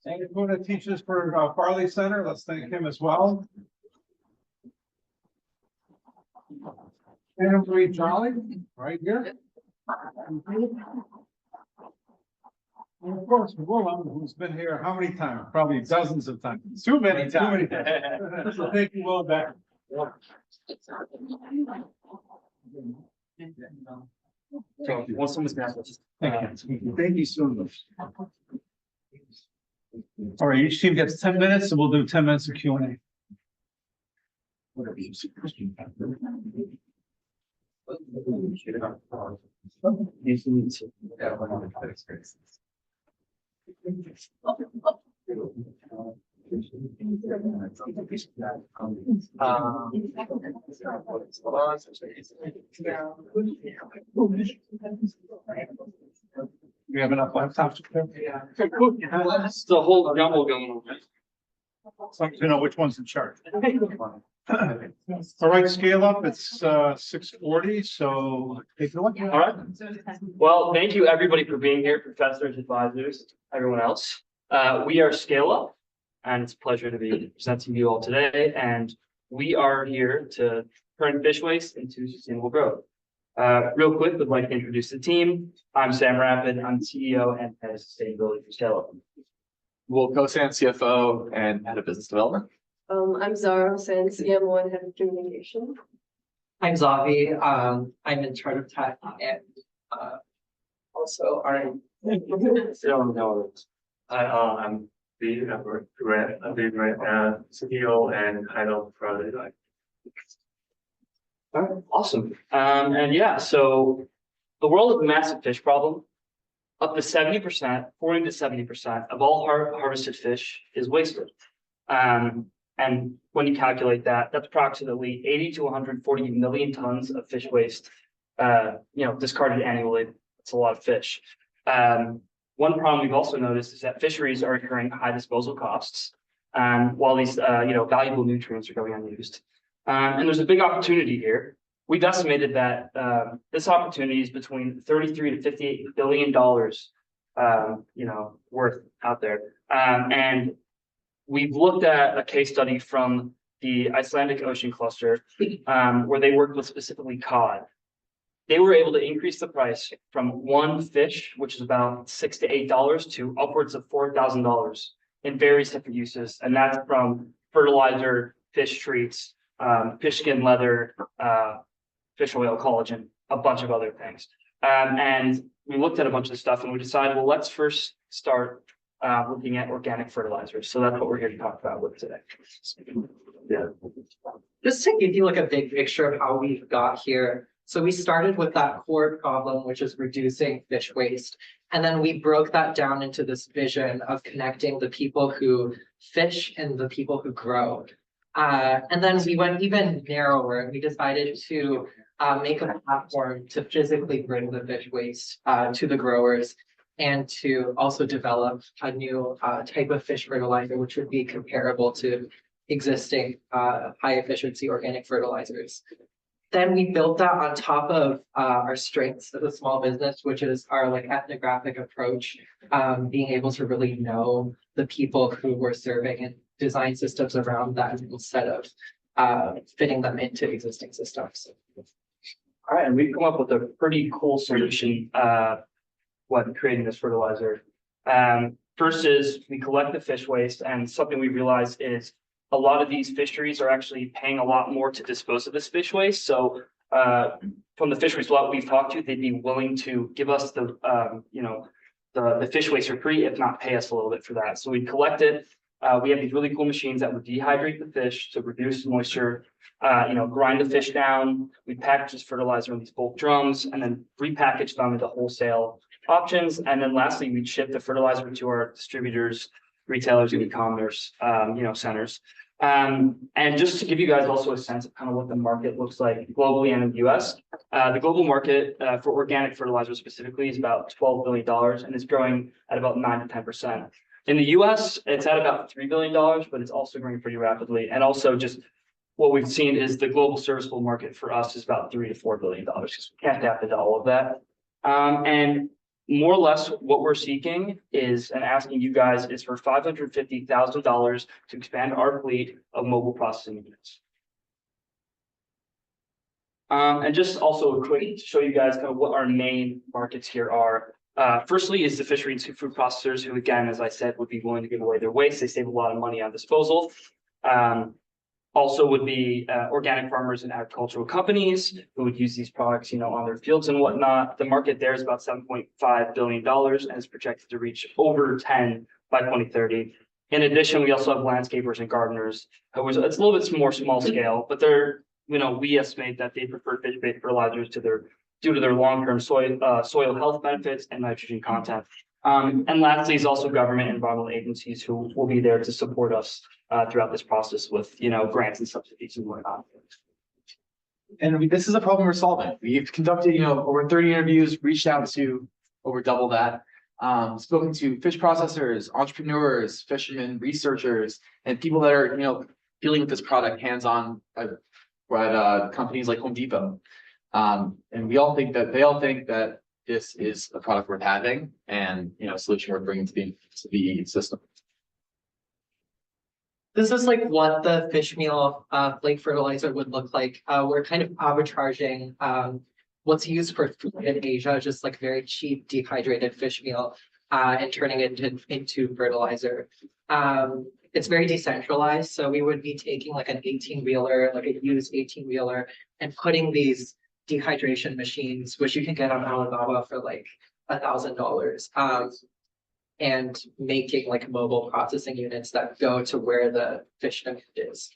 And going to teach us for Farley Center. Let's thank him as well. And Marie Jolly, right here. And of course, Willem, who's been here how many times? Probably dozens of times. Too many times. So thank you, Willem, back. Thank you. Thank you so much. All right, each team gets 10 minutes and we'll do 10 minutes of Q&A. Whatever you see. We have enough laptops. It's the whole jumble going on. So to know which one's in charge. All right, scale up. It's 6:40, so take it away. All right. Well, thank you everybody for being here, professors, advisors, everyone else. We are Scale Up, and it's a pleasure to be presenting to you all today. And we are here to turn fish waste into sustainable growth. Real quick, would like to introduce the team. I'm Sam Rapid. I'm CEO and head of sustainability for Scale Up. Will Kosan, CFO and head of business development. I'm Zara Hussain, CMO and head of communication. I'm Zavi. I'm in charge of tech and also our I'm the CEO and head of product. All right, awesome. And yeah, so the world is a massive fish problem. Up to 70%, 40 to 70% of all harvested fish is wasted. And when you calculate that, that's approximately 80 to 140 million tons of fish waste, discarded annually. That's a lot of fish. One problem we've also noticed is that fisheries are incurring high disposal costs, while these, valuable nutrients are going unused. And there's a big opportunity here. We've estimated that this opportunity is between 33 to 58 billion dollars, worth out there. And we've looked at a case study from the Icelandic Ocean Cluster, where they worked with specifically cod. They were able to increase the price from one fish, which is about $6 to $8, to upwards of $4,000 in various different uses. And that's from fertilizer, fish treats, fish skin leather, fish oil, collagen, a bunch of other things. And we looked at a bunch of stuff and we decided, well, let's first start looking at organic fertilizers. So that's what we're here to talk about with today. Yeah. just to give you like a big picture of how we've got here. So we started with that core problem, which is reducing fish waste. And then we broke that down into this vision of connecting the people who fish and the people who grow. And then we went even narrower and we decided to make a platform to physically bring the fish waste to the growers and to also develop a new type of fish fertilizer, which would be comparable to existing high efficiency organic fertilizers. Then we built that on top of our strengths as a small business, which is our like ethnographic approach, being able to really know the people who we're serving and design systems around that instead of fitting them into existing systems. All right, and we've come up with a pretty cool solution when creating this fertilizer. First is we collect the fish waste, and something we realized is a lot of these fisheries are actually paying a lot more to dispose of this fish waste. So from the fisheries lot we've talked to, they'd be willing to give us the fish waste for free, if not pay us a little bit for that. So we collect it. We have these really cool machines that would dehydrate the fish to reduce moisture, grind the fish down. We package this fertilizer in these bulk drums and then repackage them into wholesale options. And then lastly, we ship the fertilizer to our distributors, retailers, and e-commerce, centers. And just to give you guys also a sense of kind of what the market looks like globally and in the US, the global market for organic fertilizer specifically is about $12 billion and is growing at about 9 to 10%. In the US, it's at about $3 billion, but it's also growing pretty rapidly. And also just what we've seen is the global serviceable market for us is about $3 to $4 billion because we can't tap into all of that. And more or less what we're seeking is, and asking you guys, is for $550,000 to expand our fleet of mobile processing units. And just also a quick to show you guys kind of what our main markets here are. Firstly is the fishery and seafood processors, who again, as I said, would be willing to give away their waste. They save a lot of money on disposal. Also would be organic farmers and agricultural companies who would use these products, on their fields and whatnot. The market there is about $7.5 billion and is projected to reach over 10 by 2030. In addition, we also have landscapers and gardeners. It's a little bit more small scale, but they're, we estimate that they prefer fish-based fertilizers due to their long-term soil health benefits and nitrogen content. And lastly is also government and environmental agencies who will be there to support us throughout this process with, grants and subsidies and whatnot. And this is a problem we're solving. We've conducted, over 30 interviews, reached out to over double that, spoken to fish processors, entrepreneurs, fishermen, researchers, and people that are, dealing with this product hands-on at companies like Home Depot. And they all think that this is a product worth having and, a solution worth bringing to the system. This is like what the fish meal flake fertilizer would look like. We're kind of arbitraging what's used for food in Asia, just like very cheap dehydrated fish meal, and turning it into fertilizer. It's very decentralized, so we would be taking like an 18-wheeler, like a used 18-wheeler, and putting these dehydration machines, which you can get on Alibaba for like $1,000, and making like mobile processing units that go to where the fish demand is.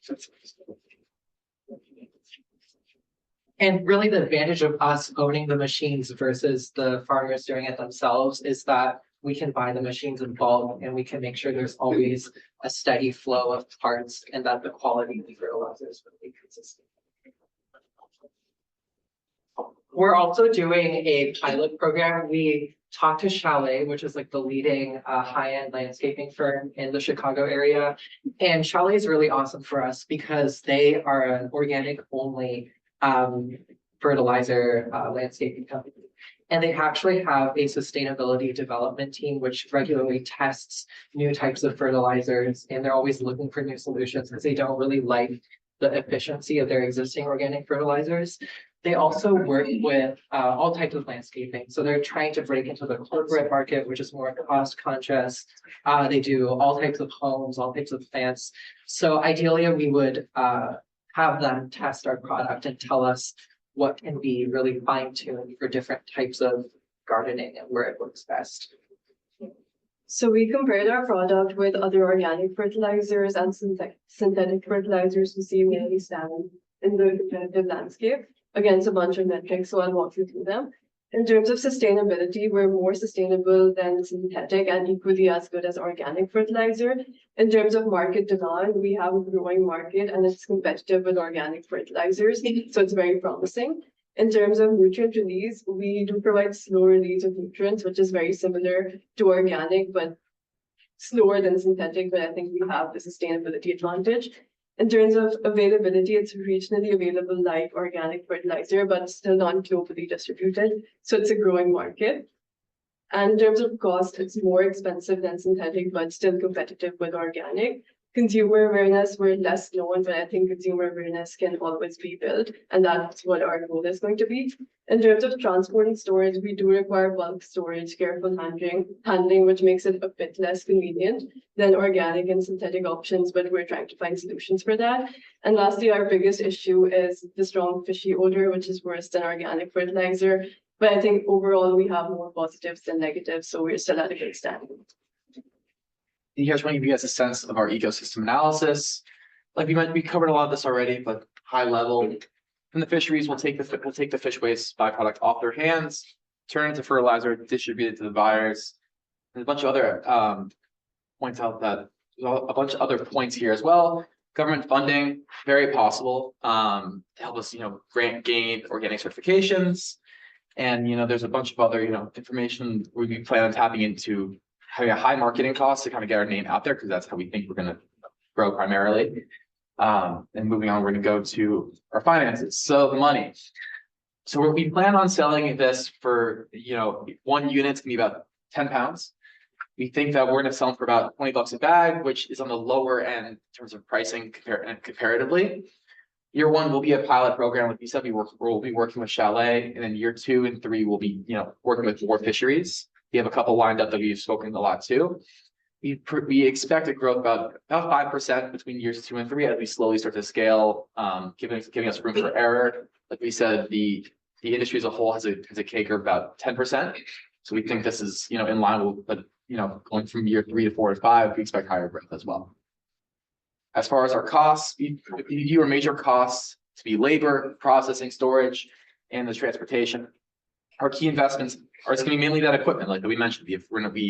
And really the advantage of us owning the machines versus the farmers doing it themselves is that we can buy the machines in bulk and we can make sure there's always a steady flow of parts and that the quality of the fertilizer is really consistent. We're also doing a pilot program. We talked to Chalet, which is like the leading high-end landscaping firm in the Chicago area. And Chalet is really awesome for us because they are an organic only fertilizer landscaping company. And they actually have a sustainability development team, which regularly tests new types of fertilizers. And they're always looking for new solutions because they don't really like the efficiency of their existing organic fertilizers. They also work with all types of landscaping. So they're trying to break into the corporate market, which is more cost conscious. They do all types of homes, all types of plants. So ideally, we would have them test our product and tell us what can be really fine-tuned for different types of gardening and where it works best. So we compared our product with other organic fertilizers and synthetic fertilizers to see where we stand in the competitive landscape against a bunch of metrics. So I'll walk you through them. In terms of sustainability, we're more sustainable than synthetic and equally as good as organic fertilizer. In terms of market demand, we have a growing market and it's competitive with organic fertilizers. So it's very promising. In terms of nutrient release, we do provide slow release of nutrients, which is very similar to organic, but slower than synthetic, but I think we have the sustainability advantage. In terms of availability, it's regionally available like organic fertilizer, but still not globally distributed. So it's a growing market. And in terms of cost, it's more expensive than synthetic, but still competitive with organic. Consumer awareness, we're less known, but I think consumer awareness can always be built. And that's what our goal is going to be. In terms of transport and storage, we do require bulk storage, careful handling, which makes it a bit less convenient than organic and synthetic options, but we're trying to find solutions for that. And lastly, our biggest issue is the strong fishy odor, which is worse than organic fertilizer. But I think overall, we have more positives than negatives, so we're still at a good standing. And here's want to give you guys a sense of our ecosystem analysis. Like we covered a lot of this already, but high level. From the fisheries, we'll take the fish waste byproduct off their hands, turn it into fertilizer, distribute it to the buyers. There's a bunch of other points out that a bunch of other points here as well. Government funding, very possible, to help us, gain organic certifications. And, there's a bunch of other, information we plan on tapping into, having a high marketing cost to kind of get our name out there, because that's how we think we're going to grow primarily. And moving on, we're going to go to our finances. So the money. So we plan on selling this for, one unit's gonna be about 10 pounds. We think that we're gonna sell them for about $20 a bag, which is on the lower end in terms of pricing comparatively. Year one will be a pilot program, like you said, we'll be working with Chalet, and then year 2 and 3 will be, working with more fisheries. We have a couple lined up that we've spoken a lot to. We expect a growth about 5% between years 2 and 3 as we slowly start to scale, giving us room for error. Like we said, the industry as a whole has a CAGR of about 10%. So we think this is, in line with, but, going from year 3 to 4 to 5, we expect higher growth as well. As far as our costs, we view our major costs to be labor, processing, storage, and the transportation. Our key investments are going to be mainly that equipment, like we mentioned. We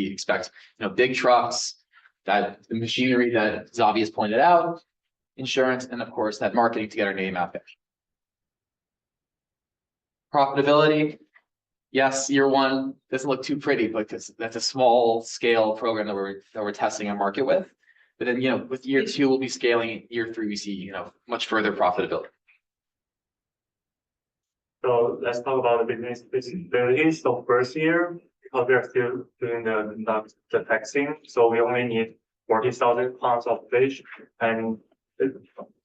expect, big trucks, that the machinery that Zavi has pointed out, insurance, and of course that marketing to get our name out there. Profitability, yes, year 1 doesn't look too pretty, but that's a small scale program that we're testing our market with. But then, with year 2, we'll be scaling. Year 3, we see, much further profitability. So let's talk about the business feasibility. So first year, because we are still doing the taxing, so we only need 40,000 pounds of fish, and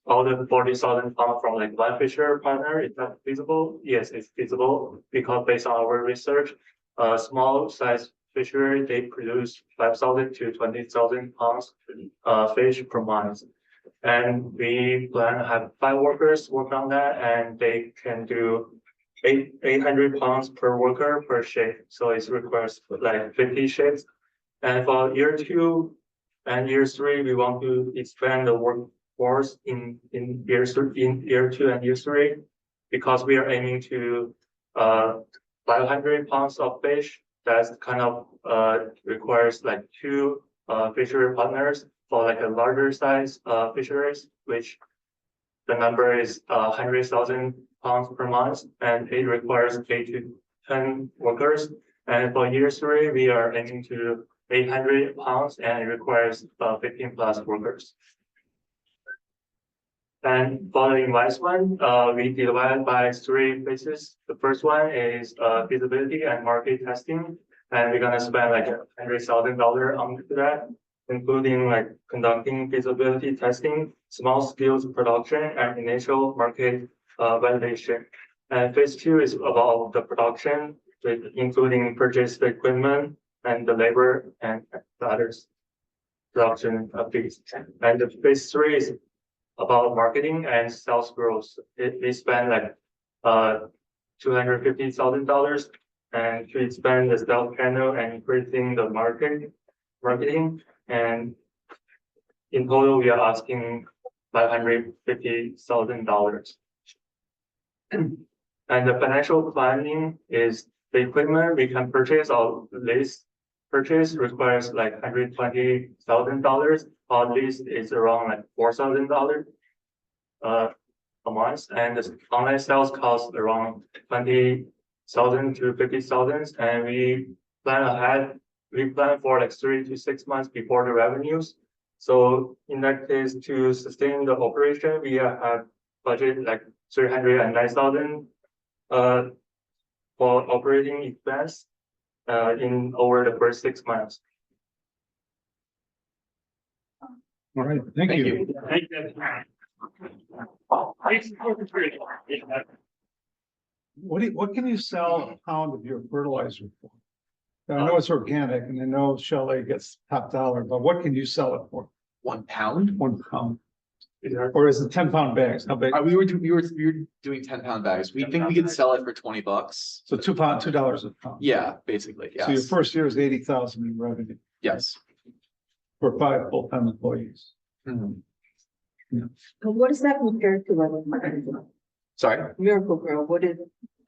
all the 40,000 pounds from like one fisher partner. Is that feasible? Yes, it's feasible because based on our research, small size fishery, they produce 5,000 to 20,000 pounds fish per month. And we plan to have 5 workers work on that, and they can do 800 pounds per worker per shift. So it requires like 50 shifts. And for year 2 and year 3, we want to expand the workforce in year 2 and year 3, because we are aiming to 500 pounds of fish. That's kind of requires like 2 fishery partners for like a larger size fisheries, which the number is 100,000 pounds per month, and it requires 8 to 10 workers. And for year 3, we are aiming to 800 pounds, and it requires 15 plus workers. And for the investment, we divide by 3 phases. The first one is feasibility and market testing, and we're gonna spend like $100,000 on that, including like conducting feasibility testing, small scale production, and initial market validation. And phase 2 is about the production, including purchased equipment and the labor and the others production fees. And the phase 3 is about marketing and sales growth. We spend like $250,000 and to expand the sales channel and increasing the marketing. And in total, we are asking $550,000. And the financial planning is the equipment we can purchase or lease purchase requires like $120,000. Our lease is around like $4,000 a month, and the online sales cost around 20,000 to 50,000. And we plan ahead. We plan for like 3 to 6 months before the revenues. So in that case, to sustain the operation, we have budget like 309,000 for operating expense in over the first 6 months. All right, thank you. What can you sell a pound of your fertilizer for? I know it's organic, and I know Chalet gets top dollar, but what can you sell it for? 1 pound? 1 pound. Or is it 10-pound bags? How big? We were doing 10-pound bags. We think we could sell it for $20. So $2 a pound. Yeah, basically, yes. So your first year is 80,000 in revenue Yes. for 5 full-time employees. Mhm. What does that compare to other Sorry, Miracle Grow? What is,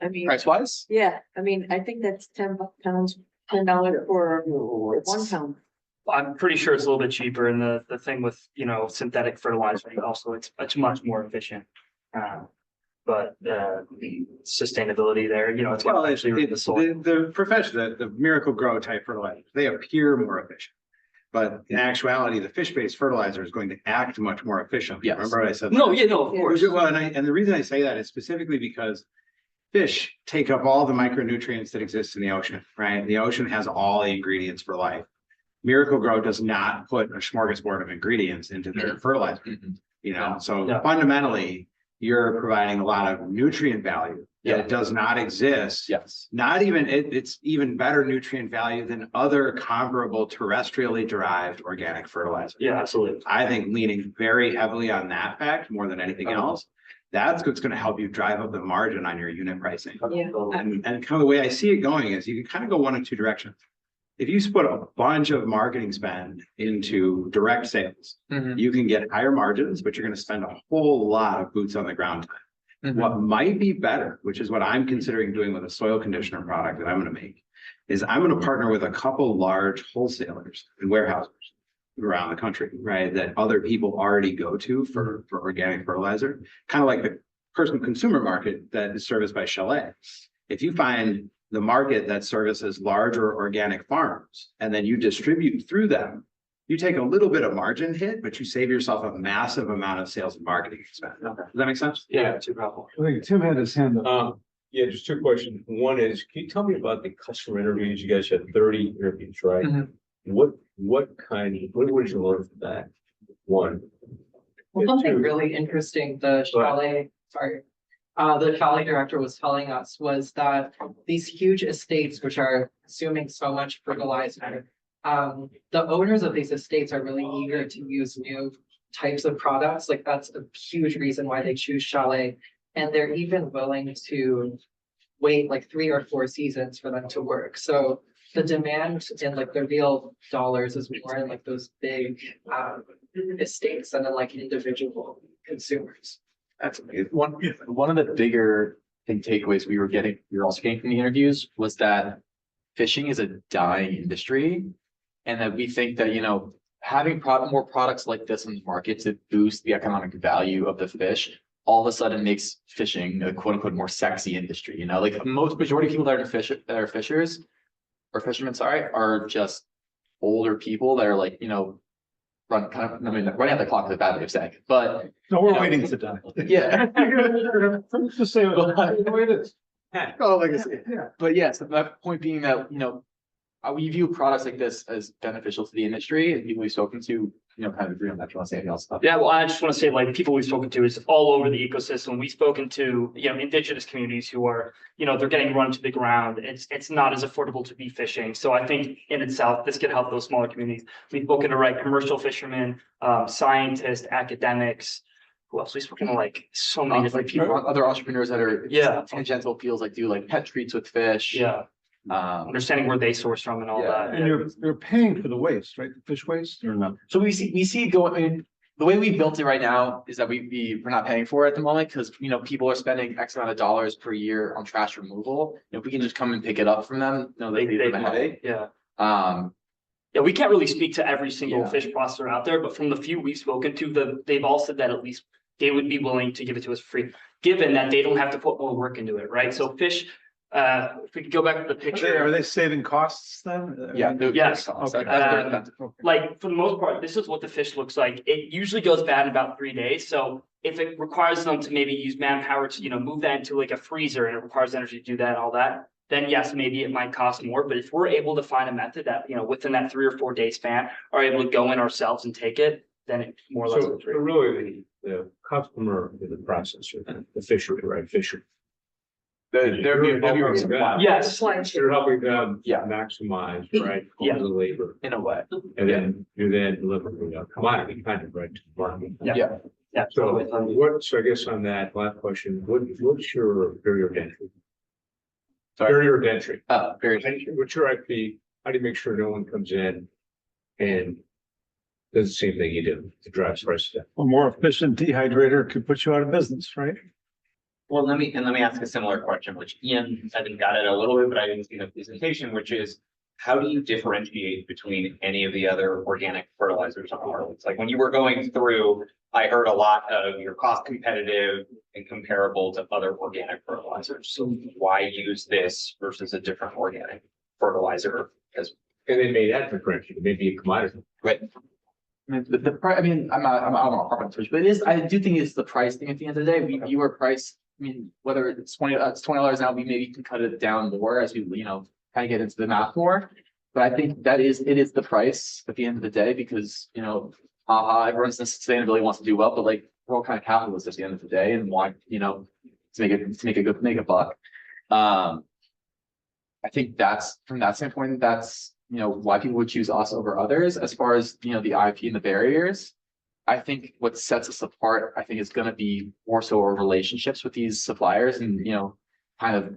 I mean, price wise? yeah, I mean, I think that's 10 pounds, $10 for 1 pound. I'm pretty sure it's a little bit cheaper, and the thing with, synthetic fertilizer, also it's much more efficient. But the sustainability there, it's Well, gonna actually ruin the soil. the profession, the Miracle Grow type fertilizers, they appear more efficient. But in actuality, the fish-based fertilizer is going to act much more efficiently. Yes. Remember I said? No, yeah, no, of course. Well, and the reason I say that is specifically because fish take up all the micronutrients that exist in the ocean, right? The ocean has all the ingredients for life. Miracle Grow does not put a smorgasbord of ingredients into their fertilizer, you know, so Yeah. fundamentally, you're providing a lot of nutrient value Yeah. that does not exist. Yes. Not even, it's even better nutrient value than other comparable terrestrially derived organic fertilizer. Yeah, absolutely. I think leaning very heavily on that fact more than anything else, that's what's gonna help you drive up the margin on your unit pricing. Yeah. And kind of the way I see it going is you can kind of go one of two directions. If you put a bunch of marketing spend into direct sales, Mhm. you can get higher margins, but you're gonna spend a whole lot of boots on the ground time. Mhm. What might be better, which is what I'm considering doing with a soil conditioner product that I'm gonna make, is I'm gonna partner with a couple large wholesalers and warehouses around the country, right? That other people already go to for organic fertilizer, kind of like the personal consumer market that is serviced by Chalet. If you find the market that services larger organic farms and then you distribute through them, you take a little bit of margin hit, but you save yourself a massive amount of sales and marketing expense. Does that make sense? Yeah, super helpful. I think Tim had his hand up. Yeah, just two questions. One is, can you tell me about the customer interviews? You guys had 30 interviews, right? Mhm. What did you learn from that? One. Well, And something two- really interesting, the chalet director was telling us was that these huge estates, which are consuming so much fertilizer, the owners of these estates are really eager to use new types of products. Like that's a huge reason why they choose chalet. And they're even willing to wait like 3 or 4 seasons for them to work. So the demand in like the real dollars is more in like those big estates than in like individual consumers. That's one of the bigger takeaways we were also getting from the interviews was that fishing is a dying industry. And that we think that, having more products like this in the market to boost the economic value of the fish, all of a sudden makes fishing a quote unquote more sexy industry, like majority of people that are fishers or fishermen, are just older people that are like, running out the clock is a bad way of saying it, but No, we're you know, waiting to die. yeah. Just say it the way it is. Oh, like I said, Yeah. but yes, my point being that, we view products like this as beneficial to the industry and people we've spoken to, kind of agree on that. Do you want to say anything else? Yeah, well, I just want to say, like, people we've spoken to is all over the ecosystem. We've spoken to, indigenous communities who are, they're getting run to the ground. It's not as affordable to be fishing. So I think in itself, this could help those smaller communities. We've spoken to commercial fishermen, scientists, academics. Who else? We've spoken to like so many different people. Other entrepreneurs that are tangential fields, like do like pet treats with fish. Yeah, understanding where they source from and all Yeah. that. And you're paying for the waste, right? The fish waste or not? So we see it going. I mean, the way we built it right now is that we're not paying for it at the moment because people are spending X amount of dollars per year on trash removal. If we can just come and pick it up from them, they leave them a headache. Yeah. Um, Yeah, we can't really speak to every single Yeah. fish processor out there, but from the few we've spoken to, they've all said that at least they would be willing to give it to us for free, given that they don't have to put more work into it, right? So fish, if we could go back to the Are picture, they saving costs then? yeah. Yes. Okay. like for the most part, this is what the fish looks like. It usually goes bad in about 3 days. So if it requires them to maybe use manpower to, move that into like a freezer and it requires energy to do that and all that, then yes, maybe it might cost more. But if we're able to find a method that, within that 3 or 4 day span are able to go in ourselves and take it, then it more or less. So really, the customer is the processor, the fishery, right? Fisher. They're supply Yes, You're helping them Yeah. maximize, right? Yeah. The labor, in a way. and then you then deliver the commodity kind of right to the market. yeah. Yeah. So I guess on that last question, what's your barrier to entry? Sorry. Barrier to entry. Very. What's your IP? How do you make sure no one comes in and does the same thing you do to drive prices down? A more efficient dehydrator could put you out of business, right? Well, let me ask a similar question, which Ian, I think got it a little bit, but I didn't see the presentation, which is how do you differentiate between any of the other organic fertilizers on the market? It's like when you were going through, I heard a lot of your cost competitive and comparable to other organic fertilizers. So why use this versus a different organic fertilizer? Because And they made that differentiate, maybe a commodity. Right. I mean, I don't want to harp on Twitch, but I do think it's the price thing at the end of the day. We view our price, mean, whether it's $20 now, we maybe can cut it down more as we, kind of get into the math more. But I think it is the price at the end of the day, because, everyone's in sustainability wants to do well, but like, we're all kind of capitalists at the end of the day and want, to make a buck. I think that's, from that standpoint, that's, why people would choose us over others. As far as, the IP and the barriers, I think what sets us apart, I think, is gonna be more so our relationships with these suppliers and, kind of,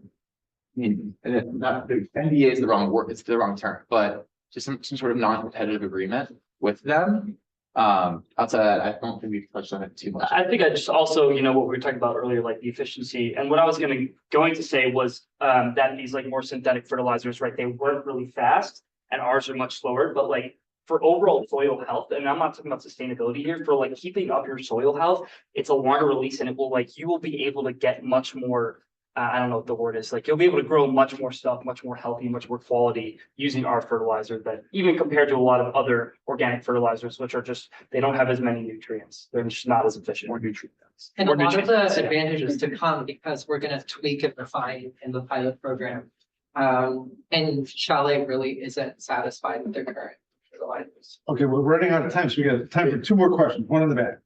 not, NDA is the wrong word, it's the wrong term, but just some sort of non-competitive agreement with them. Outside of that, I don't think we've touched on it too much. I think I just also, what we were talking about earlier, like the efficiency, and what I was going to say was that these like more synthetic fertilizers, right, they work really fast and ours are much slower, but like for overall soil health, and I'm not talking about sustainability here, for like keeping up your soil health, it's a longer release, and it will like, you will be able to get much more, I don't know what the word is, like you'll be able to grow much more stuff, much more healthy, much more quality using our fertilizer than even compared to a lot of other organic fertilizers, which are just, they don't have as many nutrients. They're just not as efficient. More nutrients. And a lot of the advantages to come, because we're gonna tweak and refine in the pilot program. And Chalet really isn't satisfied with their current fertilizers. Okay, we're running out of time, so we got time for two more questions, one in the back.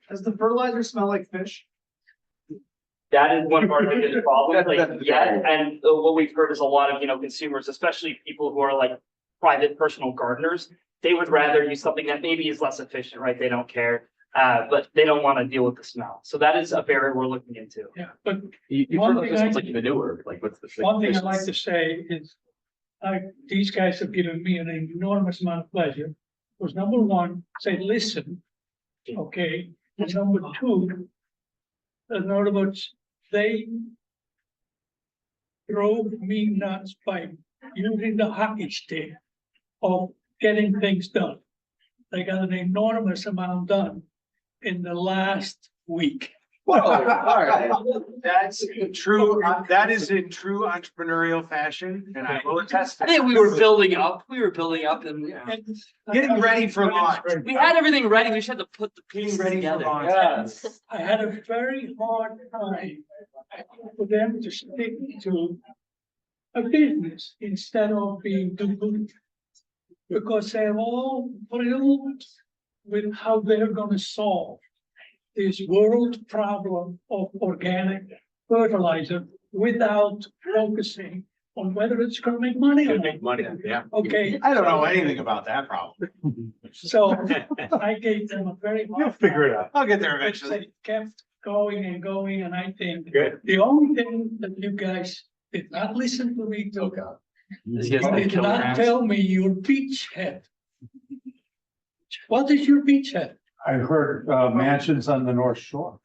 Does the fertilizer smell like fish? That is one of our biggest problems, like, yeah, and what we've heard is a lot of, consumers, especially people who are like private personal gardeners, they would rather use something that maybe is less efficient, right? They don't care, but they don't want to deal with the smell. So that is a barrier we're looking into. Yeah, but You One fertilizer thing smells like manure, like what's the? one thing I'd like to say is, these guys have given me an enormous amount of pleasure. Was number one, say, listen, okay, and number two, in other words, they drove me nuts by using the hockey stick of getting things done. They got an enormous amount done in the last week. That's true, that is in true entrepreneurial fashion, and I will attest. I think we were building up and Getting ready for launch. we had everything ready. We just had to put the pieces ready for together. launch. Yes. I had a very hard time for them to stick to a business instead of being duplicate. Because they're all thrilled with how they're gonna solve this world problem of organic fertilizer without focusing on whether it's gonna make money or not. Make money, yeah. Okay. I don't know anything about that problem. So I gave them a very. You'll figure it out. I'll get there Which eventually. they kept going and going, and I think Good. the only thing that you guys did not listen to me to, This you gets like did not kilograms. tell me your beachhead. What is your beachhead? I heard mansions on the North Shore.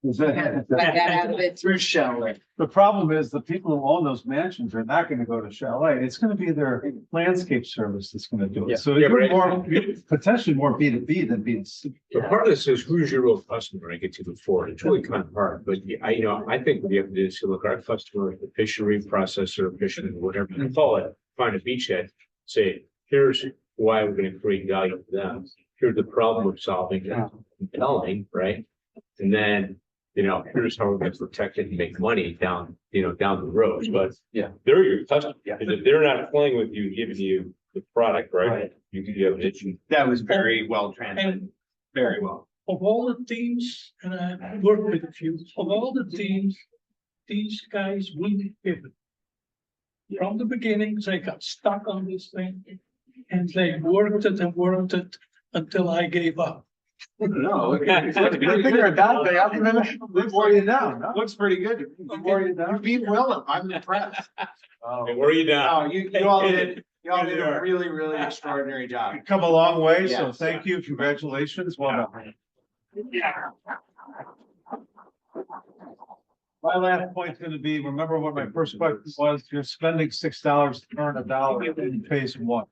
Is that? Through Chalet. The problem is the people who own those mansions are not gonna go to Chalet. It's gonna be their landscape service that's gonna do Yeah. it. So Yeah, you're but- more, potentially more B2B than B2C. But part of this is who's your real customer, I get to before, it's really kind of hard, but I think what you have to do is to look at our customer, the fishery processor, fisherman, whatever you call it, find a beachhead. Say, here's why we're gonna create value for them, here's the problem we're solving, compelling, right? And then, here's how we're gonna protect it and make money down the road, but. Yeah. They're your customer, Yeah. and if they're not playing with you, giving you the product, right? Right. You have an issue. That was very well translated, And very well. of all the teams, and I worked with a few, of all the teams, these guys really pivot. From the beginning, they got stuck on this thing, and they worked it and worked it until I gave up. No, I think you're a bad thing. I'm gonna wore you down. no? looks pretty good. Wore you down. You beat Willem, I'm impressed. Oh. And where are you down? Oh, you all did a really, really extraordinary job. You've come a long way, so Yes. thank you, congratulations, well done. My last point's gonna be, remember what my first question was, you're spending $6 to earn $1 in phase one,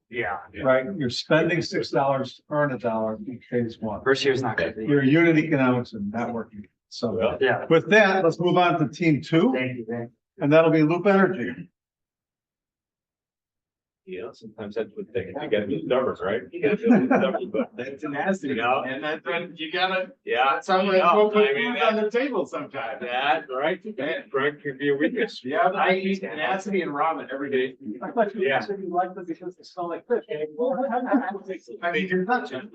Yeah. right? You're spending $6 to earn $1 in phase one. First year's not gonna be. Your unit economics are not working. So Yeah. with that, let's move on to team two, Thank you. and that'll be Loop Energy. You know, sometimes that's what they, you gotta be stubborn, right? You gotta be stubborn, but. That's tenacity, You know? and that's when you gotta, Yeah. someone's No, gonna put I mean, food on the table sometime. That, right, that, right, could be a weakness. Yeah, I eat tenacity and ramen every day. I thought you Yeah. said you liked it because they smell like fish. I mean, you're not just.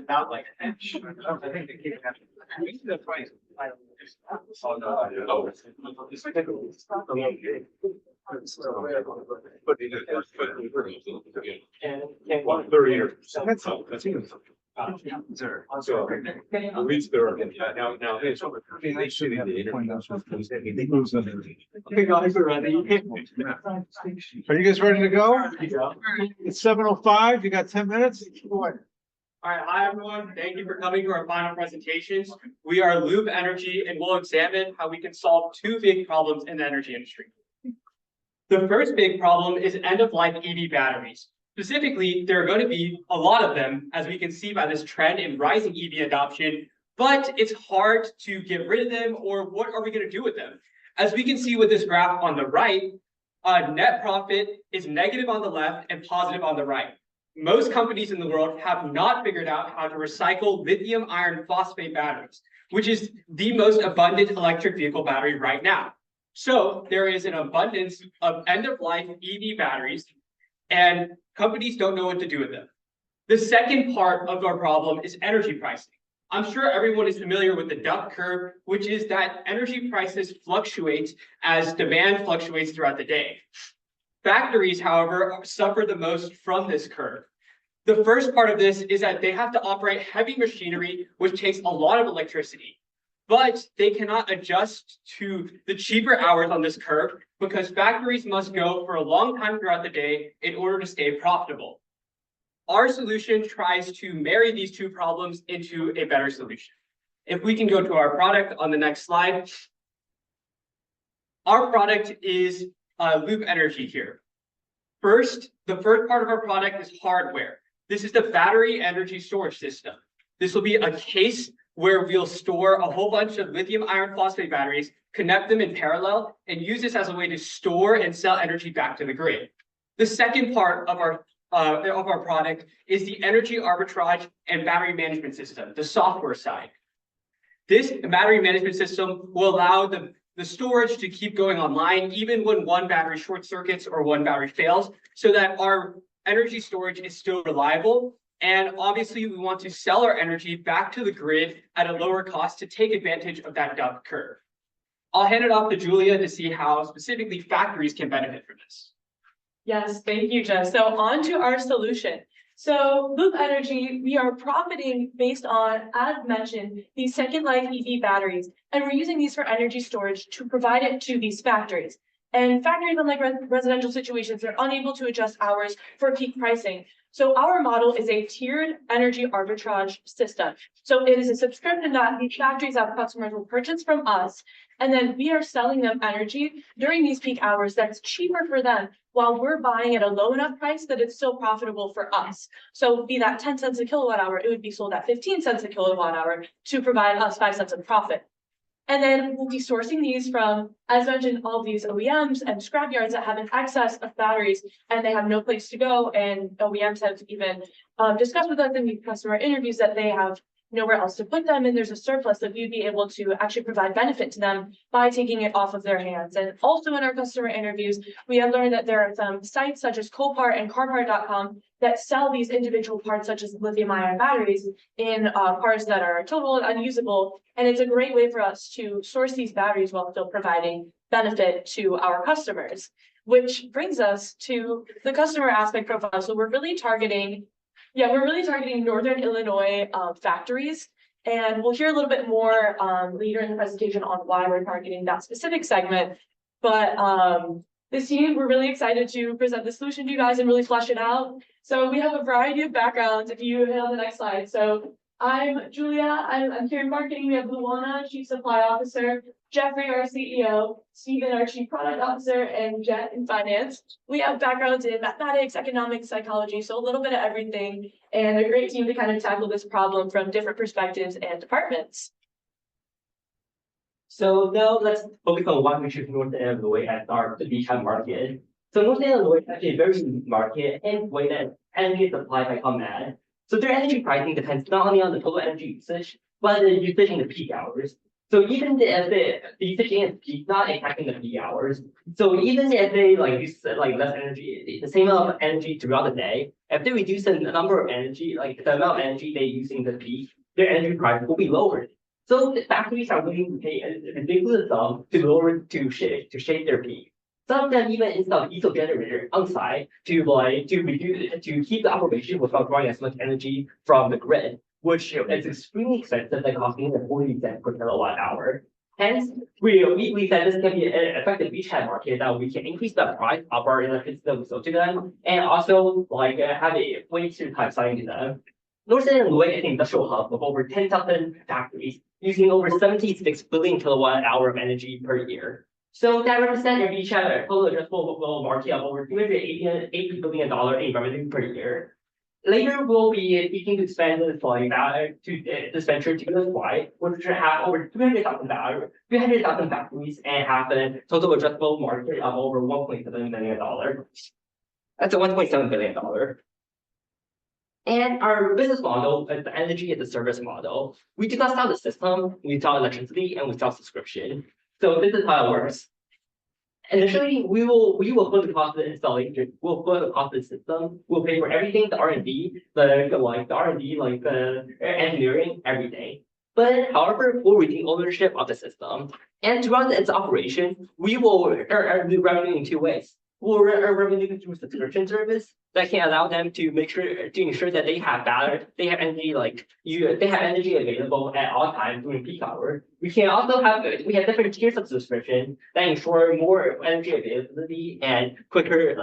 Not like. I think they keep that. That's why. Oh, no. Oh. And 130 or something. So, at least there are, now, hey, so. They should have the interview. Okay, guys, are ready. Are you guys ready to go? It's 7:05. You got 10 minutes? Go ahead. All right, hi everyone. Thank you for coming to our final presentations. We are Loop Energy and we'll examine how we can solve two big problems in the energy industry. The first big problem is end-of-life EV batteries. Specifically, there are going to be a lot of them, as we can see by this trend in rising EV adoption, but it's hard to get rid of them, or what are we going to do with them? As we can see with this graph on the right, net profit is negative on the left and positive on the right. Most companies in the world have not figured out how to recycle lithium iron phosphate batteries, which is the most abundant electric vehicle battery right now. So there is an abundance of end-of-life EV batteries, and companies don't know what to do with them. The second part of our problem is energy pricing. I'm sure everyone is familiar with the duck curve, which is that energy prices fluctuate as demand fluctuates throughout the day. Factories, however, suffer the most from this curve. The first part of this is that they have to operate heavy machinery, which takes a lot of electricity, but they cannot adjust to the cheaper hours on this curve because factories must go for a long time throughout the day in order to stay profitable. Our solution tries to marry these two problems into a better solution. If we can go to our product on the next slide. Our product is Loop Energy here. The first part of our product is hardware. This is the battery energy storage system. This will be a case where we'll store a whole bunch of lithium iron phosphate batteries, connect them in parallel, and use this as a way to store and sell energy back to the grid. The second part of our product is the energy arbitrage and battery management system, the software side. This battery management system will allow the storage to keep going online even when one battery short circuits or one battery fails, so that our energy storage is still reliable. And obviously we want to sell our energy back to the grid at a lower cost to take advantage of that duck curve. I'll hand it off to Julia to see how specifically factories can benefit from this. Yes, thank you, Jess. So on to our solution. So Loop Energy, we are profiting based on, as mentioned, these second life EV batteries, and we're using these for energy storage to provide it to these factories. And factories, unlike residential situations, they're unable to adjust hours for peak pricing. So our model is a tiered energy arbitrage system. So it is a subscription that these factories that customers will purchase from us, and then we are selling them energy during these peak hours that's cheaper for them, while we're buying at a low enough price that it's still profitable for us. So be that 10 cents a kilowatt hour, it would be sold at 15 cents a kilowatt hour to provide us 5 cents of profit. And then we'll be sourcing these from, as mentioned, all these OEMs and scrapyards that have an excess of batteries and they have no place to go. And OEMs have even discussed with us in the customer interviews that they have nowhere else to put them, and there's a surplus that we'd be able to actually provide benefit to them by taking it off of their hands. And also in our customer interviews, we have learned that there are some sites such as Copart and Carpart.com that sell these individual parts such as lithium ion batteries in parts that are total and unusable. And it's a great way for us to source these batteries while still providing benefit to our customers, which brings us to the customer aspect profile. So we're really targeting Northern Illinois factories, and we'll hear a little bit more later in the presentation on why we're targeting that specific segment. But this team, we're really excited to present the solution to you guys and really flesh it out. So we have a variety of backgrounds. If you hit on the next slide. So I'm Julia. I'm here in marketing. We have Luana, Chief Supply Officer, Jeffrey, our CEO, Stephen, our Chief Product Officer, and Jet in finance. We have backgrounds in mathematics, economics, psychology, so a little bit of everything, and a great team to kind of tackle this problem from different perspectives and departments. So now let's focus on why we choose North Illinois as our beachhead market. So North Illinois is actually a very unique market in the way that energy is supplied by ComEd. So their energy pricing depends not only on the total energy usage, but the usage in the peak hours. So even if the usage in peak, not impacting the peak hours. So even if they like use like less energy, the same amount of energy throughout the day, if they reduce the number of energy, like the amount of energy they use in the peak, their energy price will be lowered. So the factories are willing to pay a ridiculous sum to shape their peak. Some of them even install diesel generator on site to reduce to keep the operation without drawing as much energy from the grid, which is extremely expensive and costing them 40 cents per kilowatt hour. Hence, we said this can be an effective beachhead market that we can increase the price of our electricity that we sell to them, and also like have a way to pipeline to them. North Illinois is an industrial hub of over 10,000 factories using over 76 billion kilowatt hour of energy per year. So that represents a beachhead a total addressable market of over $280 billion in revenue per year. Later, we'll be seeking to expand this line this venture to Hawaii, which should have over 300,000 factories and have a total addressable market of over $1.7 million. That's a $1.7 billion. And our business model is the energy as a service model. We do not sell the system, we sell electricity and we sell subscription. So this is how it works. Initially, we will put the cost of the installation, we'll put the cost of the system, we'll pay for everything, the R&D, the engineering, everything. But however, we'll retain ownership of the system. And throughout its operation, we will earn revenue in two ways. We'll earn revenue through subscription service that can allow them to ensure that they have energy they have energy available at all times during peak hour. We have different tiers of subscription that ensure more energy availability and quicker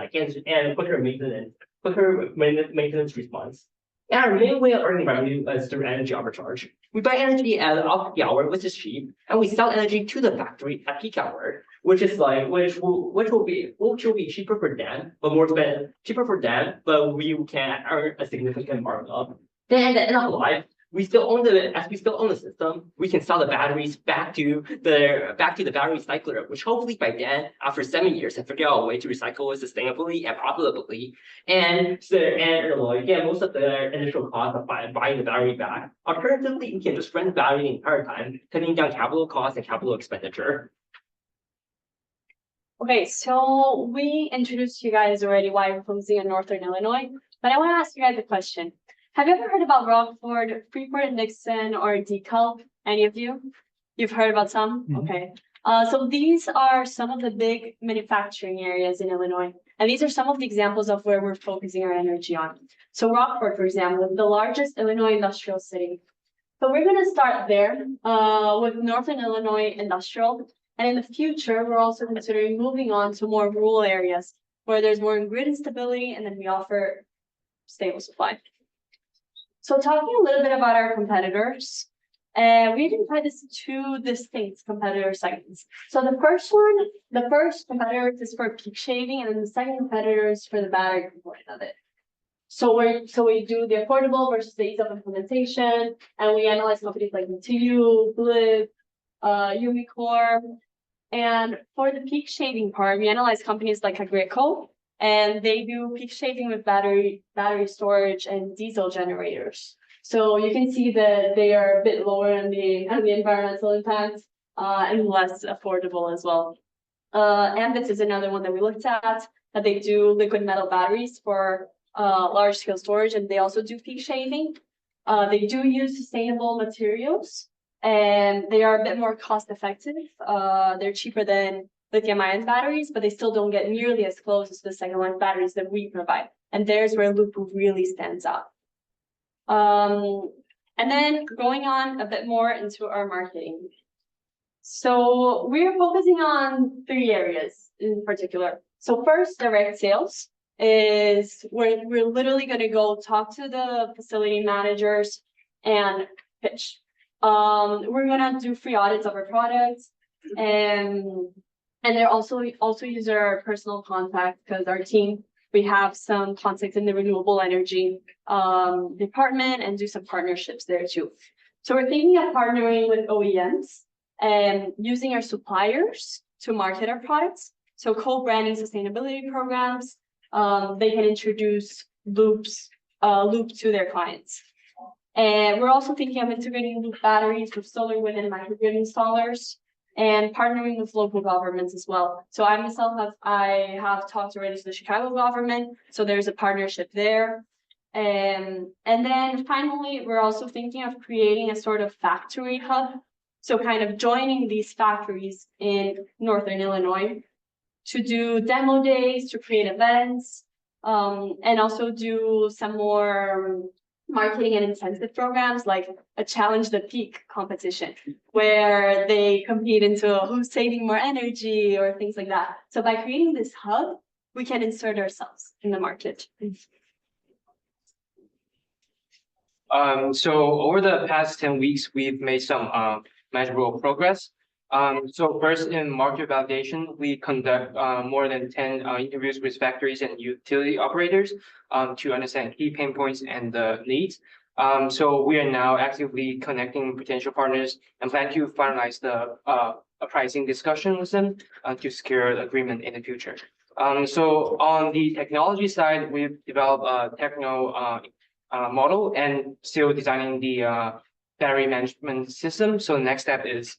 maintenance response. And our main way of earning revenue is through energy arbitrage. We buy energy at off peak hour, which is cheap, and we sell energy to the factory at peak hour, which will be cheaper for them, but more expensive, cheaper for them, but we can earn a significant markup. Then at the end of life, we still own the system, we can sell the batteries back to the battery recycler, which hopefully by then, after 7 years, have figured out a way to recycle it sustainably and profitably. And get most of the initial cost of buying the battery back. Alternatively, we can just rent the battery the entire time, cutting down capital costs and capital expenditure. Okay, so we introduced you guys already why we're focusing on Northern Illinois, but I want to ask you guys a question. Have you ever heard about Rockford, Freeport and Dixon, or DeKalb? Any of you? You've heard about some? Mm-hmm. Okay. So these are some of the big manufacturing areas in Illinois, and these are some of the examples of where we're focusing our energy on. So Rockford, for example, is the largest Illinois industrial city. So we're going to start there with Northern Illinois Industrial. And in the future, we're also considering moving on to more rural areas where there's more grid instability and then we offer stable supply. So talking a little bit about our competitors, we identified this two distinct competitor segments. So the first competitor is for peak shaving, and then the second competitor is for the battery component of it. So we do the affordable versus the ease of implementation, and we analyze companies like MTU, Blip, Umicore. And for the peak shaving part, we analyze companies like Agrico, and they do peak shaving with battery storage and diesel generators. So you can see that they are a bit lower in the environmental impact and less affordable as well. And this is another one that we looked at, that they do liquid metal batteries for large scale storage, and they also do peak shaving. They do use sustainable materials, and they are a bit more cost effective. They're cheaper than lithium-ion batteries, but they still don't get nearly as close as the second-line batteries that we provide. And there's where Lupu really stands out. And then going on a bit more into our marketing. So we're focusing on 3 areas in particular. So first, direct sales is we're literally going to go talk to the facility managers and pitch. We're going to do free audits of our products, and they're also use our personal contact, because our team, we have some contacts in the renewable energy department and do some partnerships there too. So we're thinking of partnering with OEMs and using our suppliers to market our products. So co-branding sustainability programs, they can introduce loop to their clients. And we're also thinking of integrating loop batteries with solar, wind, and microgrid installers, and partnering with local governments as well. So I myself have talked already to the Chicago government, so there's a partnership there. And then finally, we're also thinking of creating a sort of factory hub. So kind of joining these factories in Northern Illinois to do demo days, to create events, and also do some more marketing and incentive programs like a Challenge the Peak competition, where they compete into who's saving more energy or things like that. So by creating this hub, we can insert ourselves in the market. So over the past 10 weeks, we've made some measurable progress. So first in market validation, we conduct more than 10 interviews with factories and utility operators to understand key pain points and the needs. So we are now actively connecting potential partners and plan to finalize the pricing discussion with them to secure agreement in the future. So on the technology side, we've developed a techno model and still designing the battery management system. So the next step is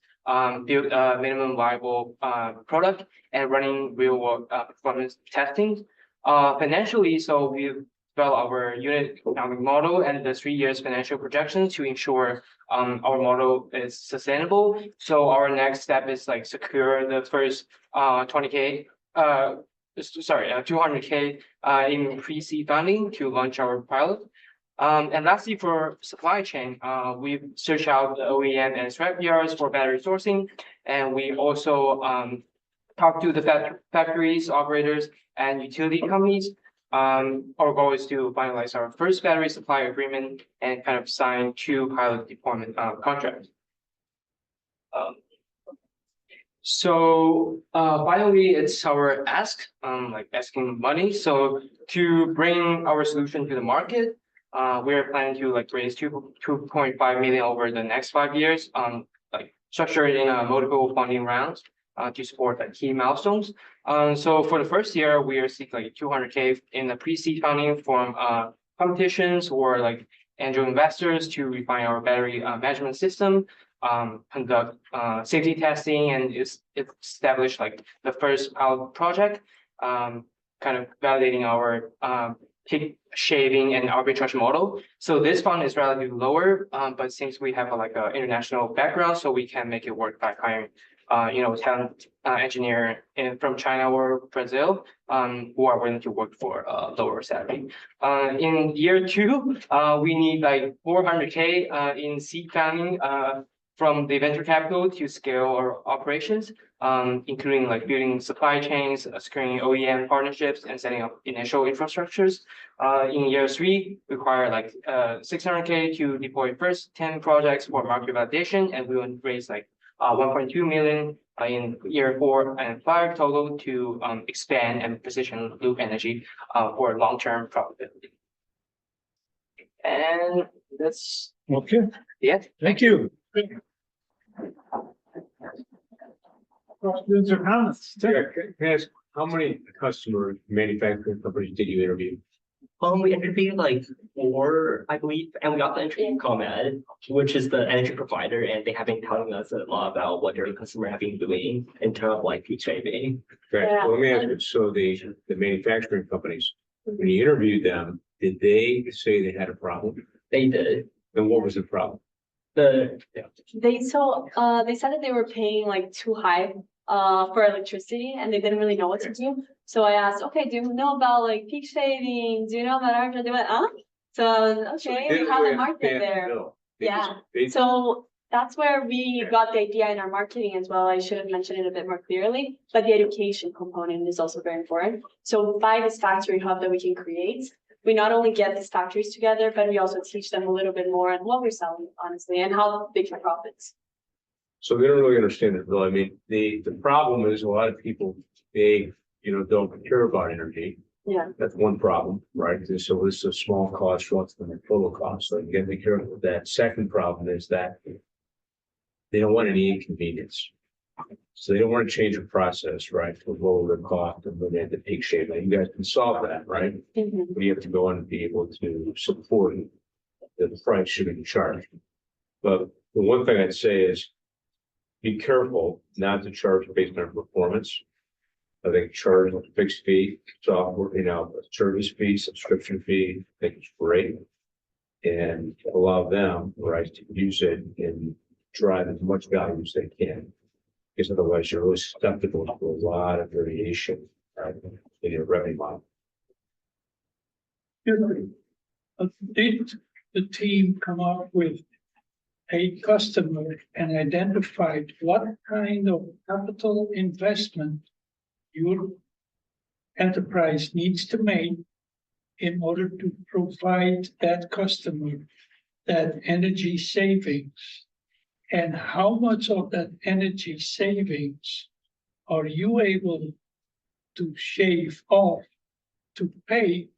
build a minimum viable product and running real world performance testing. Financially, so we've developed our unit economic model and the 3 years financial projections to ensure our model is sustainable. So our next step is like secure the first 200K in pre-seed funding to launch our pilot. And lastly, for supply chain, we've searched out the OEM and scrap yards for battery sourcing, and we also talked to the factories, operators, and utility companies. Our goal is to finalize our first battery supply agreement and kind of sign 2 pilot deployment contracts. So finally, it's our ask, like asking money. So to bring our solution to the market, we're planning to like raise 2.5 million over the next 5 years, like structured in multiple funding rounds to support like key milestones. So for the first year, we are seeking like 200K in the pre-seed funding from competitions or like angel investors to refine our battery management system, conduct safety testing, and establish like the first pilot project, kind of validating our peak shaving and arbitrage model. So this fund is relatively lower, but since we have like an international background, so we can make it work by hiring, talent engineer from China or Brazil, who are willing to work for a lower salary. In year 2, we need like 400K in seed funding from the venture capital to scale our operations, including like building supply chains, securing OEM partnerships, and setting up initial infrastructures. In year 3, require like 600K to deploy first 10 projects for market validation, and we will raise like 1.2 million in year 4 and 5 total to expand and position Loop Energy for long-term profitability. And that's Okay, it. thank you. Questions or comments? Can I ask, how many customer manufacturing companies did you interview? We interviewed like 4, I believe, and we got the entry in ComEd, which is the energy provider, and they have been telling us a lot about what their customer have been doing in terms of like peak shaving. Okay, well, let me ask you, so the manufacturing companies, when you interviewed them, did they say they had a problem? They did. And what was the problem? They said that they were paying like too high for electricity and they didn't really know what to do. So I asked, okay, do you know about like peak shaving? Do you know about arbitrage? They went, So okay, we have a market there. Yeah. So that's where we got the idea in our marketing as well. I should have mentioned it a bit more clearly, but the education component is also very important. So by this factory hub that we can create, we not only get these factories together, but we also teach them a little bit more on what we're selling, honestly, and how they can profits. So they don't really understand it, though. I mean, the problem is a lot of people, they, don't care about energy. Yeah. That's one problem, right? So this is a small cost relative to the total cost. So you get to be careful with that. Second problem is that They don't want any inconvenience. So they don't want to change the process, right, to lower the cost and then they have to take shape. Now, you guys can solve that, right? But you have to go in and be able to support the price should be charged. But the one thing I'd say is be careful not to charge based on performance. I think charge a fixed fee, software, a service fee, subscription fee, I think it's great. And allow them, right, to use it and drive as much value as they can. Because otherwise you're really susceptible to a lot of variation, right, in your revenue model. Did the team come up with a customer and identified what kind of capital investment your enterprise needs to make in order to provide that customer that energy savings? And how much of that energy savings are you able to shave off to pay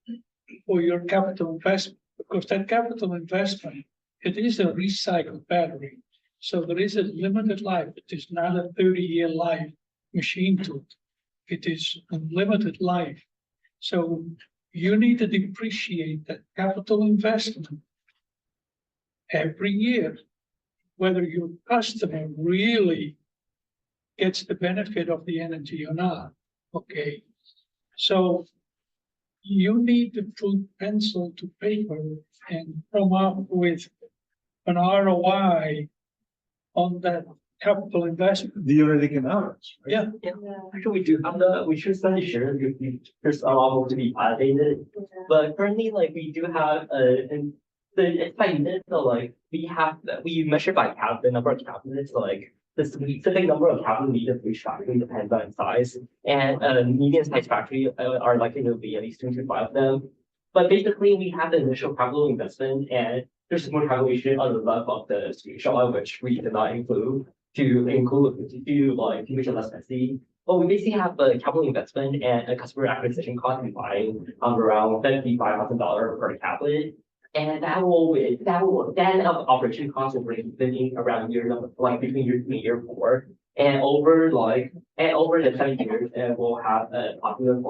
for your capital investment? Because that capital investment, it is a recycled battery. So there is a limited life. It is not a 30-year life machine tool. It is a limited life. So you need to depreciate that capital investment every year, whether your customer really gets the benefit of the energy or not. Okay. So you need to put pencil to paper and come up with an ROI on that capital investment. The unit economics. Right? Yeah. Yeah, actually, we do have we should study share there's a lot to be validated. But currently, like, we do have and it's by unit, so like we measure by the number of cabinets, like the specific number of cabinets needed for each factory depends on size. And medium-sized factory are likely to be at least 2 to 5 of them. But basically, we have the initial capital investment, and there's more calculation on the left of the screenshot, which we did not include to make it less messy. But we basically have a capital investment and a customer acquisition cost combined around $55,000 per cabinet. And that will then operation costs will break even around year number, like between year 3 and year 4. And over the 7 years, we'll have a positive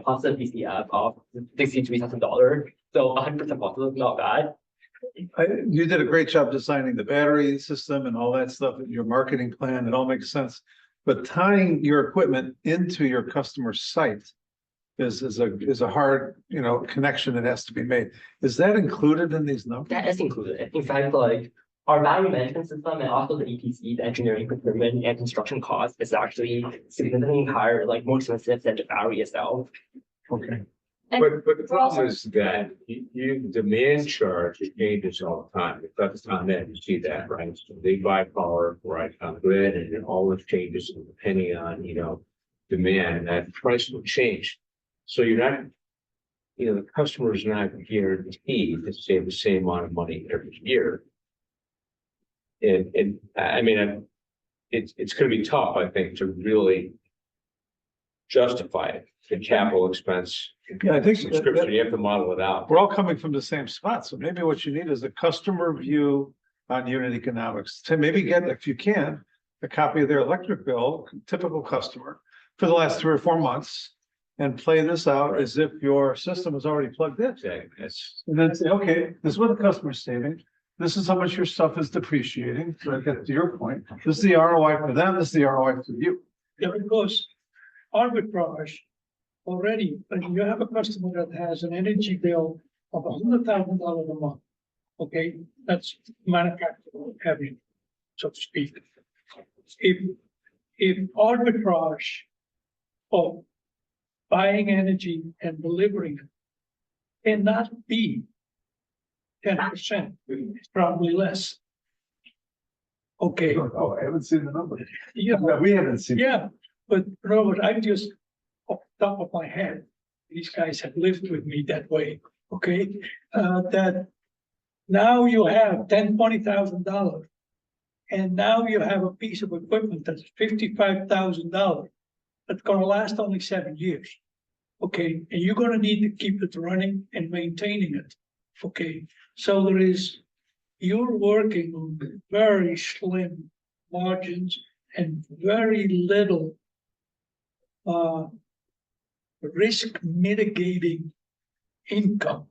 positive PCF of $63,000. So 100% positive, not bad. You did a great job designing the battery system and all that stuff, your marketing plan, it all makes sense. But tying your equipment into your customer site is a hard, connection that has to be made. Is that included in these numbers? That is included. In fact, like our battery management system and also the EPC, the engineering, procurement, and construction cost is actually significantly higher, like more expensive than the battery itself. Okay. But the problem is that you demand charge changes all the time. If that's on that, you see that, right? So they buy power right on the grid and then all this changes depending on, demand, and that price will change. So you're not, the customer is not guaranteed to save the same amount of money every year. And I mean, it's going to be tough, I think, to really justify it. The capital expense. Yeah, I think subscription, you have to model it out. We're all coming from the same spot. So maybe what you need is a customer view on unit economics to maybe get, if you can, a copy of their electric bill, typical customer, for the last 3 or 4 months, and play this out as if your system is already plugged in. Exactly. That's And then say, okay, this is what the customer's saving. This is how much your stuff is depreciating. So I get to your point. This is the ROI for them. This is the ROI for you. Yeah, because arbitrage already, when you have a customer that has an energy bill of $100,000 a month, okay, that's manufacturing heavy, so to speak. If arbitrage of buying energy and delivering it cannot be 10%, it's probably less. Okay. Oh, I haven't seen the number. Yeah, We haven't seen. yeah, but Robert, I just, off the top of my head, these guys have lived with me that way, okay? That now you have $20,000. And now you have a piece of equipment that's $55,000. That's gonna last only 7 years. Okay, and you're gonna need to keep it running and maintaining it. Okay, so you're working on very slim margins and very little risk mitigating income.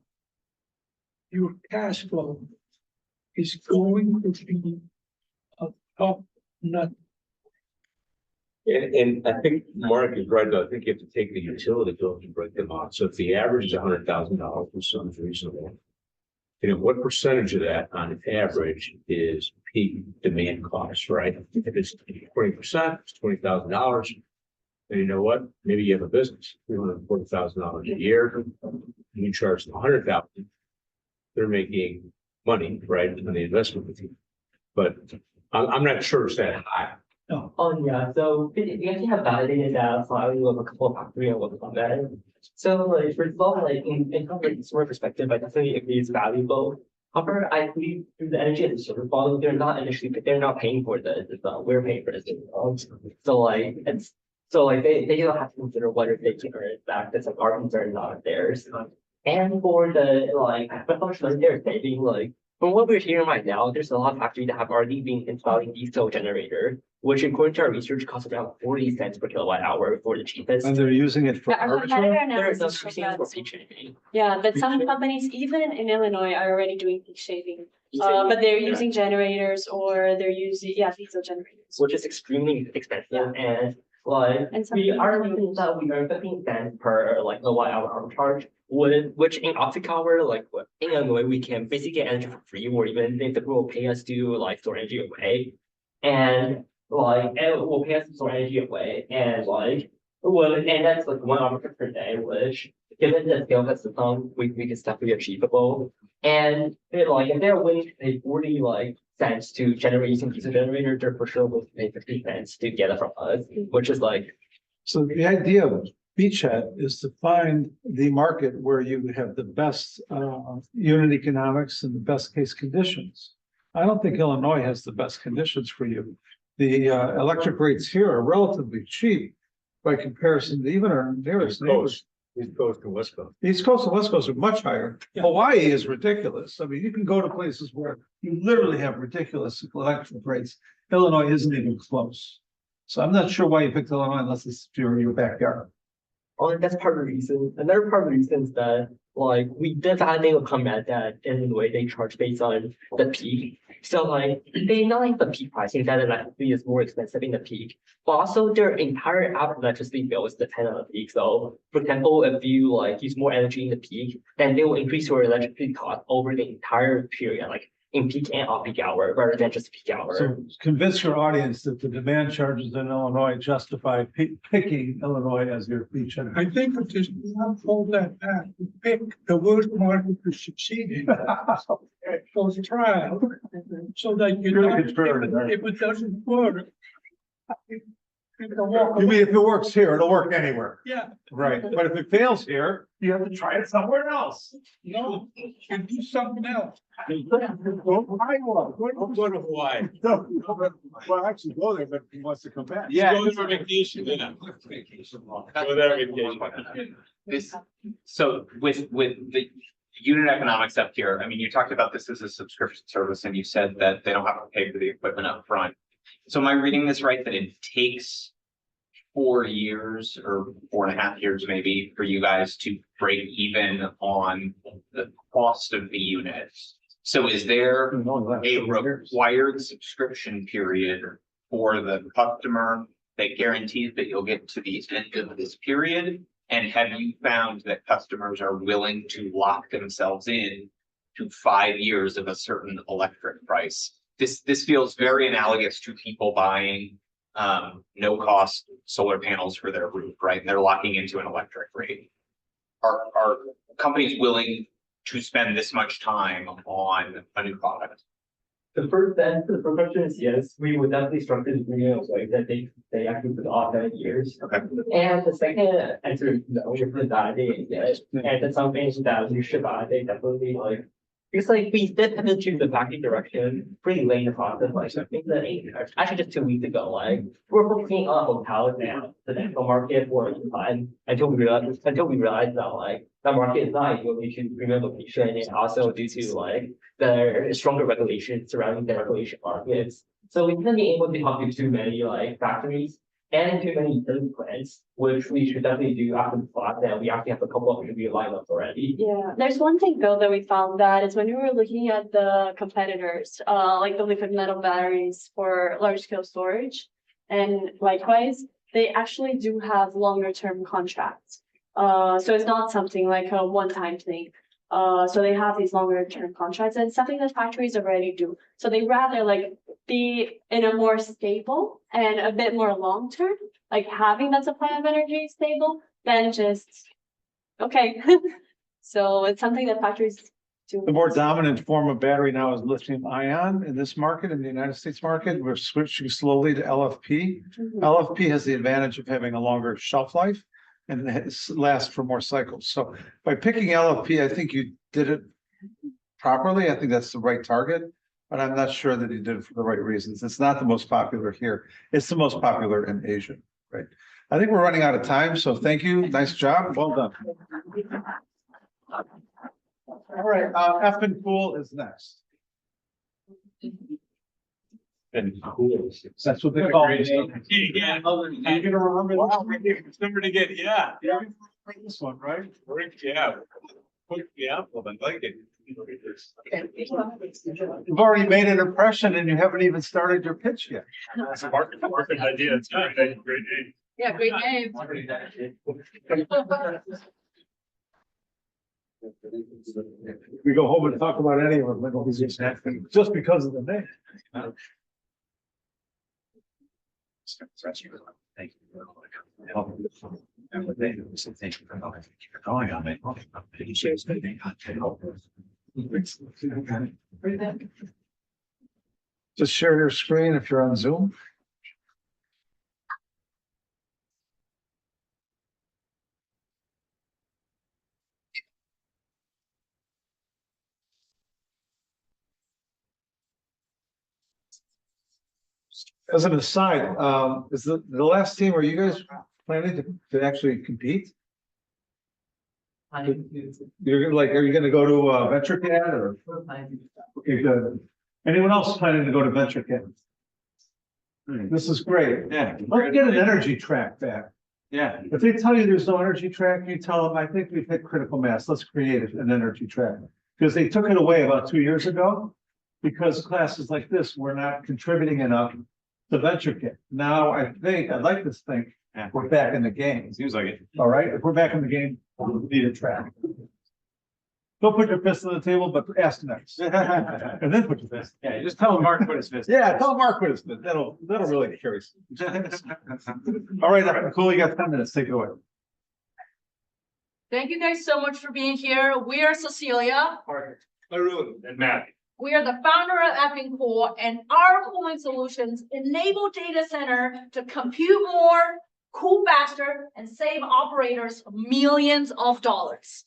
Your cash flow is going to be a top nut. And I think Mark is right, though. I think you have to take the utility bills and break them out. So if the average is $100,000, which sounds reasonable. What percentage of that on average is peak demand costs, right? If it's 20%, it's $20,000. And you know what? Maybe you have a business, $340,000 a year. And you charge them $100,000. They're making money, right, on the investment with you. But I'm not sure it's that high. Oh, yeah, so we actually have validated that, so I will have a couple of factory and look on that. So like, first of all, like in terms of consumer perspective, I definitely agree it's valuable. However, I believe through the energy and service model, they're not paying for this, we're paying for this. So like, they don't have to consider whether they can earn it back, that's like our concern, not theirs. And for the, like, they're saving, like, from what we're hearing right now, there's a lot of factories that have already been installing diesel generator, which according to our research costs around 40 cents per kilowatt hour for the cheapest. And they're using it for Our arbitrage? competitor now They're is just also using it for that. peak shaving. Yeah, but some companies, even in Illinois, are already doing peak shaving. But they're using generators or they're using, diesel generators. Which is extremely expensive and like, And some we are people- thinking that we are 15 cents per like kilowatt hour arbitrage. Which in optic hour, like in Illinois, we can basically get energy for free, or even if the people will pay us to like store energy away. And like, it will pay us to store energy away. And like, and that's like 1 arbitrage per day, which given the scale of the system, we can definitely achievable. And if they're willing to pay 40 cents to generate using diesel generator, they're for sure willing to pay 50 cents to get it from us, which is like. So the idea of beachhead is to find the market where you have the best unit economics and the best case conditions. I don't think Illinois has the best conditions for you. The electric rates here are relatively cheap by comparison to even our nearest neighbors. East Coast and West Coast. East Coast and West Coast are much higher. Hawaii is ridiculous. I mean, you can go to places where you literally have ridiculous electric rates. Illinois isn't even close. So I'm not sure why you picked Illinois unless it's your backyard. Oh, that's part of the reason. Another part of the reason is that like we definitely will come at that in the way they charge based on the peak. So like they not like the peak pricing that electricity is more expensive in the peak, but also their entire average electricity bill is dependent on the peak. So for example, if you like use more energy in the peak, then they will increase your electricity cost over the entire period, like in peak and off peak hour rather than just peak hour. So convince your audience that the demand charges in Illinois justify picking Illinois as your beachhead. I think we just not hold that back, pick the worst market to succeed in. So try, so that you Really know, contrarian, right? if it doesn't work. You can walk You mean away. if it works here, it'll work anywhere. Yeah, Right, but if it fails here, you have to try it somewhere else. no, you do something else. Don't go to Hawaii. Well, actually go there, but he wants to come back. Yeah. Go there for vacation, you know. Go there vacation. This, so with the unit economics up here, I mean, you talked about this as a subscription service and you said that they don't have to pay for the equipment up front. So am I reading this right, that it takes 4 years or 4.5 years maybe for you guys to break even on the cost of the units? So is there a required subscription period for the customer that guarantees that you'll get to the end of this period? And have you found that customers are willing to lock themselves in to 5 years of a certain electric price? This feels very analogous to people buying no cost solar panels for their roof, right? And they're locking into an electric rate. Are companies willing to spend this much time on a new product? The first answer to the first question is yes, we would definitely structure the agreement in a way that they actually put off 7 years. Okay. And the second answer is no, we put that yes. And then some things that we should validate definitely like Because like we did tend to choose the factory direction pretty late in the process, like I think that actually just 2 weeks ago, like we're focusing on hotels and the national market for a time until we realized that like the market is not ideal due to premium location and also due to like the stronger regulations surrounding the regulation markets. So we couldn't be able to talk to too many like factories and too many utility plants, which we should definitely do after the plot. That we actually have a couple of interview lineups already. Yeah, there's one thing though that we found that is when we were looking at the competitors, like the liquid metal batteries for large scale storage. And likewise, they actually do have longer term contracts. So it's not something like a one-time thing. So they have these longer term contracts and something that factories already do. So they rather like be in a more stable and a bit more long term, like having that supply of energy stable than just, okay. So it's something that factories do. The more dominant form of battery now is lithium ion in this market, in the United States market. We're switching slowly to LFP. LFP has the advantage of having a longer shelf life and it lasts for more cycles. So by picking LFP, I think you did it properly. I think that's the right target, but I'm not sure that you did it for the right reasons. It's not the most popular here. It's the most popular in Asia, right? I think we're running out of time, so thank you. Nice job. Well done. All right, F and Cool is next. And cool. That's what they call it. Yeah. You're gonna remember It's number to get, yeah. this one, right? Yeah. Quick, yeah, well, I like it. You've already made an impression and you haven't even started your pitch yet. That's a perfect idea. It's a great name. Yeah, great name. We go home and talk about any of them, just because of the name. Thank you. Thank you for going on it. Just share your screen if you're on Zoom. As an aside, is the last team, are you guys planning to actually compete? You're like, are you gonna go to VentureCat or? Okay, good. Anyone else planning to go to VentureCat? This is great. Yeah. Let's get an energy track back. Yeah. If they tell you there's no energy track, you tell them, I think we've hit critical mass. Let's create an energy track. Because they took it away about 2 years ago. Because classes like this were not contributing enough to VentureCat. Now I think, I'd like to think, we're back in the game. Seems like it. All right, if we're back in the game, we need a track. Don't put your fist on the table, but ask next. And then put your fist. Yeah, just tell Mark put his fist. Yeah, tell Mark what it's been. That'll really carry. All right, cool. You got 10 minutes. Take it away. Thank you guys so much for being here. We are Cecilia. Arun and Matt. We are the founder of Effing Cool, and our cooling solutions enable data center to compute more, cool faster, and save operators millions of dollars.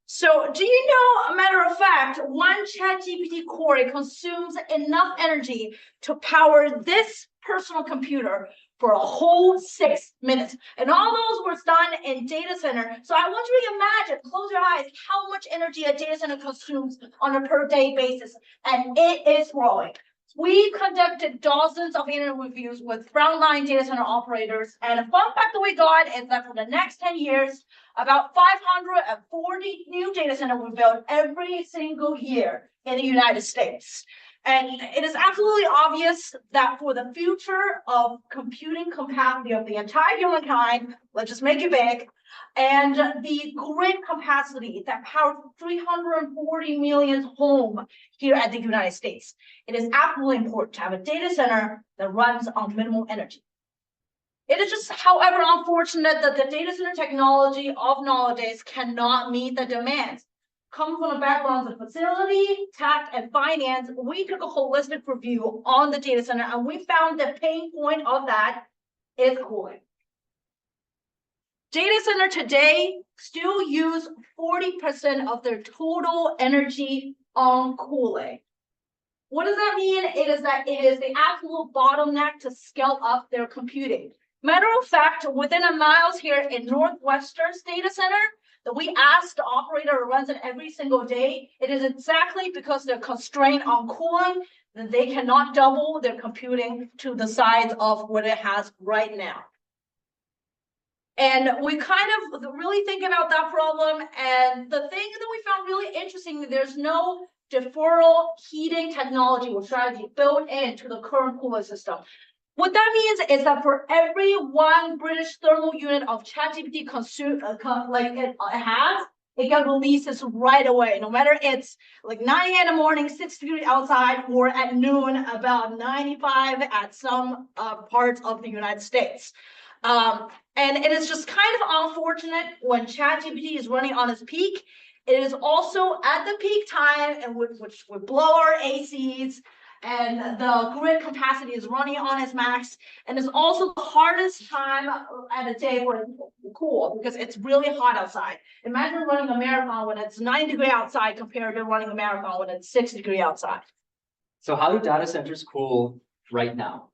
So do you know, a matter of fact, one ChatGPT query consumes enough energy to power this personal computer for a whole 6 minutes. And all those were done in data center. So I want you to imagine, close your eyes, how much energy a data center consumes on a per day basis. And it is growing. We conducted dozens of internet reviews with frontline data center operators. And a fun fact that we got is that for the next 10 years, about 540 new data centers were built every single year in the United States. And it is absolutely obvious that for the future of computing capacity of the entire humankind, let's just make it big, and the grid capacity that powers 340 million homes here at the United States, it is absolutely important to have a data center that runs on minimal energy. It is just, however, unfortunate that the data center technology of nowadays cannot meet the demands. Coming from the backgrounds of facility, tech, and finance, we took a holistic review on the data center, and we found the pain point of that is cooling. Data center today still use 40% of their total energy on cooling. What does that mean? It is that it is the absolute bottleneck to scale up their computing. Matter of fact, within a miles here in Northwestern's data center, that we asked the operator who runs it every single day, it is exactly because they're constrained on cooling that they cannot double their computing to the size of what it has right now. And we kind of really think about that problem. And the thing that we found really interesting, there's no deferral heating technology or strategy built into the current cooling system. What that means is that for every one British thermal unit of ChatGPT it can release this right away, no matter it's like 9 a.m. in the morning, 6 degrees outside, or at noon, about 95 at some parts of the United States. And it is just kind of unfortunate when ChatGPT is running on its peak. It is also at the peak time, and which would blow our ACs, and the grid capacity is running on its max. And it's also the hardest time at a day where it's cool because it's really hot outside. Imagine running a marathon when it's 9 degrees outside compared to running a marathon when it's 6 degrees outside. So how do data centers cool right now?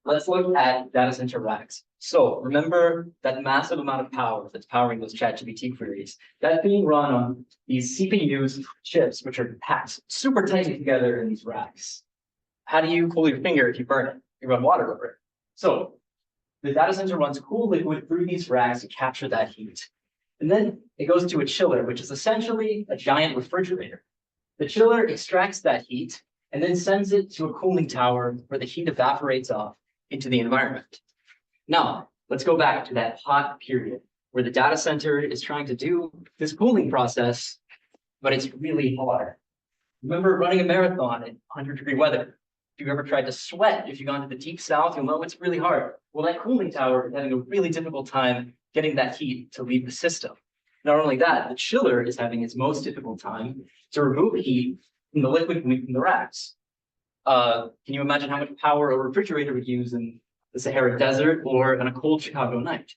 Let's look at data center racks. So remember that massive amount of power that's powering those ChatGPT queries that's being run on these CPUs chips, which are packed super tightly together in these racks. How do you cool your finger if you burn it? You run water over it. So the data center runs cool liquid through these racks to capture that heat. And then it goes to a chiller, which is essentially a giant refrigerator. The chiller extracts that heat and then sends it to a cooling tower where the heat evaporates off into the environment. Now, let's go back to that hot period where the data center is trying to do this cooling process, but it's really hot. Remember running a marathon in 100-degree weather. If you've ever tried to sweat, if you've gone to the deep south, you'll know it's really hard. Well, that cooling tower is having a really difficult time getting that heat to leave the system. Not only that, the chiller is having its most difficult time to remove heat from the liquid coming from the racks. Can you imagine how much power a refrigerator would use in the Sahara Desert or on a cold Chicago night?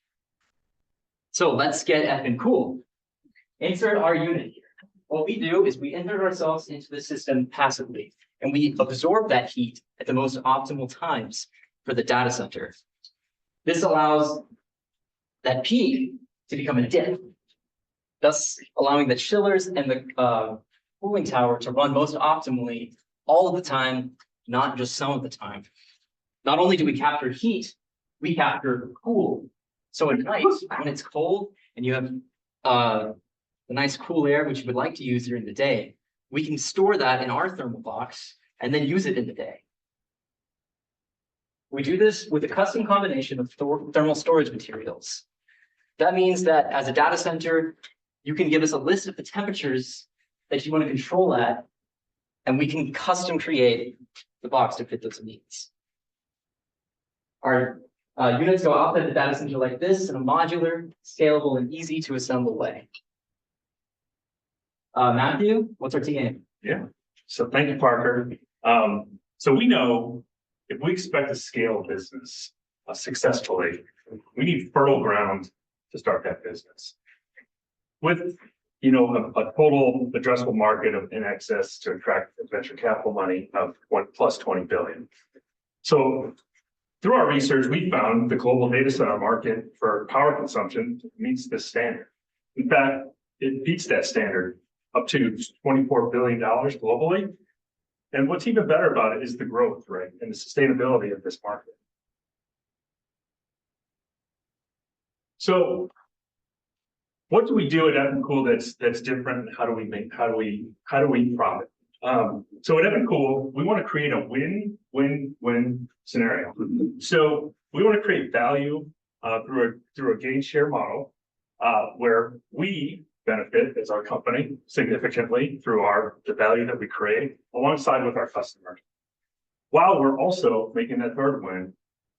So let's get effing cool. Insert our unit here. What we do is we insert ourselves into the system passively, and we absorb that heat at the most optimal times for the data center. This allows that peak to become a dip, thus allowing the chillers and the cooling tower to run most optimally all of the time, not just some of the time. Not only do we capture heat, we capture cool. So at night, when it's cold and you have the nice cool air, which you would like to use during the day, we can store that in our thermal box and then use it in the day. We do this with a custom combination of thermal storage materials. That means that as a data center, you can give us a list of the temperatures that you want to control at, and we can custom create the box to fit those needs. Our units go outside the data center like this in a modular, scalable, and easy to assemble way. Matthew, what's our TA? Yeah, so thank you, Parker. So we know if we expect to scale a business successfully, we need fertile ground to start that business. With a total addressable market of in excess to attract venture capital money of plus 20 billion. So through our research, we found the global data center market for power consumption meets this standard. In fact, it beats that standard up to $24 billion globally. And what's even better about it is the growth rate and the sustainability of this market. So what do we do at Evancool that's different? How do we profit? So at Evancool, we want to create a win-win-win scenario. So we want to create value through a gain share model where we benefit as our company significantly through the value that we create alongside with our customers, while we're also making that third win,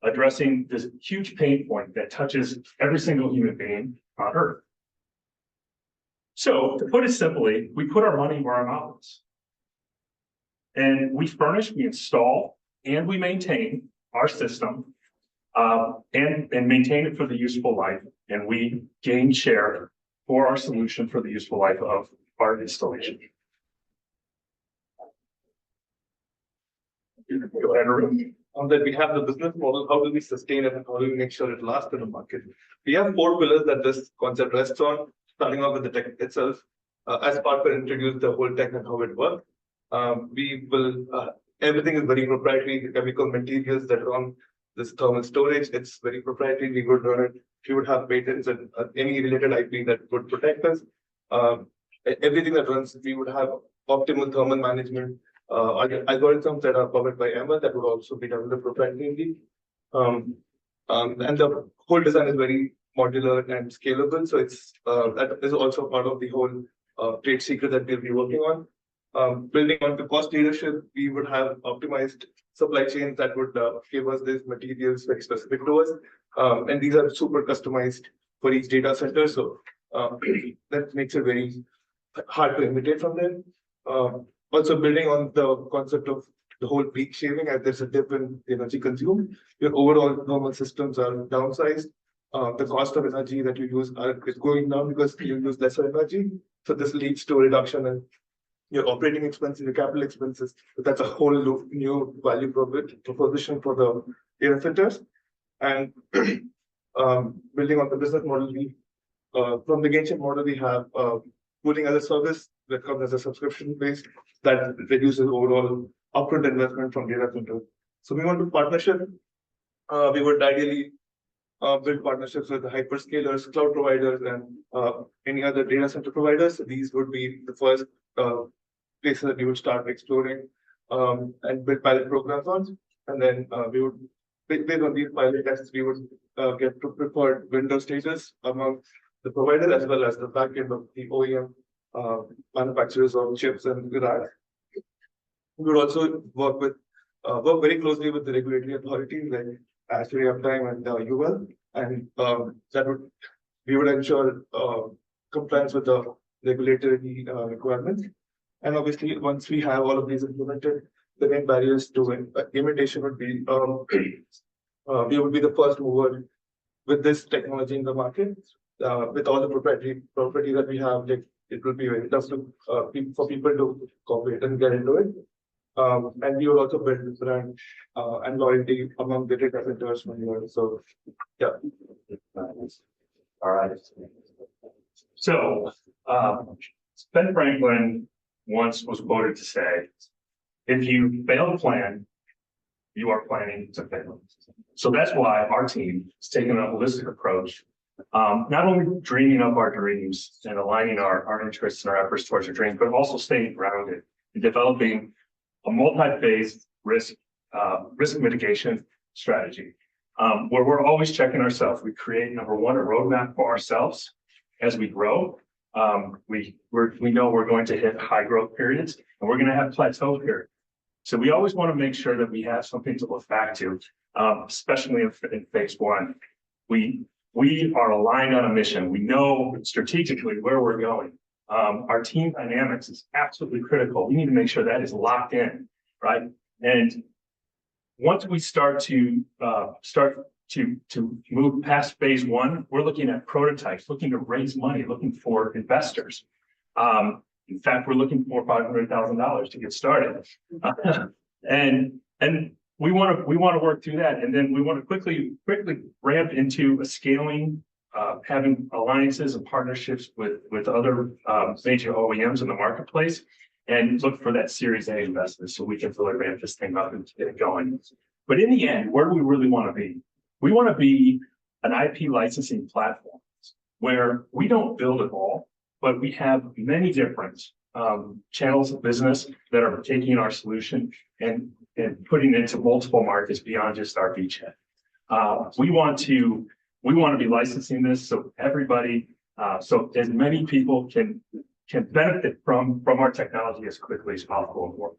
addressing this huge pain point that touches every single human being on Earth. So to put it simply, we put our money where our mouth is. And we furnish, we install, and we maintain our system and maintain it for the useful life and we gain share for our solution for the useful life of our installation. Go ahead, Arun. On that, we have the business model, how do we sustain it and how do we make sure it lasts in the market? We have 4 pillars that this concept rests on, starting off with the tech itself. As Parker introduced the whole tech and how it works, everything is very proprietary, the chemical materials that run this thermal storage, it's very proprietary, we would run it, we would have patents and any related IP that would protect us. Everything that runs, we would have optimal thermal management, algorithms that are covered by ML that would also be developed proprietary. And the whole design is very modular and scalable. So it's that is also part of the whole trade secret that we'll be working on. Building on the cost leadership, we would have optimized supply chains that would give us these materials very specific to us. And these are super customized for each data center. So that makes it very hard to imitate from them. Also building on the concept of the whole peak shaving, as there's a dip in energy consumed, your overall thermal systems are downsized. The cost of energy that you use is going down because you use lesser energy. So this leads to a reduction in your operating expenses, your capital expenses. So that's a whole new value proposition for the data centers. And building on the business model, from the Genshin model, we have cooling as a service that comes as a subscription base that reduces overall upfront investment from data centers. So we want to partnership. We would ideally build partnerships with the hyperscalers, cloud providers, and any other data center providers. So these would be the first places that we would start exploring and build pilot programs on. And then we would, based on these pilot tests, we would get to preferred vendor status among the provider as well as the back end of the OEM manufacturers of chips and racks. We would also work very closely with the regulatory authorities like Ashbury Uptime and UL, and we would ensure compliance with the regulatory requirements. And obviously, once we have all of these implemented, the main barriers to imitation would be we would be the first mover with this technology in the market. With all the property that we have, it will be very tough for people to cooperate and get into it. And we will also build brand and loyalty among the data centers from here. So, yeah. All right. So, Ben Franklin once was quoted to say, if you fail to plan, you are planning to fail. So that's why our team is taking a holistic approach, not only dreaming up our dreams and aligning our interests and our efforts towards our dreams, but also staying grounded in developing a multi-phase risk mitigation strategy, where we're always checking ourselves. We create, number one, a roadmap for ourselves as we grow. We know we're going to hit high growth periods and we're going to have plateau periods. So we always want to make sure that we have something to look back to, especially in phase one. We are aligned on a mission. We know strategically where we're going. Our team dynamics is absolutely critical. We need to make sure that is locked in, right? And once we start to move past phase one, we're looking at prototypes, looking to raise money, looking for investors. In fact, we're looking for $500,000 to get started, and we want to work through that, and then we want to quickly ramp into a scaling, having alliances and partnerships with other major OEMs in the marketplace, and look for that Series A investment so we can really ramp this thing up and get it going. But in the end, where do we really want to be? We want to be an IP licensing platform where we don't build it all, but we have many different channels of business that are taking our solution and putting it into multiple markets beyond just our beachhead. We want to be licensing this so everybody, so as many people can benefit from our technology as quickly as possible.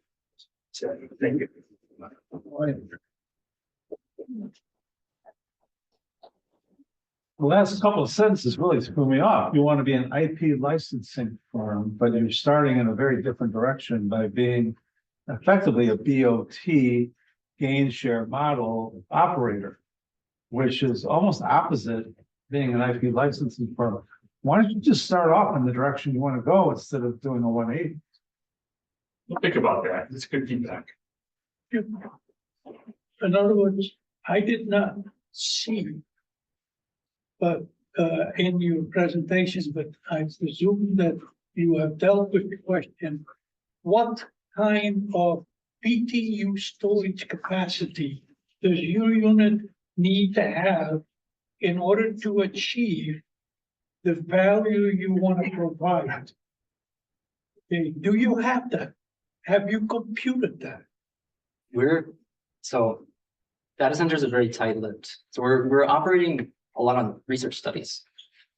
So, thank you. The last couple of sentences really threw me off. You want to be an IP licensing firm, but you're starting in a very different direction by being effectively a BOT gain share model operator, which is almost opposite being an IP licensing firm, why don't you just start off in the direction you want to go instead of doing a 180? Think about that. It's good feedback. In other words, I did not see, but in your presentations, but I presume that you have dealt with the question, what kind of BTU storage capacity does your unit need to have in order to achieve the value you want to provide? Okay, do you have that? Have you computed that? So data centers are very tight-lipped. So we're operating a lot on research studies,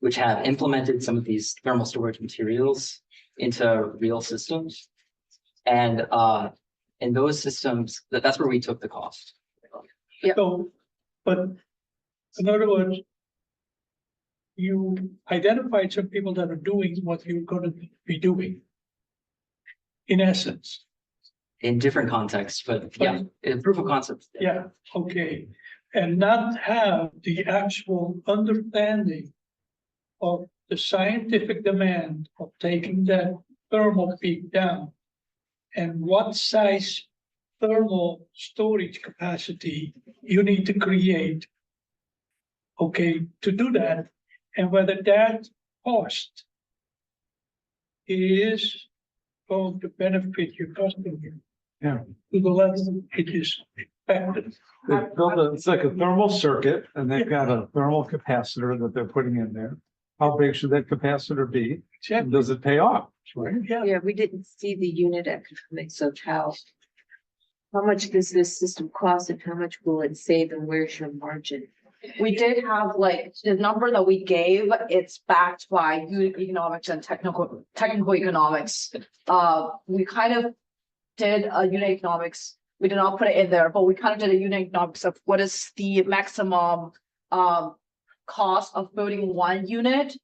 which have implemented some of these thermal storage materials into real systems. And in those systems, that's where we took the cost. Yeah. So, but in other words, you identified some people that are doing what you're going to be doing. In essence. In different contexts, but yeah, in proof of concept. Yeah, okay. And not have the actual understanding of the scientific demand of taking that thermal peak down. And what size thermal storage capacity you need to create, okay, to do that, and whether that cost is going to benefit your customer. Yeah. To the level it is expected. They built it's like a thermal circuit and they've got a thermal capacitor that they're putting in there. How big should that capacitor be? And does it pay off? Right? Yeah, we didn't see the unit economics of how much does this system cost and how much will it save and where's your margin? We did have like the number that we gave, it's backed by unit economics and technical economics. We kind of did a unit economics. We did not put it in there, but we kind of did a unit economics of what is the maximum cost of building one unit.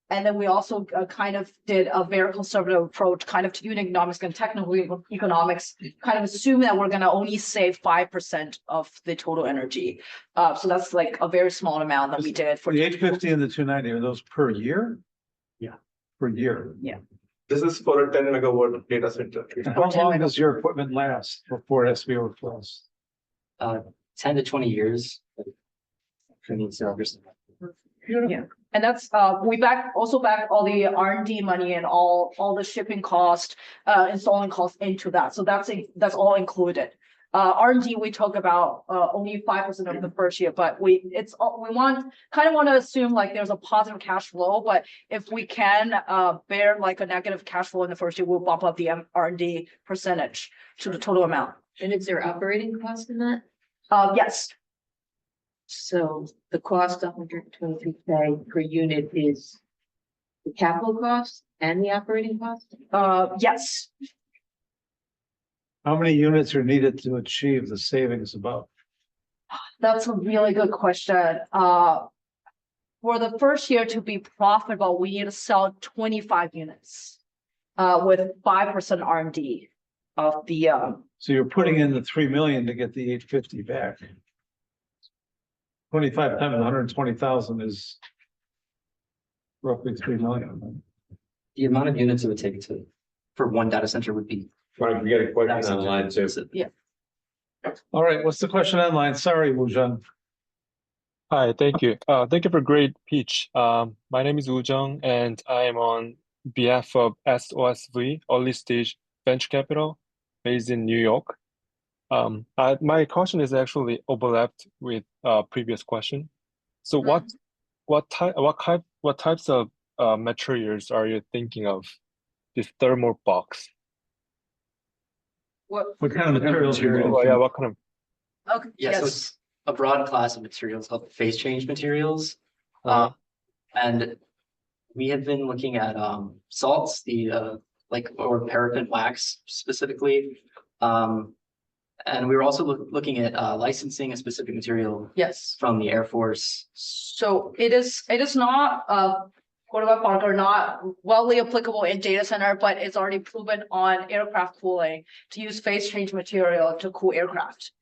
And then we also kind of did a very conservative approach kind of to unit economics and technical economics, kind of assuming that we're going to only save 5% of the total energy. So that's like a very small amount that we did for the 850 and the 290. Are those per year? Yeah. Per year. Yeah. This is for a 10 megawatt data center. How long does your equipment last before it has to be replaced? 10 to 20 years. Yeah, and that's we also back all the R&D money and all the shipping cost, installing costs into that. So that's all included. R&D we talk about only 5% of the first year, but we want to assume like there's a positive cash flow, but if we can bear like a negative cash flow in the first year, we'll bump up the R&D percentage to the total amount. And is there operating cost in that? Yes. So the cost of 123K per unit is the capital cost and the operating cost? Yes. How many units are needed to achieve the savings above? That's a really good question. For the first year to be profitable, we need to sell 25 units with 5% R&D of the. So you're putting in the 3 million to get the 850 back. 25 times 120,000 is roughly 3 million. The amount of units it would take for one data center would be. Fine, we got a question online too. Yeah. All right, what's the question online? Sorry, Woo-Jung. Hi, thank you. Thank you for a great pitch. My name is Woo-Jung and I am on behalf of SOSV, Early Stage Venture Capital, based in New York. My question is actually overlapped with previous question. So what types of materials are you thinking of this thermal box? What kind of materials are you Oh, yeah, what kind of? Okay. Yeah, so it's a broad class of materials called phase change materials. And we have been looking at salts, or paraffin wax specifically. And we were also looking at licensing a specific material. Yes. From the Air Force. So it is not quote-unquote product or not widely applicable in data center, but it's already proven on aircraft cooling to use phase change material to cool aircraft.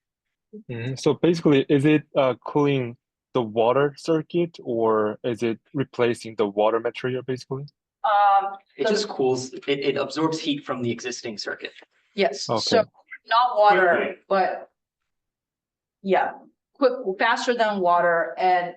So basically, is it cooling the water circuit, or is it replacing the water material basically? It just cools, it absorbs heat from the existing circuit. Yes, Okay. so not water, Quickly. but yeah, faster than water and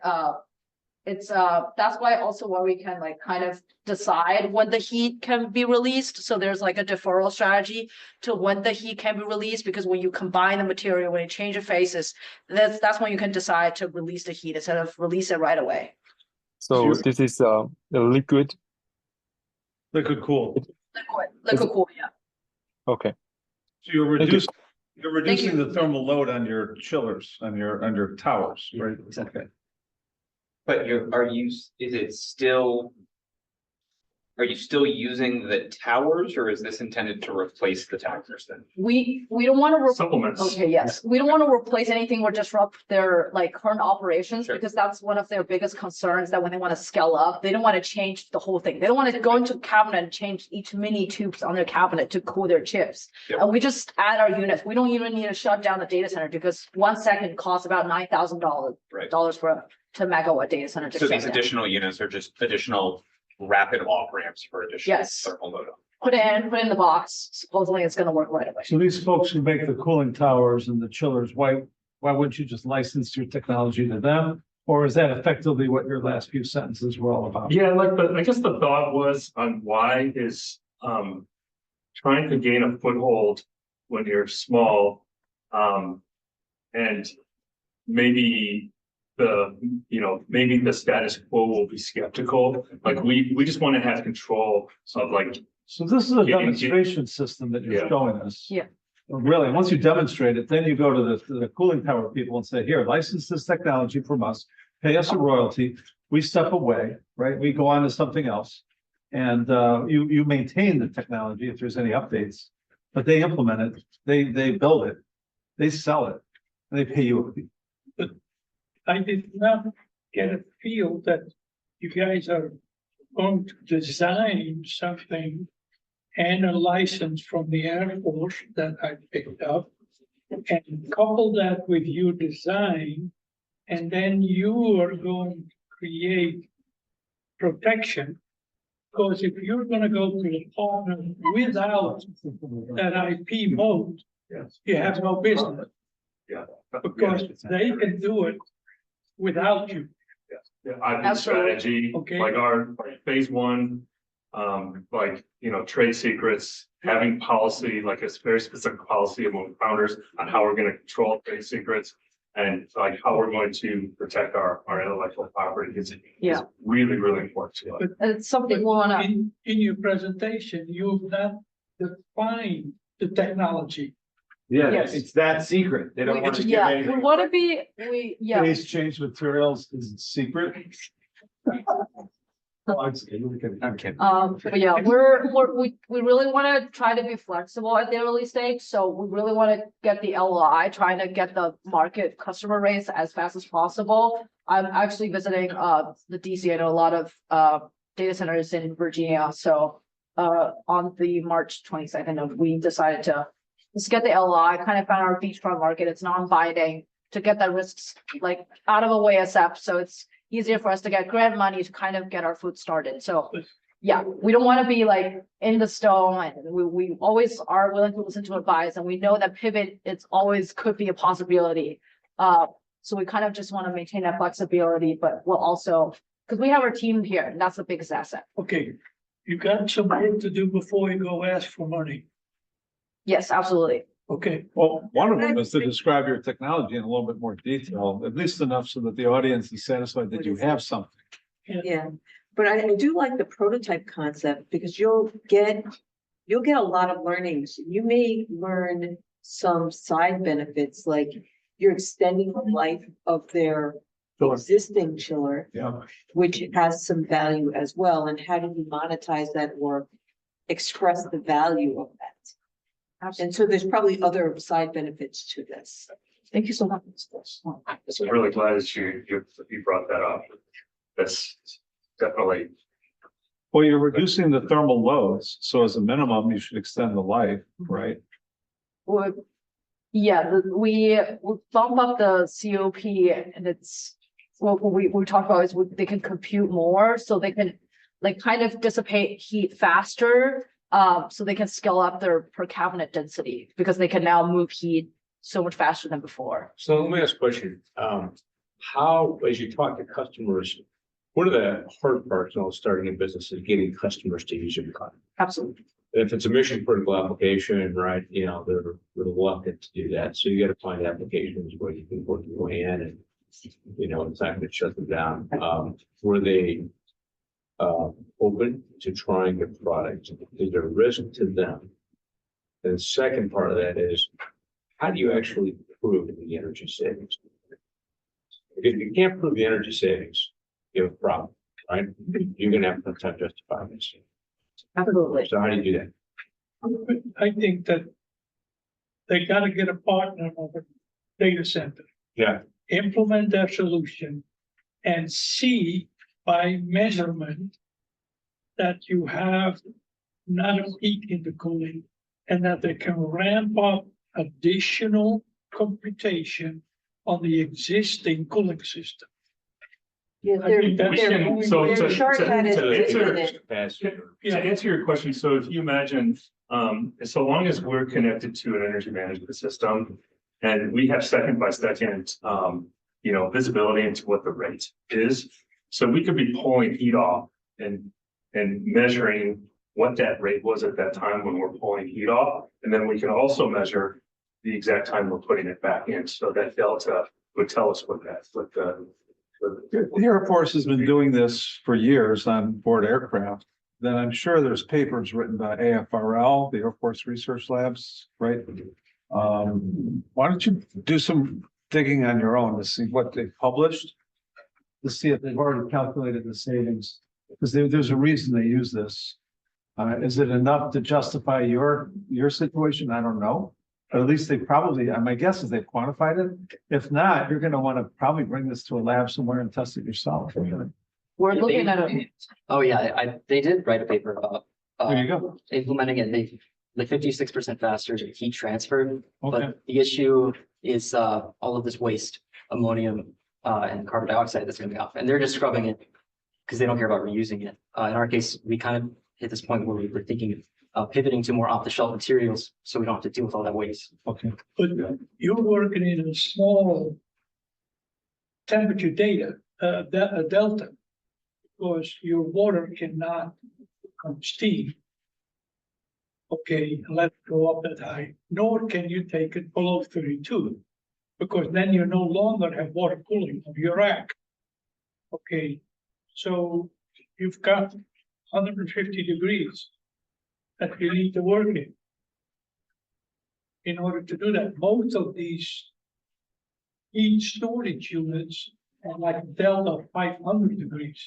it's that's why also where we can like kind of decide when the heat can be released. So there's like a deferral strategy to when the heat can be released, because when you combine the material, when you change the phases, that's when you can decide to release the heat instead of release it right away. So this is a liquid. Liquid cool. Liquid cool, yeah. Okay. So you're Thank you. reducing the thermal load on your chillers, on your towers, right? Exactly. Okay. But is it still? Are you still using the towers, or is this intended to replace the towers then? We don't want to. Supplements. Okay, yes, we don't want to replace anything or disrupt their like current operations, because that's one of their biggest concerns, that when they want to scale up, they don't want to change the whole thing. They don't want to go into a cabinet and change each mini tubes on their cabinet to cool their chips. Yep. And we just add our units. We don't even need to shut down the data center, because 1 second costs about $9,000 for to megawatt data center. To So shut these down. additional units are just additional rapid off ramps for additional Yes. thermal load. Put in the box. Supposedly it's going to work right away. So these folks who make the cooling towers and the chillers, why wouldn't you just license your technology to them? Or is that effectively what your last few sentences were all about? Yeah, I guess the thought was on why is trying to gain a foothold when you're small. And maybe maybe the status quo will be skeptical. Like we just want to have control of like. So this is a demonstration system that you're showing us. Yeah. Really, once you demonstrate it, then you go to the cooling tower people and say, here, license this technology from us, pay us a royalty. We step away, right? We go on to something else. And you maintain the technology if there's any updates, but they implement it, they build it, they sell it, and they pay you a fee. But I did not get a feel that you guys are going to design something and a license from the Air Force that I picked up, and couple that with your design, and then you are going to create protection. Because if you're gonna go to the partner without that IP mode, you have no business. Yeah. Because they can do it without you. Yeah, IP Absolutely. strategy, Okay. like our phase one, trade secrets, having policy, like a very specific policy among founders on how we're gonna control trade secrets. And like how we're going to protect our intellectual property is really, really important to us. But It's something we want to. in your presentation, you've not defined the technology. Yeah, Yes. it's that secret. They don't want to give Yeah, we anything. want to be, Phase change materials is secret. I'm kidding. but yeah, we really want to try to be flexible at the early stage. So we really want to get the LOI, trying to get the market customer rates as fast as possible. I'm actually visiting the DC. I know a lot of data centers in Virginia. So on the March 22nd, we decided to just get the LOI, kind of found our beachfront market. It's non-binding to get that risks like out of the way ASAP. So it's easier for us to get grant money to kind of get our food started. So yeah, we don't want to be like in the stone, and we always are willing to listen to advice, and we know that pivot, it's always could be a possibility. So we kind of just want to maintain that flexibility, but we'll also, because we have our team here, and that's the biggest asset. Okay, you got some work to do before you go ask for money. Yes, absolutely. Okay. Well, one of them is to describe your technology in a little bit more detail, at least enough so that the audience is satisfied that you have something. Yeah, but I do like the prototype concept, because you'll get a lot of learnings. You may learn some side benefits, like you're extending the life of their existing chiller, Yeah. which has some value as well. And how do you monetize that or express the value of that? And so there's probably other side benefits to this. Thank you so much. I'm really glad that you brought that up. That's definitely. Well, you're reducing the thermal loads, so as a minimum, you should extend the life, right? Yeah, we bump up the COP, and it's what we talked about is they can compute more, so they can like kind of dissipate heat faster. So they can scale up their per cabinet density because they can now move heat so much faster than before. So let me ask a question. How, as you talk to customers, what are the hard parts of starting a business is getting customers to use your product? Absolutely. If it's a mission critical application, right, you know, they're reluctant to do that. So you got to find applications where you can work your way in and, you know, it's not going to shut them down. Were they open to trying the product? Is there risk to them? And the second part of that is, how do you actually prove the energy savings? If you can't prove the energy savings, you have a problem, right? You're gonna have to justify this. Absolutely. So how do you do that? I think that they gotta get a partner of a data center, Yeah, implement their solution and see by measurement that you have not a peak in the cooling and that they can ramp up additional computation on the existing cooling system. Yeah, I think that's- they're short-handed doing it. To answer your question, so if you imagine, so long as we're connected to an energy management system and we have second by second, visibility into what the rate is. So we could be pulling heat off and measuring what that rate was at that time when we're pulling heat off. And then we can also measure the exact time we're putting it back in. So that delta would tell us what the The Air Force has been doing this for years on board aircraft. Then I'm sure there's papers written by AFRL, the Air Force Research Labs, right? Why don't you do some digging on your own to see what they've published? To see if they've already calculated the savings, because there's a reason they use this. Is it enough to justify your situation? I don't know. But at least they probably, my guess is they've quantified it. If not, you're gonna want to probably bring this to a lab somewhere and test it yourself. We're looking at a. Oh, yeah, they did write a paper about. There you go. Implementing it, they, like 56% faster heat transfer. Okay. But the issue is, all of this waste, ammonium, and carbon dioxide that's coming off, and they're just scrubbing it because they don't care about reusing it. In our case, we kind of hit this point where we were thinking of pivoting to more off-the-shelf materials, so we don't have to deal with all that waste. Okay. But you're working in a small temperature delta, because your water cannot become steam. Okay, let it go up that high, nor can you take it below 32, because then you no longer have water cooling of your rack. Okay, so you've got 150 degrees that you need to work in order to do that. Most of these heat storage units are like delta 500 degrees,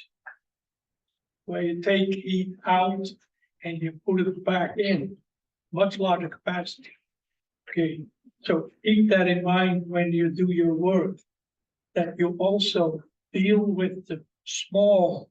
where you take heat out and you put it back in, much larger capacity. Okay, so keep that in mind when you do your work, that you also deal with the small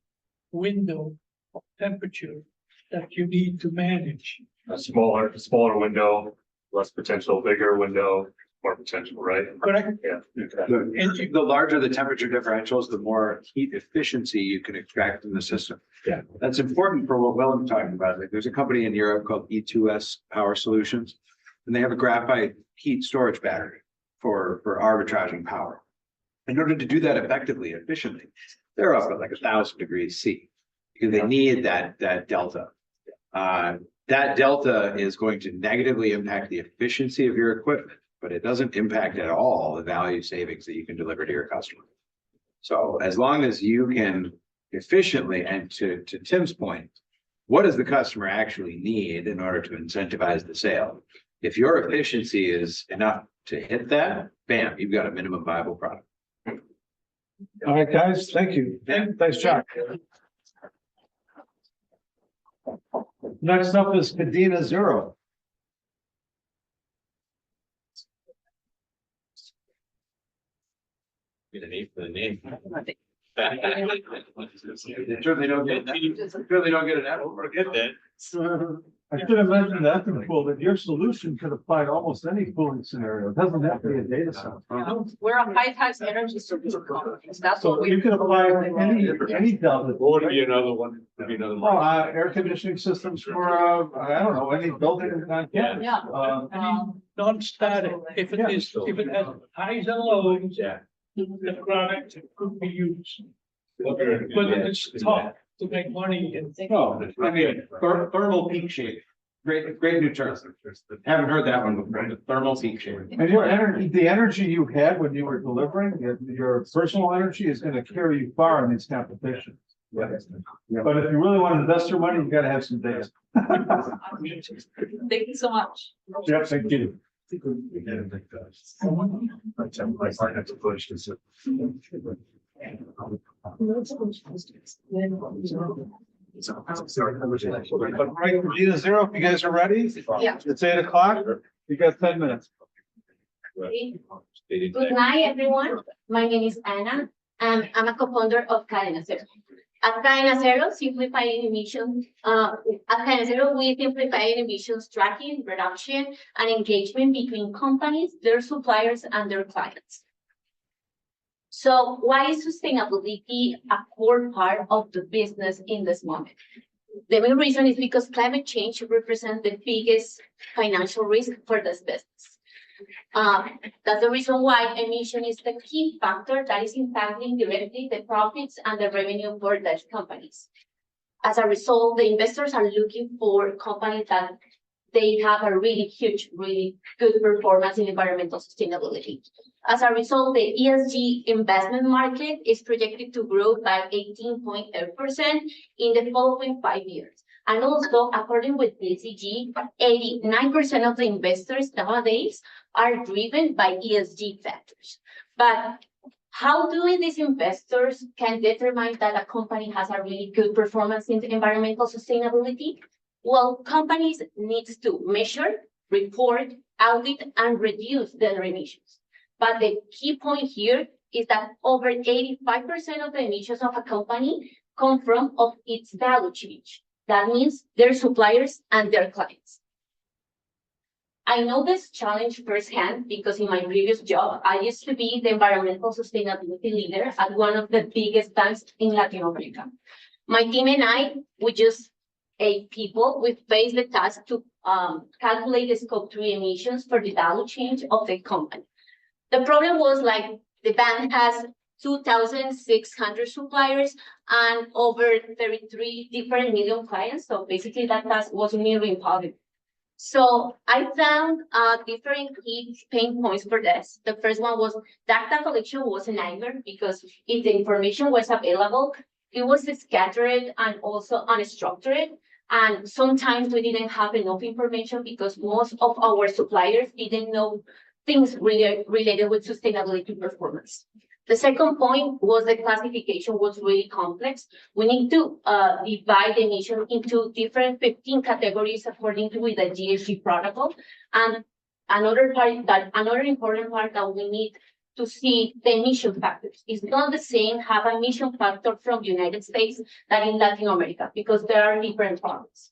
window of temperature that you need to manage. a smaller window, less potential, bigger window, more potential, right? Correct. Yeah. The larger the temperature differentials, the more heat efficiency you can extract from the system. Yeah. That's important for what Willem's talking about. Like, there's a company in Europe called E2S Power Solutions, and they have a graphite heat storage battery for arbitraging power. In order to do that effectively, efficiently, they're up at like 1,000 degrees C, because they need that delta. That delta is going to negatively impact the efficiency of your equipment, but it doesn't impact at all the value savings that you can deliver to your customer. So as long as you can efficiently, and to Tim's point, what does the customer actually need in order to incentivize the sale? If your efficiency is enough to hit that, bam, you've got a minimum viable product. All right, guys, thank you. Thanks, John. Next up is Cadena Zero. Get a name for the name. Sure they don't get that. Sure they don't get an apple or get that. I should have mentioned that before, that your solution could apply to almost any cooling scenario. It doesn't have to be a data center. We're a high tax energy solution company. That's what So we. you can apply to any dump. What would be another one? Would be another Oh, one. air conditioning systems for, I don't know, any building on campus. Yeah. Non-static, if it is, if it has highs and lows, Yeah. the product could be used. But it's tough to make money in. Oh, I mean, thermal peak shaving. Great new term. Haven't heard that one before, the thermal peak shaving. And your energy, the energy you had when you were delivering, your personal energy is gonna carry you far in these competitions. But if you really want to invest your money, you gotta have some data. Thank you so much. Yeah, thank you. Right, Regina Zero, if you guys are ready? Yeah. It's 8 o'clock. You got 10 minutes. Good night, everyone. My name is Anna, and I'm a co-founder of Cadena Zero. At Cadena Zero, simplifying emissions. At Cadena Zero, we simplify emissions tracking, reduction, and engagement between companies, their suppliers, and their clients. So why is sustainability a core part of the business in this moment? The main reason is because climate change represents the biggest financial risk for this business. That's the reason why emission is the key factor that is impacting directly the profits and the revenue for these companies. As a result, the investors are looking for companies that they have a really huge, really good performance in environmental sustainability. As a result, the ESG investment market is projected to grow by 18.8% in the following 5 years. And also, according with BCG, 89% of the investors nowadays are driven by ESG factors. But how do these investors can determine that a company has a really good performance in environmental sustainability? Well, companies need to measure, report, audit, and reduce their emissions. But the key point here is that over 85% of the emissions of a company come from its value chain. That means their suppliers and their clients. I know this challenge firsthand because in my previous job, I used to be the environmental sustainability leader at one of the biggest banks in Latin America. My team and I, we just 8 people, we faced the task to calculate the scope 3 emissions for the value chain of the company. The problem was like the bank has 2,600 suppliers and over 33 different million clients. So basically that task was nearly impossible. So I found different key pain points for this. The first one was data collection was a nightmare because if the information was available, it was scattered and also unstructured. And sometimes we didn't have enough information because most of our suppliers didn't know things related with sustainability performance. The second point was the classification was really complex. We need to divide the emission into different 15 categories according to the GHG protocol. And another important part that we need to see the emission factors. It's not the same have an emission factor from the United States than in Latin America because there are different problems.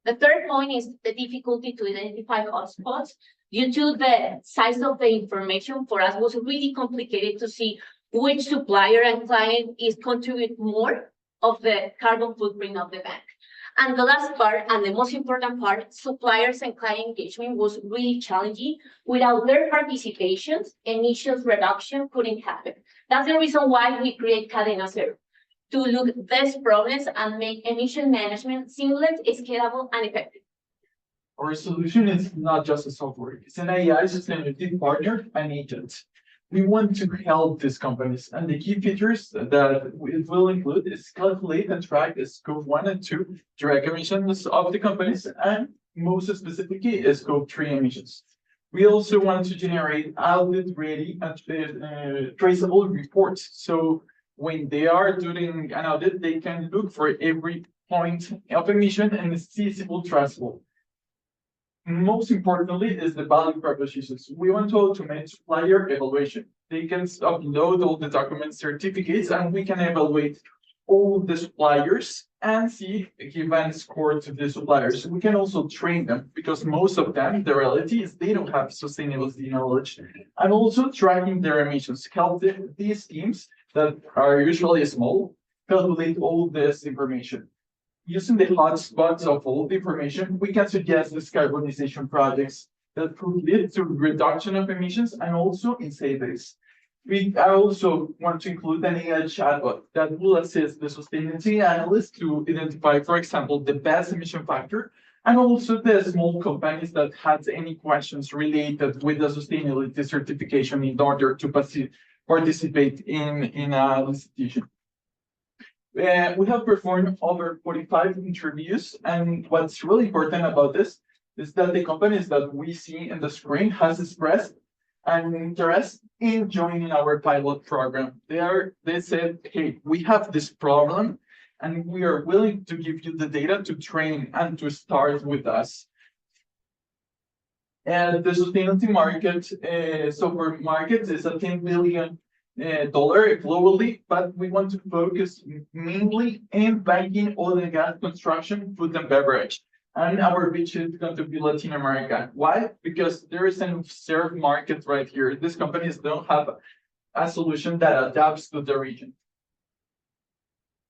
The third point is the difficulty to identify hotspots. Due to the size of the information, for us was really complicated to see which supplier and client is contribute more of the carbon footprint of the bank. And the last part, and the most important part, suppliers and client engagement was really challenging. Without their participations, emissions reduction couldn't happen. That's the reason why we create Cadena Zero, to look at these problems and make emission management seamless, scalable, and effective. Our solution is not just a software, it's an AI sustainability partner and agent. We want to help these companies, and the key features that it will include is calculate and track the scope 1 and 2 direct emissions of the companies, and most specifically scope 3 emissions. We also want to generate audit-ready and traceable reports. So when they are doing an audit, they can look for every point of emission and see it's traceable. Most importantly is the value propositions. We want to automate supplier evaluation. They can upload all the document certificates and we can evaluate all the suppliers and see give a score to the suppliers. We can also train them because most of them, the reality is they don't have sustainability knowledge, and also tracking their emissions. Help these teams that are usually small calculate all this information. Using the hotspots of all the information, we can suggest decarbonization projects that could lead to reduction of emissions and also in savings. I also want to include an AI chatbot that will assist the sustainability analyst to identify, for example, the best emission factor, and also the small companies that has any questions related with the sustainability certification in order to participate in a licitation. We have performed over 45 interviews, and what's really important about this is that the companies that we see in the screen has expressed an interest in joining our pilot program. They said, hey, we have this problem and we are willing to give you the data to train and to start with us. And the sustainability market, software market is a $10 billion globally, but we want to focus mainly in banking, oil and gas, construction, food and beverage. And our beach is going to be Latin America. Why? Because there is an observed market right here. These companies don't have a solution that adapts to the region.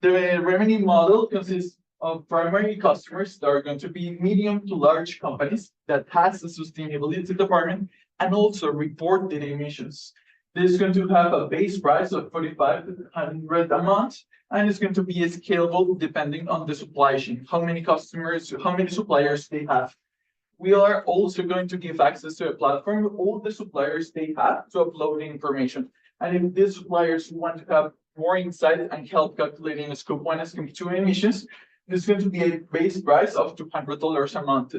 The revenue model consists of primary customers that are going to be medium to large companies that has a sustainability department and also report their emissions. This is going to have a base price of $4,500 a month, and it's going to be scalable depending on the supply chain, how many customers, how many suppliers they have. We are also going to give access to a platform, all the suppliers they have to upload information. And if these suppliers want to have more insight and help calculating scope 1 and scope 2 emissions, there's going to be a base price of $200 a month.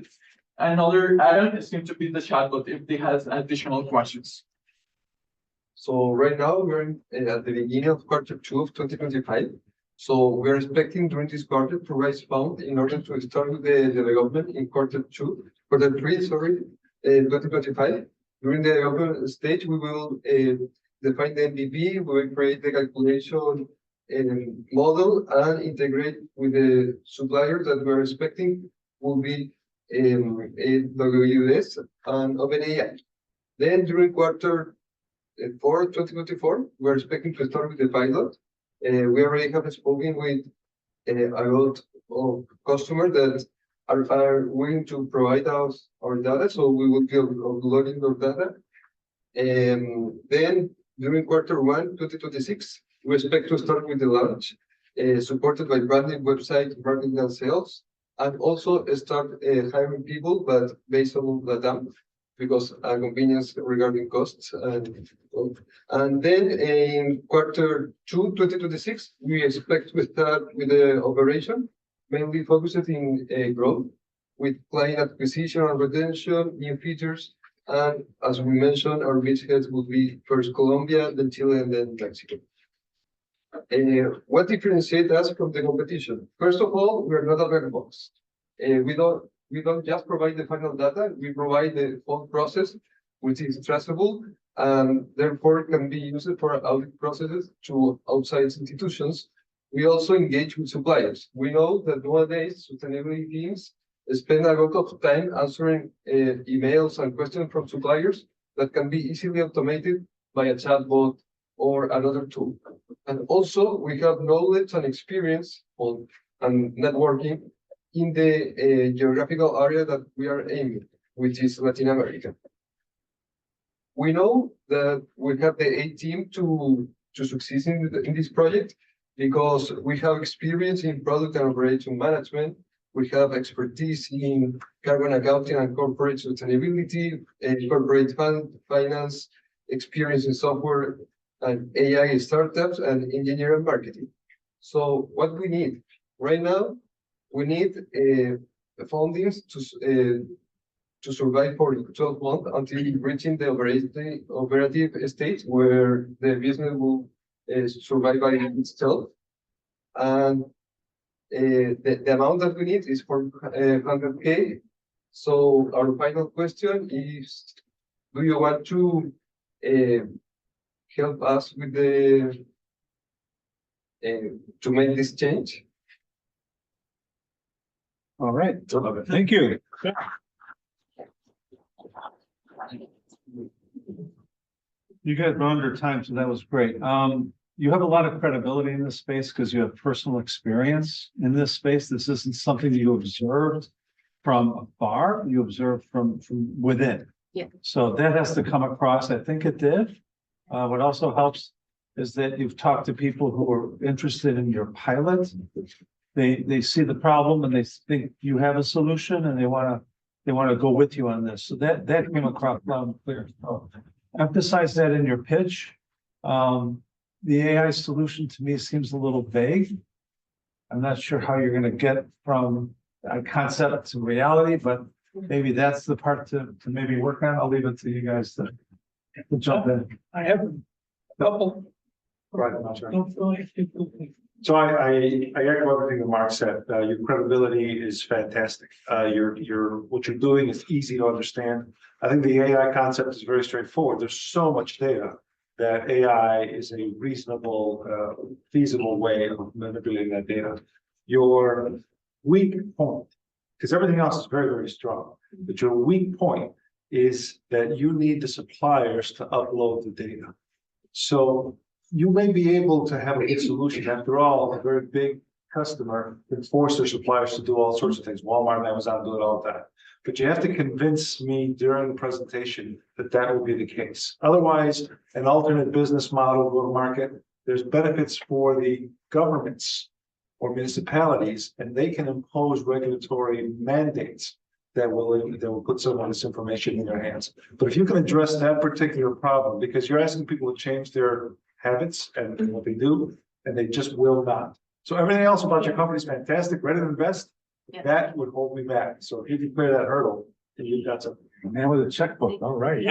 Another add-on is going to be the chatbot if they have additional questions. So right now we're at the beginning of Q2 of 2025. So we're expecting during this quarter to raise funds in order to start with the development in Q3, 2025. During the development stage, we will define the MVP, we will create the calculation model and integrate with the suppliers that we're expecting will be AWS and OpenAI. Then during Q4 2024, we're expecting to start with the pilot. We already have spoken with a lot of customers that are willing to provide us our data, so we will be uploading our data. Then during Q1 2026, we expect to start with the launch, supported by branding, website, marketing and sales, and also start hiring people, but based on the data, because convenience regarding costs. And then in Q2 2026, we expect to start with the operation, mainly focused in growth, with client acquisition and retention, new features, and as we mentioned, our beachheads will be first Colombia, then Chile, and then Mexico. What differentiates us from the competition? First of all, we are not a black box. We don't just provide the final data, we provide the whole process, which is traceable, and therefore can be used for audit processes to outside institutions. We also engage with suppliers. We know that nowadays sustainability teams spend a lot of time answering emails and questions from suppliers that can be easily automated by a chatbot or another tool. And also we have knowledge and experience on and networking in the geographical area that we are aiming, which is Latin America. We know that we have the A team to succeed in this project because we have experience in product and operation management. We have expertise in carbon accounting and corporate sustainability, corporate finance, experience in software and AI startups, and engineering marketing. So what we need right now, we need fundings to survive for 12 months until reaching the operative stage where the business will survive by itself. And the amount that we need is for 100K. So our final question is, do you want to help us with the to make this change. All right, thank you. You guys were under time, so that was great. You have a lot of credibility in this space because you have personal experience in this space. This isn't something you observed from afar, you observed from within. Yeah. So that has to come across. I think it did. What also helps is that you've talked to people who are interested in your pilot. They see the problem and they think you have a solution and they want to go with you on this. So that came across loud and clear. So emphasize that in your pitch. The AI solution to me seems a little vague. I'm not sure how you're going to get from a concept to reality, but maybe that's the part to maybe work on. I'll leave it to you guys to jump in. I have a couple. Right, that's right. No, So I echo everything that Mark said. Your credibility is fantastic. What you're doing is easy to understand. I think the AI concept is very straightforward. There's so much data that AI is a reasonable, feasible way of manipulating that data. Your weak point, because everything else is very, very strong, but your weak point is that you need the suppliers to upload the data. So you may be able to have a good solution. After all, a very big customer can force their suppliers to do all sorts of things. Walmart and Amazon do it all the time. But you have to convince me during the presentation that that will be the case. Otherwise, an alternate business model go to market, there's benefits for the governments or municipalities, and they can impose regulatory mandates that will put some of this information in their hands. But if you can address that particular problem, because you're asking people to change their habits and what they do, and they just will not. So everything else about your company is fantastic, ready to invest. Yeah. That would hold me back. So if you can clear that hurdle, then you've got something. Man with a checkbook, all right.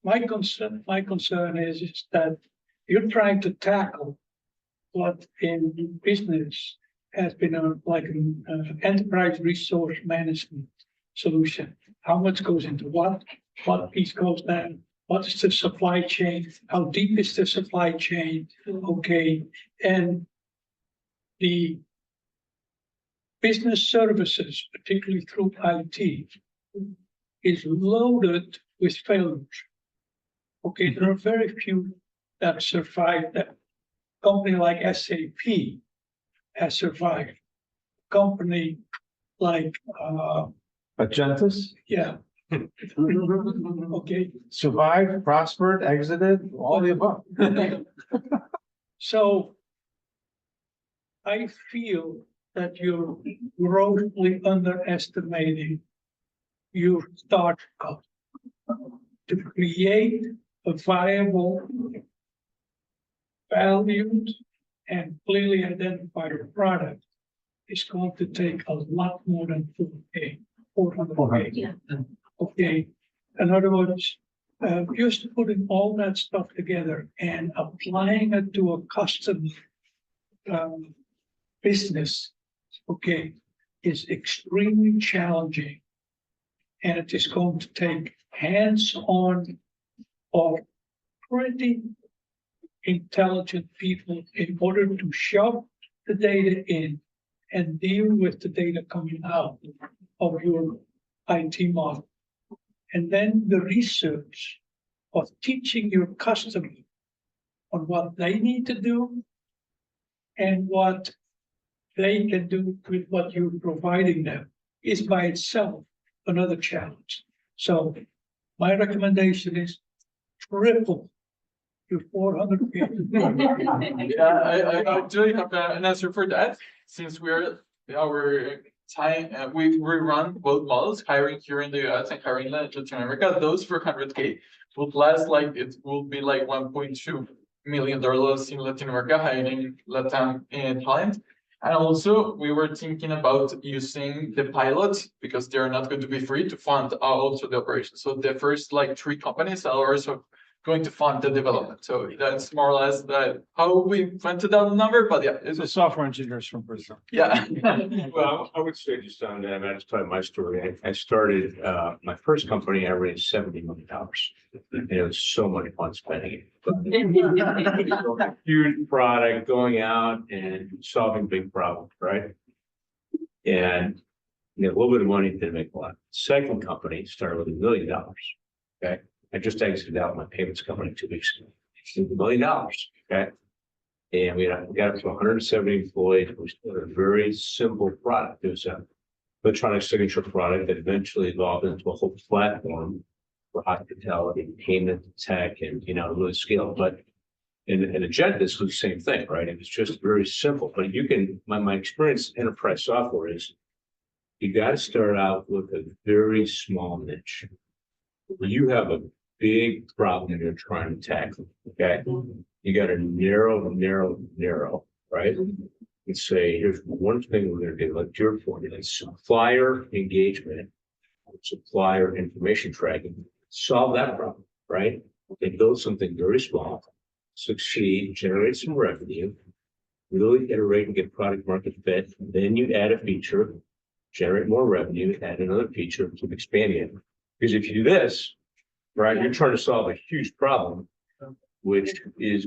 My concern is that you're trying to tackle what in business has been like an enterprise resource management solution. How much goes into what piece goes down? What is the supply chain? How deep is the supply chain? Okay, and the business services, particularly through IT, is loaded with failures. Okay, there are very few that survive that. Company like SAP has survived. Company like Agentis? yeah. Okay. Survived, prospered, exited, all the above. So I feel that you're grossly underestimating your start cost to create a viable, valued, and clearly identified product is going to take a lot more than 400K. Yeah. Okay, in other words, just putting all that stuff together and applying it to a customer business, okay, is extremely challenging. And it is going to take hands-on or pretty intelligent people in order to shove the data in and deal with the data coming out of your IT model. And then the research of teaching your customer on what they need to do and what they can do with what you're providing them is by itself another challenge. So my recommendation is triple to 400K. Yeah, I actually have an answer for that, since our time, we run both models, hiring here in the US and hiring in Latin America. Those 400K would last like, it will be like $1.2 million in Latin America, hiring Latin talent. And also we were thinking about using the pilot, because they're not going to be free, to fund also the operation. So the first like 3 companies are also going to fund the development. So that's more or less that how we went to that number, but yeah, it's The software engineers from Brazil. yeah. Well, I would say just on that, I just tell you my story. I started, my first company, I raised $70 million. And it was so much fun spending it. Huge product, going out and solving big problems, right? And a little bit of money didn't make a lot. Second company started with $1 million. Okay. I just exited out my payments company 2 weeks ago. It's $1 million. Okay. And we got up to 170 employees. It was a very simple product. It was a electronic signature product that eventually evolved into a whole platform for hospitality, payment, tech, and really scale. But in Agentis was the same thing, right? It was just very simple. But you can, my experience in enterprise software is you got to start out with a very small niche. You have a big problem you're trying to tackle. Okay. You got to narrow, right? And say, here's one thing we're going to do, like your point, is supplier engagement, supplier information tracking, solve that problem, right? They build something very small, succeed, generate some revenue, really iterate and get product market fit. Then you add a feature, generate more revenue, add another feature, keep expanding it. Because if you do this, right, you're trying to solve a huge problem, which is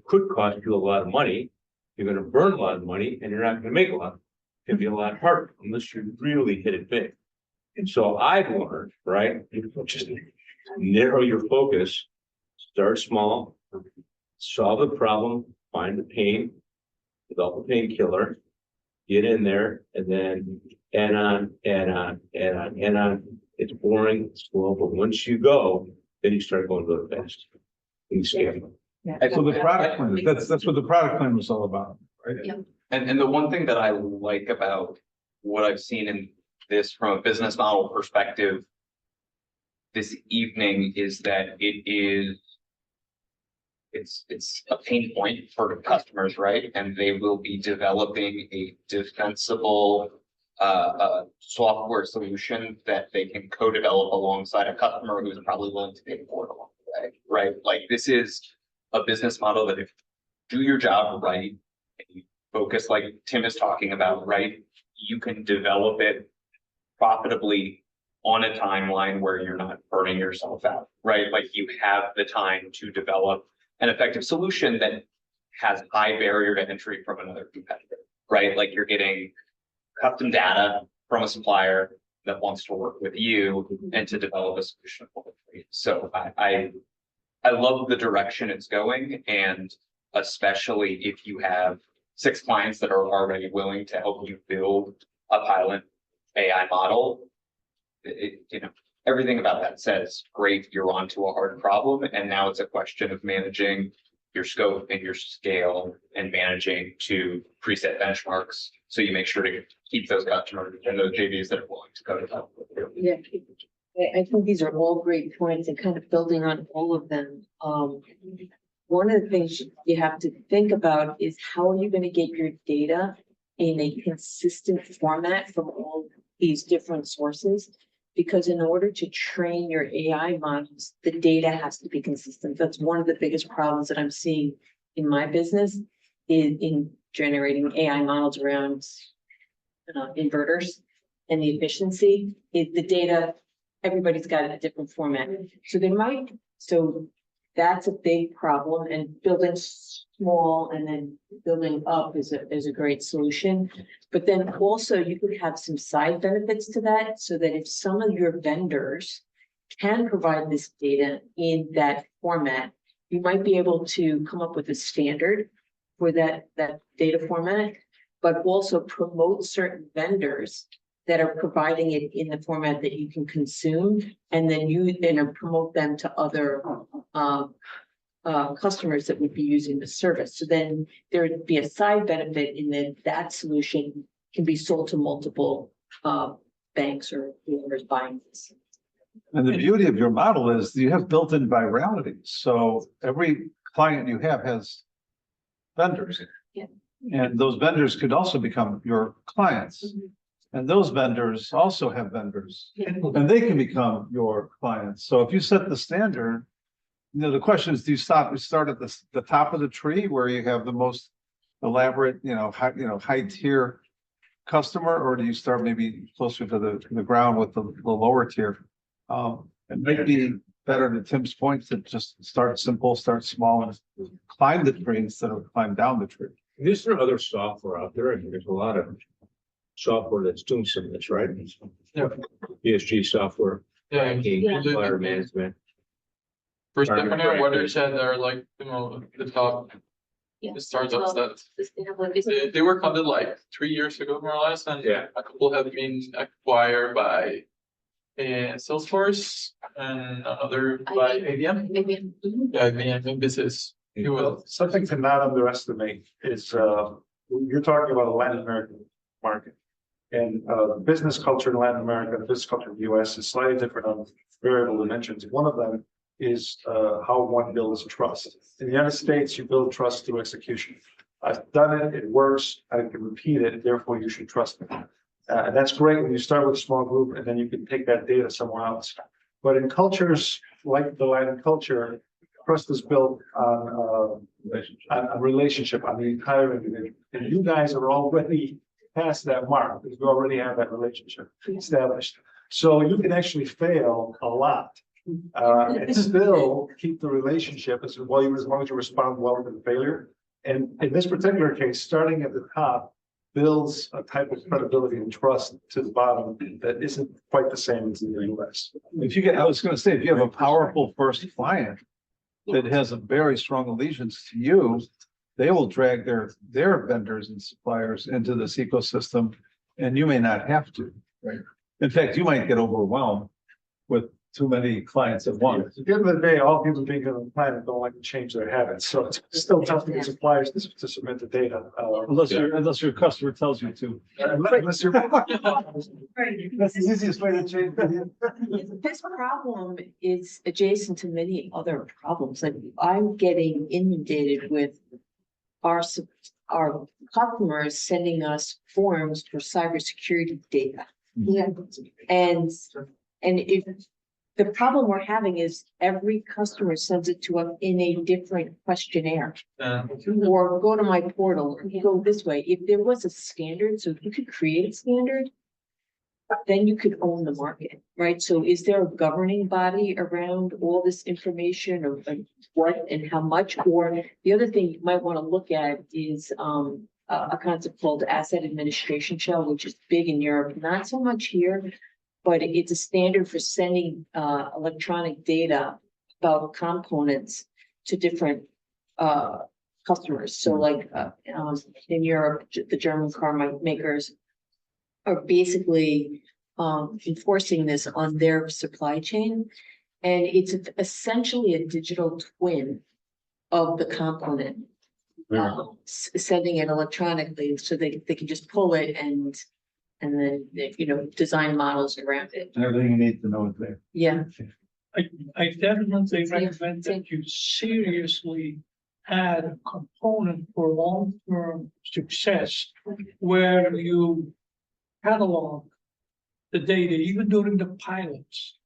could cost you a lot of money. You're going to burn a lot of money and you're not going to make a lot. It can be a lot harder unless you really hit it big. And so I've learned, right, you just narrow your focus, start small, solve the problem, find the pain, develop a painkiller, get in there, and then add on. It's boring, it's slow, but once you go, then you start going really fast. And scale. So the product plan, that's what the product plan was all about, right? Yeah. And the one thing that I like about what I've seen in this from a business model perspective this evening is that it's a pain point for customers, right? And they will be developing a defensible software solution that they can co-develop alongside a customer who's probably willing to pay for it along the way, right? Like this is a business model that if you do your job right, and you focus like Tim is talking about, right? You can develop it profitably on a timeline where you're not burning yourself out, right? Like you have the time to develop an effective solution that has high barrier to entry from another competitor, right? Like you're getting custom data from a supplier that wants to work with you and to develop a solution for you. So I love the direction it's going, and especially if you have 6 clients that are already willing to help you build a pilot AI model, everything about that says, great, you're onto a hard problem. And now it's a question of managing your scope and your scale and managing to preset benchmarks. So you make sure to keep those customers and those JVs that are willing to go to that. Yeah, I think these are all great points, and kind of building on all of them. One of the things you have to think about is how are you going to get your data in a consistent format from all these different sources? Because in order to train your AI models, the data has to be consistent. That's one of the biggest problems that I'm seeing in my business in generating AI models around inverters and the efficiency. The data, everybody's got a different format. So that's a big problem, and building small and then building up is a great solution. But then also you could have some side benefits to that, so that if some of your vendors can provide this data in that format, you might be able to come up with a standard for that data format, but also promote certain vendors that are providing it in the format that you can consume, and then promote them to other customers that would be using the service. So then there would be a side benefit in that solution can be sold to multiple banks or whoever's buying this. And the beauty of your model is you have built-in virality. So every client you have has vendors. Yeah. And those vendors could also become your clients. And those vendors also have vendors. Yeah. And they can become your clients. So if you set the standard, the question is, do you start at the top of the tree where you have the most elaborate, high tier customer, or do you start maybe closer to the ground with the lower tier? It might be better to Tim's point to just start simple, start small, and climb the tree instead of climb down the tree. There's other software out there, and there's a lot of software that's doing some of this, right? Yeah. ESG software. Yeah. banking, Supplier management. First, definitely watershed are like, the top startups that they were founded like 3 years ago, more or less, and a couple have been acquired by Salesforce and another by IBM. Yeah, IBM business. Something to not underestimate is, you're talking about a Latin American market. And the business culture in Latin America, the business culture in the US is slightly different on variable dimensions. One of them is how one builds trust. In the United States, you build trust through execution. I've done it, it works, I can repeat it, therefore you should trust me. And that's great when you start with a small group and then you can take that data somewhere else. But in cultures like the Latin culture, trust is built on a relationship, on the entire individual. And you guys are already past that mark because we already have that relationship established. So you can actually fail a lot and still keep the relationship as long as you respond well to the failure. And in this particular case, starting at the top builds a type of credibility and trust to the bottom that isn't quite the same as in the US. I was going to say, if you have a powerful first client that has a very strong allegiance to you, they will drag their vendors and suppliers into this ecosystem, and you may not have to. Right. In fact, you might get overwhelmed with too many clients at once. At the end of the day, all people being on the planet don't like to change their habits, so it's still tough to get suppliers to submit the data. Unless your customer tells you to. Unless you're. That's the easiest way to change. This problem is adjacent to many other problems. Like I'm getting inundated with our customers sending us forms for cybersecurity data. And if the problem we're having is every customer sends it to us in a different questionnaire. Or go to my portal, or go this way. If there was a standard, so if you could create a standard, then you could own the market, right? So is there a governing body around all this information of like what and how much? Or the other thing you might want to look at is a concept called asset administration shell, which is big in Europe, not so much here, but it's a standard for sending electronic data about components to different customers. So like in Europe, the German car makers are basically enforcing this on their supply chain. And it's essentially a digital twin of the component, sending it electronically so they can just pull it and then, design models around it. Everything you need to know is there. Yeah. I definitely recommend that you seriously add a component for long-term success where you catalog the data, even during the pilots,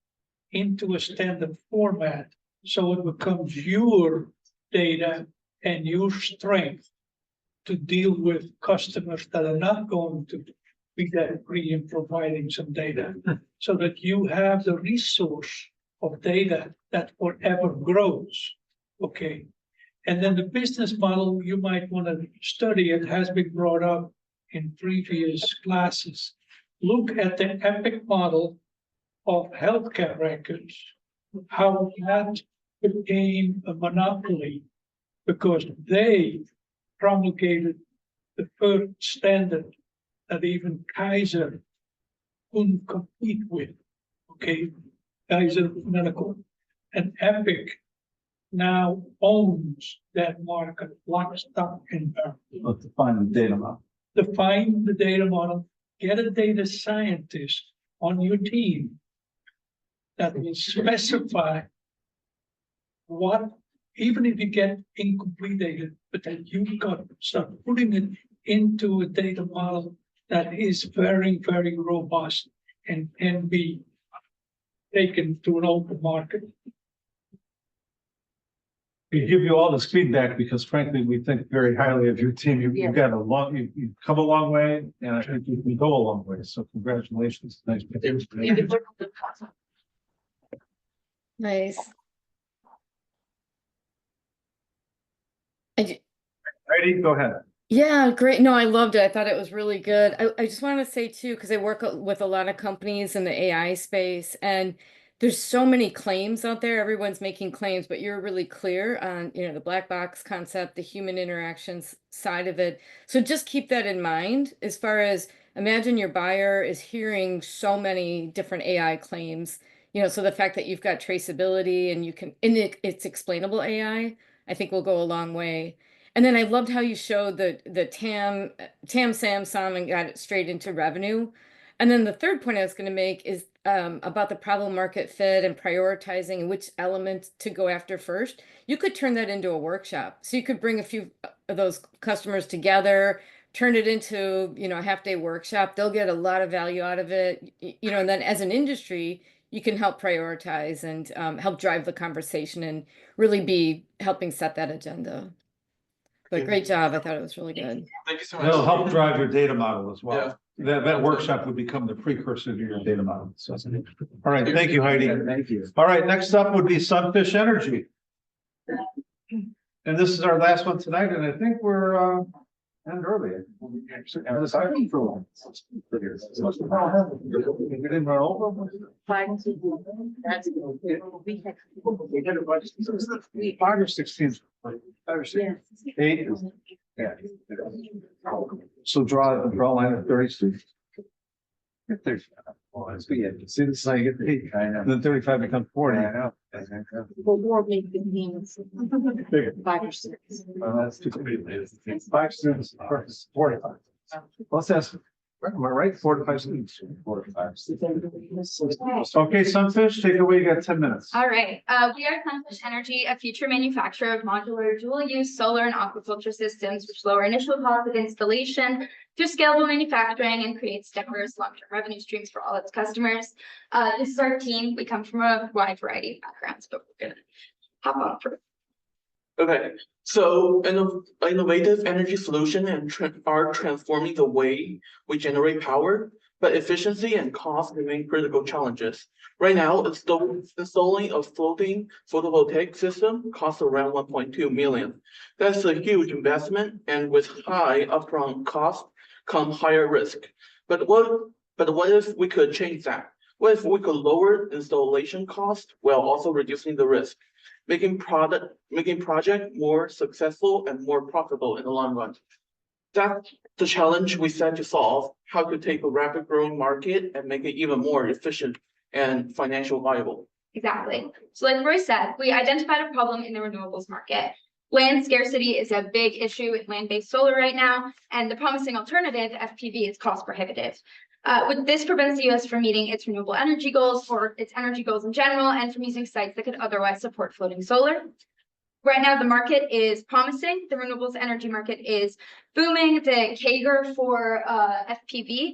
into a standard format, so it becomes your data and your strength to deal with customers that are not going to be that free in providing some data, so that you have the resource of data that forever grows. Okay. And then the business model, you might want to study, it has been brought up in previous classes. Look at the Epic model of healthcare records, how that became a monopoly because they promulgated the first standard that even Kaiser couldn't compete with. Okay, Kaiser Medical. And Epic now owns that market, lock, stock, and barrel. To find the data model. Define the data model, get a data scientist on your team that will specify what, even if you get incomplete data, but then you've got to start putting it into a data model that is very, very robust and can be taken to an open market. We give you all this feedback because frankly, we think very highly of your team. You've got you've come a long way and I think you can go a long way. So congratulations. Nice. Nice. Heidi, go ahead. Yeah, great. No, I loved it. I thought it was really good. I just want to say too, because I work with a lot of companies in the AI space, and there's so many claims out there. Everyone's making claims, but you're really clear on, the black box concept, the human interactions side of it. So just keep that in mind as far as imagine your buyer is hearing so many different AI claims, so the fact that you've got traceability and it's explainable AI, I think will go a long way. And then I loved how you showed the TAM, SAM, and got it straight into revenue. And then the third point I was going to make is about the problem market fit and prioritizing and which element to go after first. You could turn that into a workshop. So you could bring a few of those customers together, turn it into, a half-day workshop. They'll get a lot of value out of it, and then as an industry, you can help prioritize and help drive the conversation and really be helping set that agenda. But great job. I thought it was really good. Thank you so much. That'll help drive your data model as well. That workshop would become the precursor to your data model. So, all right, thank you, Heidi. Thank you. All right, next up would be Sunfish Energy. And this is our last one tonight, and I think we're end early. We didn't run over. 5 or 16. 5 or 6. 8. Yeah. So draw a line of 30. Oh, that's good. See, this is how you get the 8. I know. Then 35 becomes 40. I know. Or make the names. Bigger. 5 or 6. Well, that's too big. 5 students, 45. Let's ask, am I right? 4 to 5 students. 4 to 5. Okay, Sunfish, take it away. You got 10 minutes. All right. We are Sunfish Energy, a future manufacturer of modular dual-use solar and aquaculture systems, which lower initial cost of installation through scalable manufacturing and creates diverse long-term revenue streams for all its customers. This is our team. We come from a wide variety of backgrounds, but we're gonna hop on through. Okay, so innovative energy solution are transforming the way we generate power, but efficiency and cost remain critical challenges. Right now, installing a floating photovoltaic system costs around 1.2 million. That's a huge investment, and with high upfront cost come higher risk. But what if we could change that? What if we could lower installation cost while also reducing the risk, making project more successful and more profitable in the long run? That's the challenge we set to solve: how to take a rapid growing market and make it even more efficient and financially viable. Exactly. So like Roy said, we identified a problem in the renewables market. Land scarcity is a big issue with land-based solar right now, and the promising alternative, FPV, is cost prohibitive. This prevents the U.S. from meeting its renewable energy goals or its energy goals in general, and from using sites that could otherwise support floating solar. Right now, the market is promising. The renewables energy market is booming. The CAGR for FPV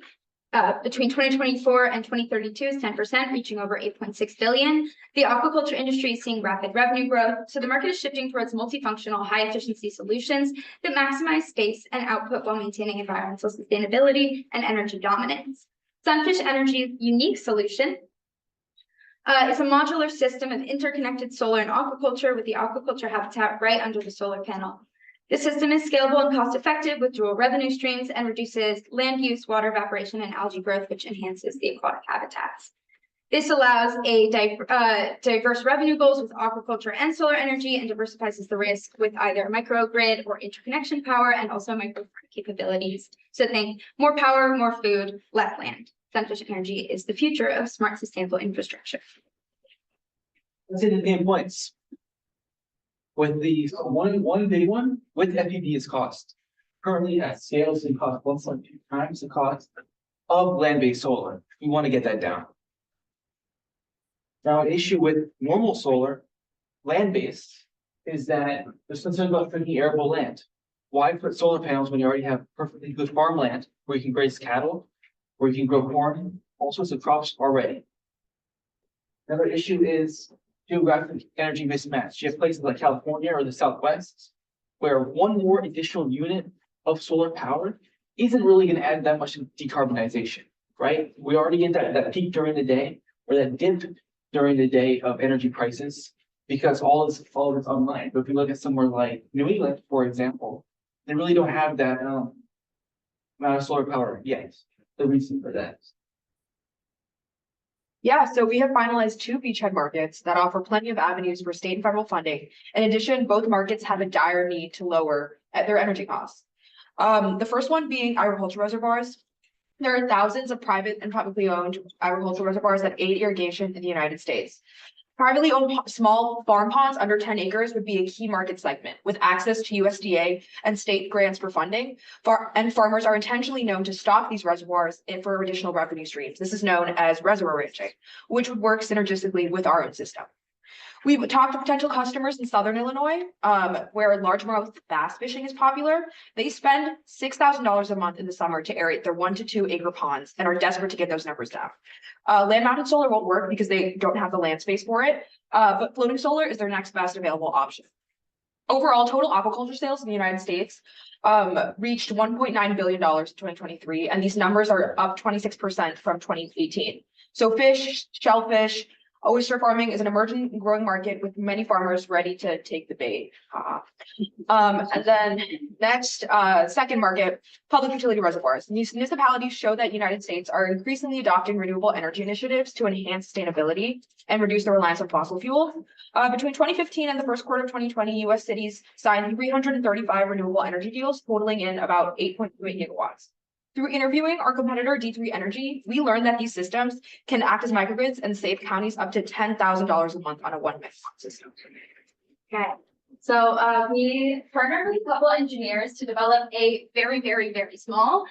between 2024 and 2032 is 10%, reaching over 8.6 billion. The aquaculture industry is seeing rapid revenue growth. So the market is shifting towards multifunctional, high efficiency solutions that maximize space and output while maintaining environmental sustainability and energy dominance. Sunfish Energy's unique solution is a modular system of interconnected solar and aquaculture with the aquaculture habitat right under the solar panel. The system is scalable and cost-effective with dual revenue streams and reduces land use, water evaporation, and algae growth, which enhances the aquatic habitats. This allows a diverse revenue goals with aquaculture and solar energy, and diversifies the risk with either microgrid or interconnection power, and also microgrid capabilities. So think more power, more food, less land. Sunfish Energy is the future of smart, sustainable infrastructure. Let's see the main points. With the one big one, with FPV is cost. Currently at scales, it costs 1.2 times the cost of land-based solar. We want to get that down. Now, an issue with normal solar, land-based, is that there's concern about putting arable land. Why put solar panels when you already have perfectly good farmland where you can graze cattle, where you can grow corn, all sorts of crops already? Another issue is geographic energy mismatch. You have places like California or the Southwest, where one more additional unit of solar power isn't really gonna add that much in decarbonization, right? We already get that peak during the day or that dip during the day of energy prices because all of it's online. But if you look at somewhere like New England, for example, they really don't have that amount of solar power yet. The reason for that. Yeah, so we have finalized 2 beachhead markets that offer plenty of avenues for state and federal funding. In addition, both markets have a dire need to lower their energy costs. The first one being agricultural reservoirs. There are thousands of private and publicly owned agricultural reservoirs that aid irrigation in the United States. Privately owned small farm ponds under 10 acres would be a key market segment with access to USDA and state grants for funding. Farmers are intentionally known to stock these reservoirs for additional revenue streams. This is known as reservoir ranching, which would work synergistically with our own system. We've talked to potential customers in Southern Illinois, where largemouth bass fishing is popular. They spend $6,000 a month in the summer to aerate their 1 to 2 acre ponds and are desperate to get those numbers down. Land mounted solar won't work because they don't have the land space for it, but floating solar is their next best available option. Overall, total aquaculture sales in the United States reached $1.9 billion in 2023, and these numbers are up 26% from 2018. So fish, shellfish, oyster farming is an emerging and growing market with many farmers ready to take the bait. And then next, second market, public utility reservoirs. Municipalities show that United States are increasingly adopting renewable energy initiatives to enhance sustainability and reduce their reliance on fossil fuel. Between 2015 and the first quarter of 2020, U.S. cities signed 335 renewable energy deals, totaling in about 8.28 gigawatts. Through interviewing our competitor D3 Energy, we learned that these systems can act as microgrids and save counties up to $10,000 a month on a 1 megawatt system. Okay, so we partnered with a couple engineers to develop a very, very, very small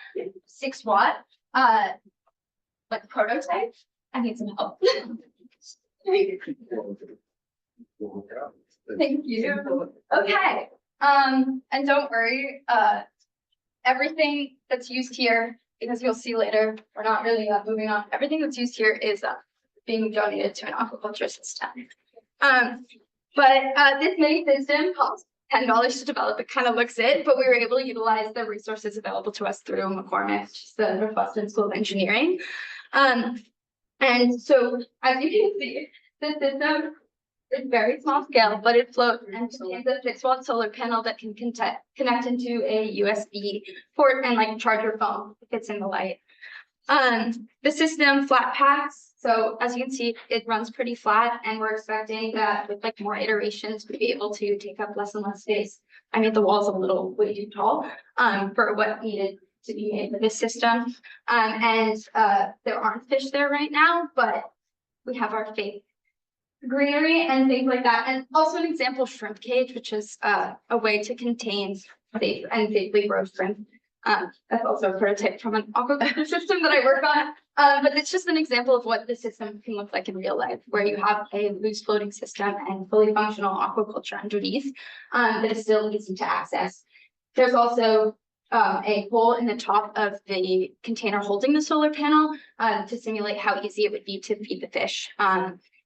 6-watt like prototype. I need some help. Thank you. Okay, and don't worry, everything that's used here, because you'll see later, we're not really moving on. Everything that's used here is being donated to an aquaculture system. But this mini system costs $10 to develop. It kind of looks it, but we were able to utilize the resources available to us through McCormick, which is the Northwestern School of Engineering. And so, as you can see, the system is very small scale, but it floats and contains a 6-watt solar panel that can connect into a USB port and like charge your phone if it's in the light. The system flat packs. So as you can see, it runs pretty flat, and we're expecting that with like more iterations, we'll be able to take up less and less space. I mean, the wall's a little way too tall for what needed to be made for this system. There aren't fish there right now, but we have our fake greenery and things like that. And also an example shrimp cage, which is a way to contain safe and safely grow shrimp. That's also a prototype from an aquaculture system that I work on. But it's just an example of what the system can look like in real life, where you have a loose floating system and fully functional aquaculture underneath that is still easy to access. There's also a hole in the top of the container holding the solar panel to simulate how easy it would be to feed the fish.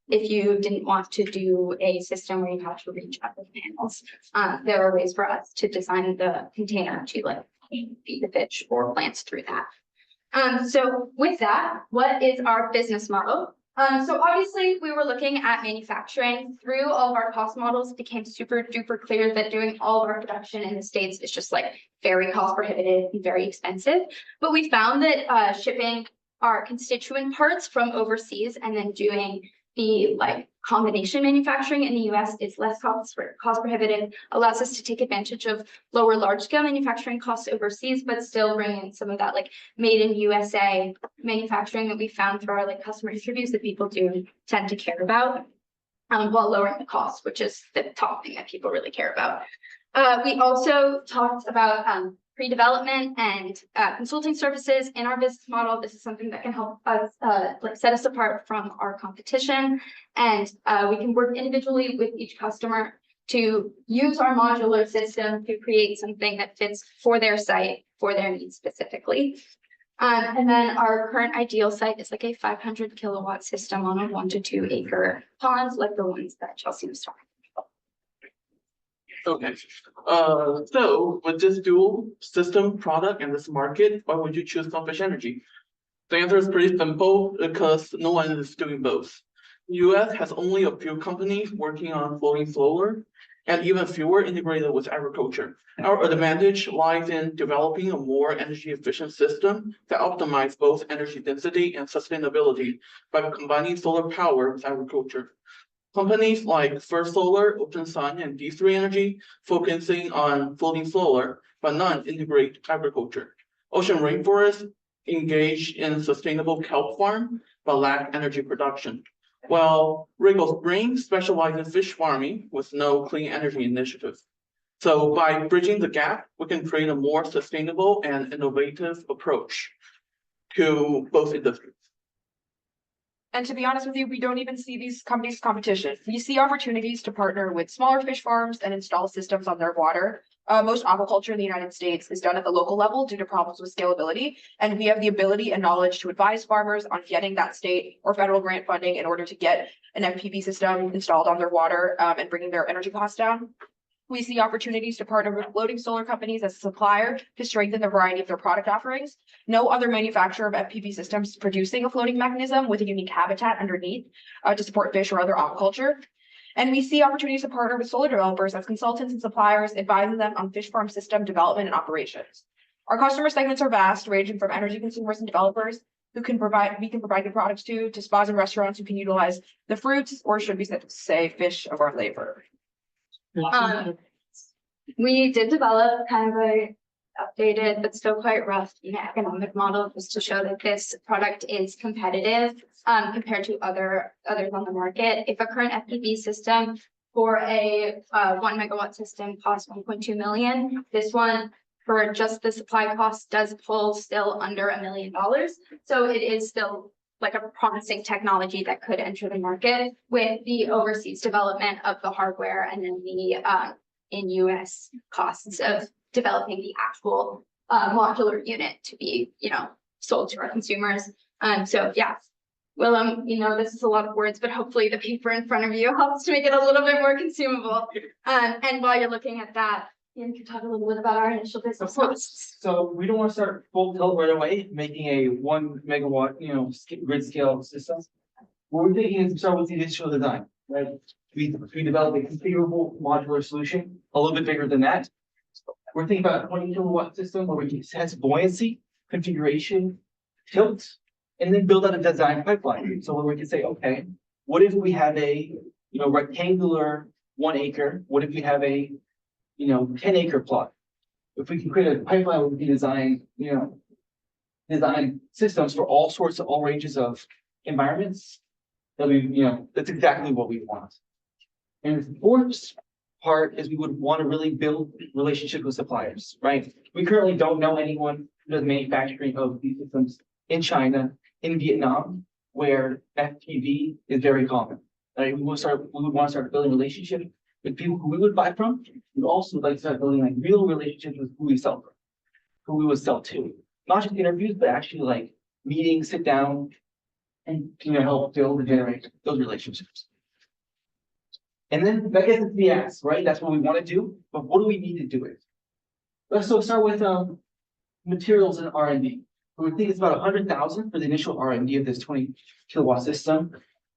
If you didn't want to do a system where you had to reach up with panels, there are ways for us to design the container to like feed the fish or plants through that. So with that, what is our business model? So obviously we were looking at manufacturing. Through all of our cost models, it became super duper clear that doing all of our production in the States is just like very cost prohibitive and very expensive. But we found that shipping our constituent parts from overseas and then doing the like combination manufacturing in the US is less cost prohibitive, allows us to take advantage of lower large scale manufacturing costs overseas, but still bring in some of that like made in USA manufacturing that we found through our like customer interviews that people do tend to care about, while lowering the cost, which is the top thing that people really care about. We also talked about pre-development and consulting services in our business model. This is something that can help us like set us apart from our competition, and we can work individually with each customer to use our modular system to create something that fits for their site, for their needs specifically. And then our current ideal site is like a 500 kilowatt system on a 1 to 2 acre pond, like the ones that Chelsea was talking about. Okay, so with this dual system product in this market, why would you choose Sunfish Energy? The answer is pretty simple because no one is doing both. US has only a few companies working on floating solar and even fewer integrated with agriculture. Our advantage lies in developing a more energy efficient system that optimizes both energy density and sustainability by combining solar power with agriculture. Companies like First Solar, Open Sun, and D3 Energy focusing on floating solar, but none integrate agriculture. Ocean Rainforest engage in sustainable kelp farm, but lack energy production. While Wrigley Springs specializes in fish farming with no clean energy initiative. So by bridging the gap, we can create a more sustainable and innovative approach to both industries. And to be honest with you, we don't even see these companies as competition. We see opportunities to partner with smaller fish farms and install systems on their water. Most aquaculture in the United States is done at the local level due to problems with scalability. And we have the ability and knowledge to advise farmers on getting that state or federal grant funding in order to get an FPV system installed on their water and bringing their energy costs down. We see opportunities to partner with floating solar companies as a supplier to strengthen the variety of their product offerings. No other manufacturer of FPV systems is producing a floating mechanism with a unique habitat underneath to support fish or other aquaculture. And we see opportunities to partner with solar developers as consultants and suppliers, advising them on fish farm system development and operations. Our customer segments are vast, ranging from energy consumers and developers we can provide good products to spas and restaurants who can utilize the fruits, or should we say fish of our labor. We did develop kind of a updated, but still quite rough economic model just to show that this product is competitive compared to others on the market. If a current FPV system for a 1 megawatt system costs 1.2 million, this one for just the supply cost does pull still under $1 million. So it is still like a promising technology that could enter the market with the overseas development of the hardware and then the in US costs of developing the actual modular unit to be, sold to our consumers. So yeah, well, this is a lot of words, but hopefully the paper in front of you helps to make it a little bit more consumable. And while you're looking at that, Ian can talk a little bit about our initial business. Of course. So we don't want to start full tilt right away, making a 1 megawatt, grid scale system. What we're thinking is to start with the initial design, right? We develop a configurable modular solution, a little bit bigger than that. We're thinking about a 20 kilowatt system where we can sense buoyancy, configuration, tilt, and then build out a design pipeline. So where we can say, okay, what if we have a, rectangular 1 acre? What if we have a 10-acre plot? If we can create a pipeline where we can design, design systems for all ranges of environments, that's exactly what we want. And the fourth part is we would want to really build relationships with suppliers, right? We currently don't know anyone who does manufacturing of these systems in China, in Vietnam, where FPV is very common. Right? We would want to start building relationships with people who we would buy from. We'd also like to start building real relationships with who we sell from, who we would sell to. Not just interviews, but actually meetings, sit down, and help build and generate those relationships. And then that gets to the ask, right? That's what we want to do, but what do we need to do it? Let's start with materials and R&D. We think it's about 100,000 for the initial R&D of this 20 kilowatt system.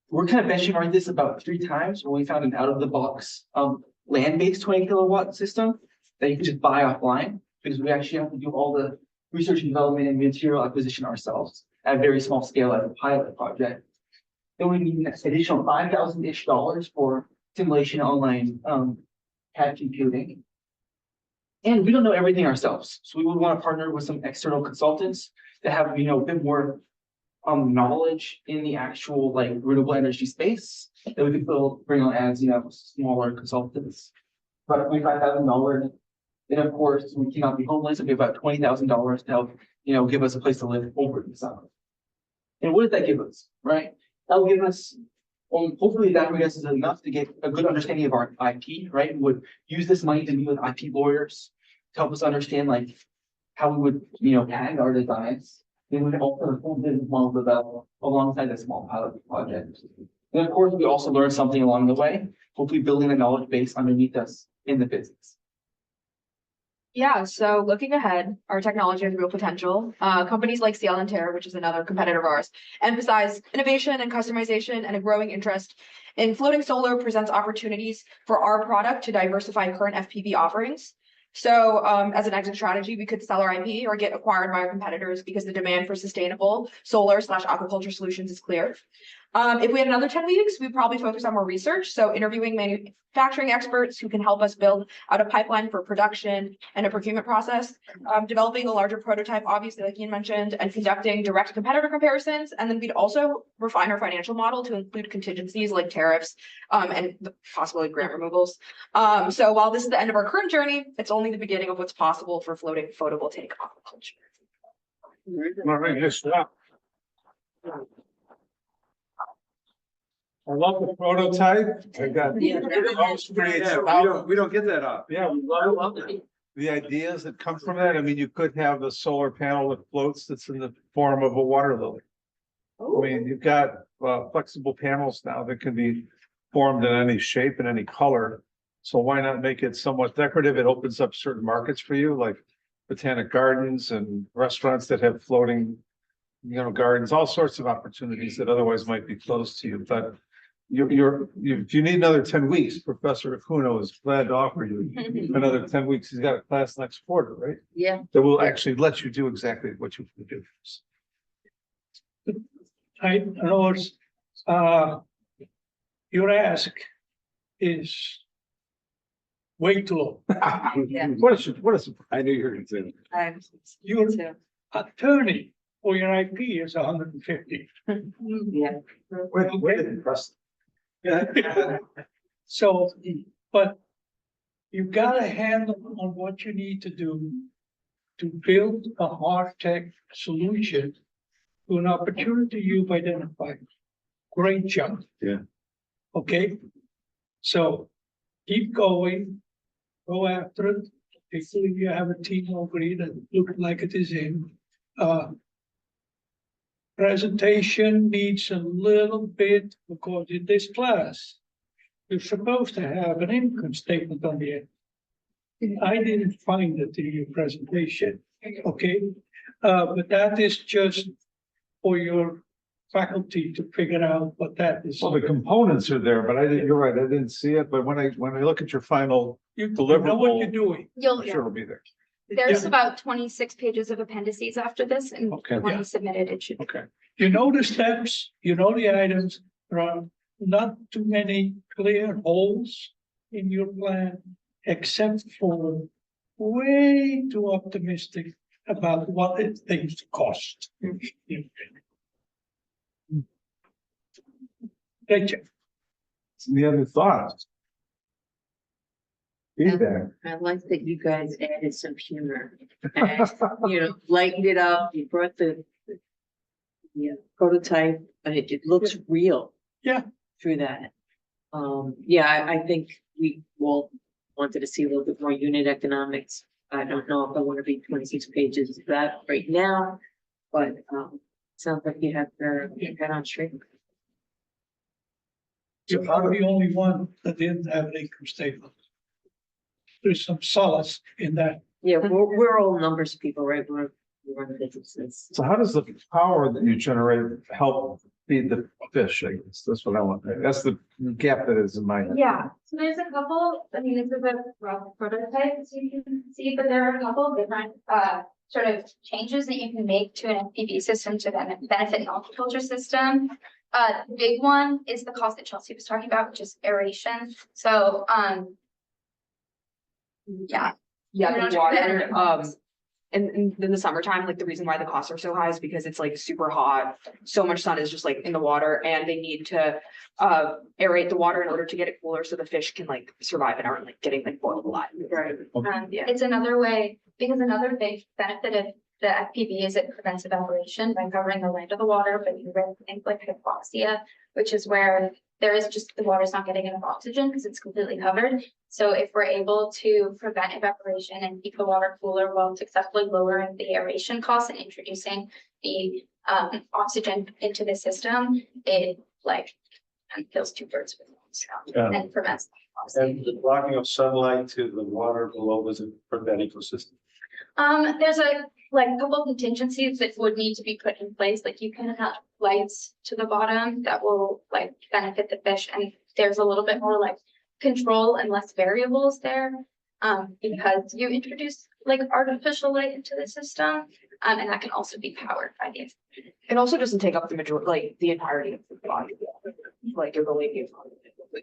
We're kind of benchmarking this about 3 times when we found an out-of-the-box land-based 20 kilowatt system that you can just buy offline, because we actually have to do all the research and development and material acquisition ourselves at a very small scale as a pilot project. Then we need an additional $5,000-ish for simulation online CAD computing. And we don't know everything ourselves. So we would want to partner with some external consultants that have, a bit more knowledge in the actual renewable energy space that we could bring on as, smaller consultants. About $25,000. Then of course, we cannot be homeless. It'd be about $20,000 to help, give us a place to live over the summer. And what does that give us, right? That'll give us, hopefully that is enough to get a good understanding of our IP, right? We would use this money to meet with IP lawyers to help us understand how we would, tag our designs. Then we also have a full business model developed alongside the small pilot project. And of course, we also learned something along the way, hopefully building a knowledge base underneath us in the business. Yeah, so looking ahead, our technology has real potential. Companies like CL and Terra, which is another competitor of ours, emphasize innovation and customization, and a growing interest in floating solar presents opportunities for our product to diversify current FPV offerings. So as an exit strategy, we could sell our IP or get acquired by our competitors because the demand for sustainable solar/aquaculture solutions is clear. If we had another 10 weeks, we'd probably focus on more research. So interviewing manufacturing experts who can help us build out a pipeline for production and a procurement process, developing a larger prototype, obviously, like Ian mentioned, and conducting direct competitor comparisons. And then we'd also refine our financial model to include contingencies like tariffs and possibly grant removals. So while this is the end of our current journey, it's only the beginning of what's possible for floating photovoltaic aquaculture. All right, yes, stop. I love the prototype. I got. Yeah. We don't get that up. Yeah, I love it. The ideas that come from that, I mean, you could have a solar panel that floats that's in the form of a water lily. I mean, you've got flexible panels now that can be formed in any shape and any color. So why not make it somewhat decorative? It opens up certain markets for you, like botanic gardens and restaurants that have floating, gardens, all sorts of opportunities that otherwise might be closed to you. But if you need another 10 weeks, Professor Akuno is glad to offer you another 10 weeks. He's got a class next quarter, right? Yeah. That will actually let you do exactly what you can do. In other words, your ask is way too low. What is it? I knew you were going to say that. Your attorney for your IP is 150. Yeah. Wait, impressed. So, but you got a handle on what you need to do to build a hard tech solution to an opportunity you've identified. Great job. Yeah. Okay, so keep going, go after it. Hopefully you have a team already that looks like it is in. Presentation needs a little bit, because in this class, you're supposed to have an income statement on the end. I didn't find it in your presentation, okay? But that is just for your faculty to figure out what that is. Well, the components are there, but you're right, I didn't see it, but when I look at your final You know what deliverable, you're doing. I'm sure it'll be there. There's about 26 pages of appendices after this, and Okay. when you submit it should. Okay. You know the steps, you know the items, there are not too many clear holes in your plan, except for way too optimistic about what it thinks cost. Great job. Any other thoughts? Feedback. I like that you guys added some humor and, lightened it up. You brought the prototype, and it looks real. Yeah. Through that. I think we all wanted to see a little bit more unit economics. I don't know if I want to read 26 pages of that right now, but sounds like you have your head on straight. You're probably the only one that didn't have an income statement. There's some solace in that. Yeah, we're all numbers people, right? We're businesses. So how does the power that you generate help feed the fish? I guess that's what I want. That's the gap that is in my head. Yeah, so there's a couple, I mean, this is a rough prototype, so you can see, but there are a couple different sort of changes that you can make to an FPV system to benefit an aquaculture system. The big one is the cost that Chelsea was talking about, which is aeration. So, Yeah, the water, and in the summertime, like the reason why the costs are so high is because it's like super hot. So much sun is just like in the water, and they need to aerate the water in order to get it cooler so the fish can like survive and aren't like getting like boiled alive. Right. It's another way, because another big benefit of the FPV is it prevents evaporation by covering the land of the water, but you run things like hypoxia, which is where there is just the water's not getting enough oxygen because it's completely covered. So if we're able to prevent evaporation and keep the water cooler while successfully lowering the aeration costs and introducing the oxygen into the system, it like kills two birds with one stone and prevents. And the blocking of sunlight to the water below doesn't hurt that ecosystem. There's a couple contingencies that would need to be put in place, like you can have lights to the bottom that will like benefit the fish, and there's a little bit more like control and less variables there. Because you introduce like artificial light into the system, and that can also be powered by the. It also doesn't take up the majority, like the entirety of the body, like you're going.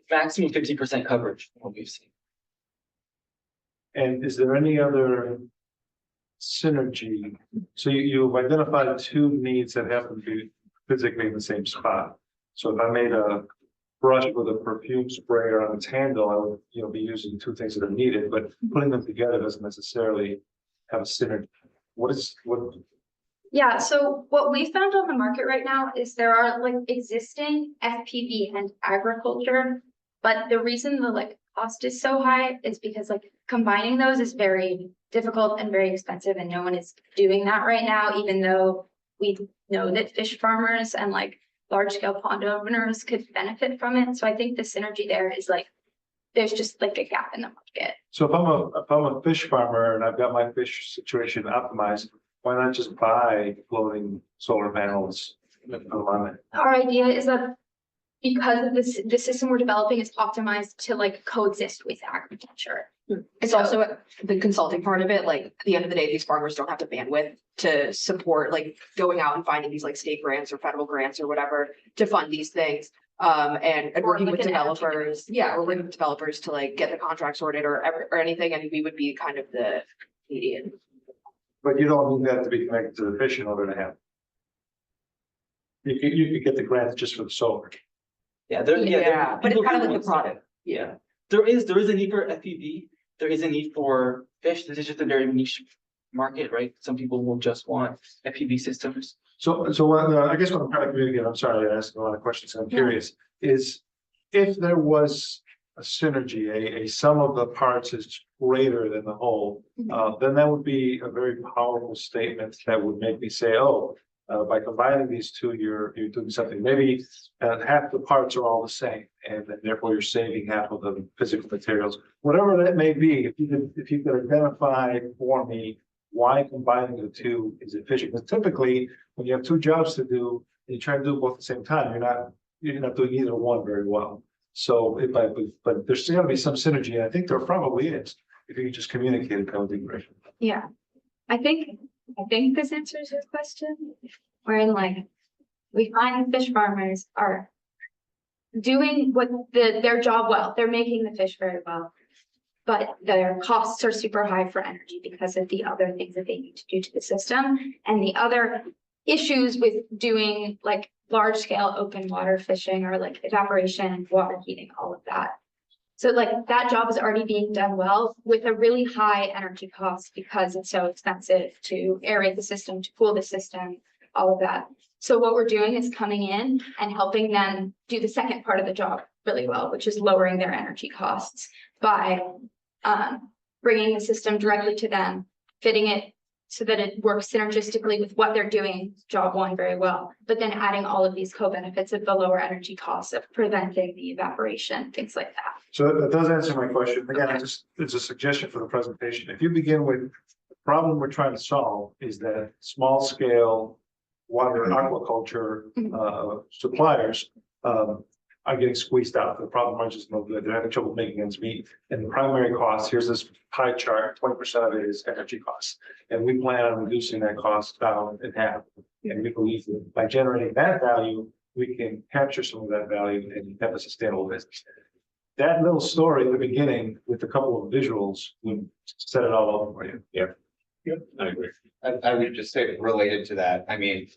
Maximum 50% coverage, what we've seen. And is there any other synergy? So you've identified two needs that happen to be physically in the same spot. So if I made a brush with a perfume sprayer on its handle, I would, be using two things that are needed, but putting them together doesn't necessarily have a synergy. What? Yeah, so what we found on the market right now is there are like existing FPV and agriculture, but the reason the like cost is so high is because like combining those is very difficult and very expensive, and no one is doing that right now, even though we know that fish farmers and like large scale pond owners could benefit from it. So I think the synergy there is like, there's just like a gap in the market. So if I'm a fish farmer and I've got my fish situation optimized, why not just buy floating solar panels on it? Our idea is that because of this, the system we're developing is optimized to like coexist with agriculture. It's also the consulting part of it, like at the end of the day, these farmers don't have the bandwidth to support like going out and finding these like state grants or federal grants or whatever to fund these things. And working like with an developers, or working with developers to like get the contract sorted or anything, and we would be kind of the median. But you don't need that to be connected to the fish in order to have. You could get the grant just for the solar. Yeah, But it's kind of like the product. Yeah, there is a need for FPV. There is a need for fish. This is just a very niche market, right? Some people will just want FPV systems. So I guess what I'm trying to communicate, I'm sorry, I asked a lot of questions. I'm curious, is if there was a synergy, a sum of the parts is greater than the whole, then that would be a very powerful statement that would make me say, oh, by combining these two, you're doing something. Maybe half the parts are all the same, and therefore you're saving half of the physical materials. Whatever that may be, if you could identify for me why combining the two is efficient. Because typically, when you have two jobs to do, and you try to do both at the same time, you're not doing either one very well. So but there's going to be some synergy, and I think there probably is. If you could just communicate it, that would be great. Yeah, I think this answers your question. Wherein like, we find fish farmers are doing their job well. They're making the fish very well, but their costs are super high for energy because of the other things that they need to do to the system and the other issues with doing like large scale open water fishing or like evaporation, water heating, all of that. So like that job is already being done well with a really high energy cost because it's so expensive to aerate the system, to cool the system, all of that. So what we're doing is coming in and helping them do the second part of the job really well, which is lowering their energy costs by bringing the system directly to them, fitting it so that it works synergistically with what they're doing, job one very well, but then adding all of these co-benefits of the lower energy costs of preventing the evaporation, things like that. So that does answer my question. Again, it's a suggestion for the presentation. If you begin with the problem we're trying to solve is that small scale water and aquaculture suppliers are getting squeezed out. The problem is just no good. They're having trouble making ends meet. And the primary cost, here's this pie chart, 20% of it is energy costs. And we plan on reducing that cost down in half. And we believe that by generating that value, we can capture some of that value and have a sustainable business. That little story at the beginning with a couple of visuals would set it all up for you. Yep, I agree. I would just say related to that, I mean,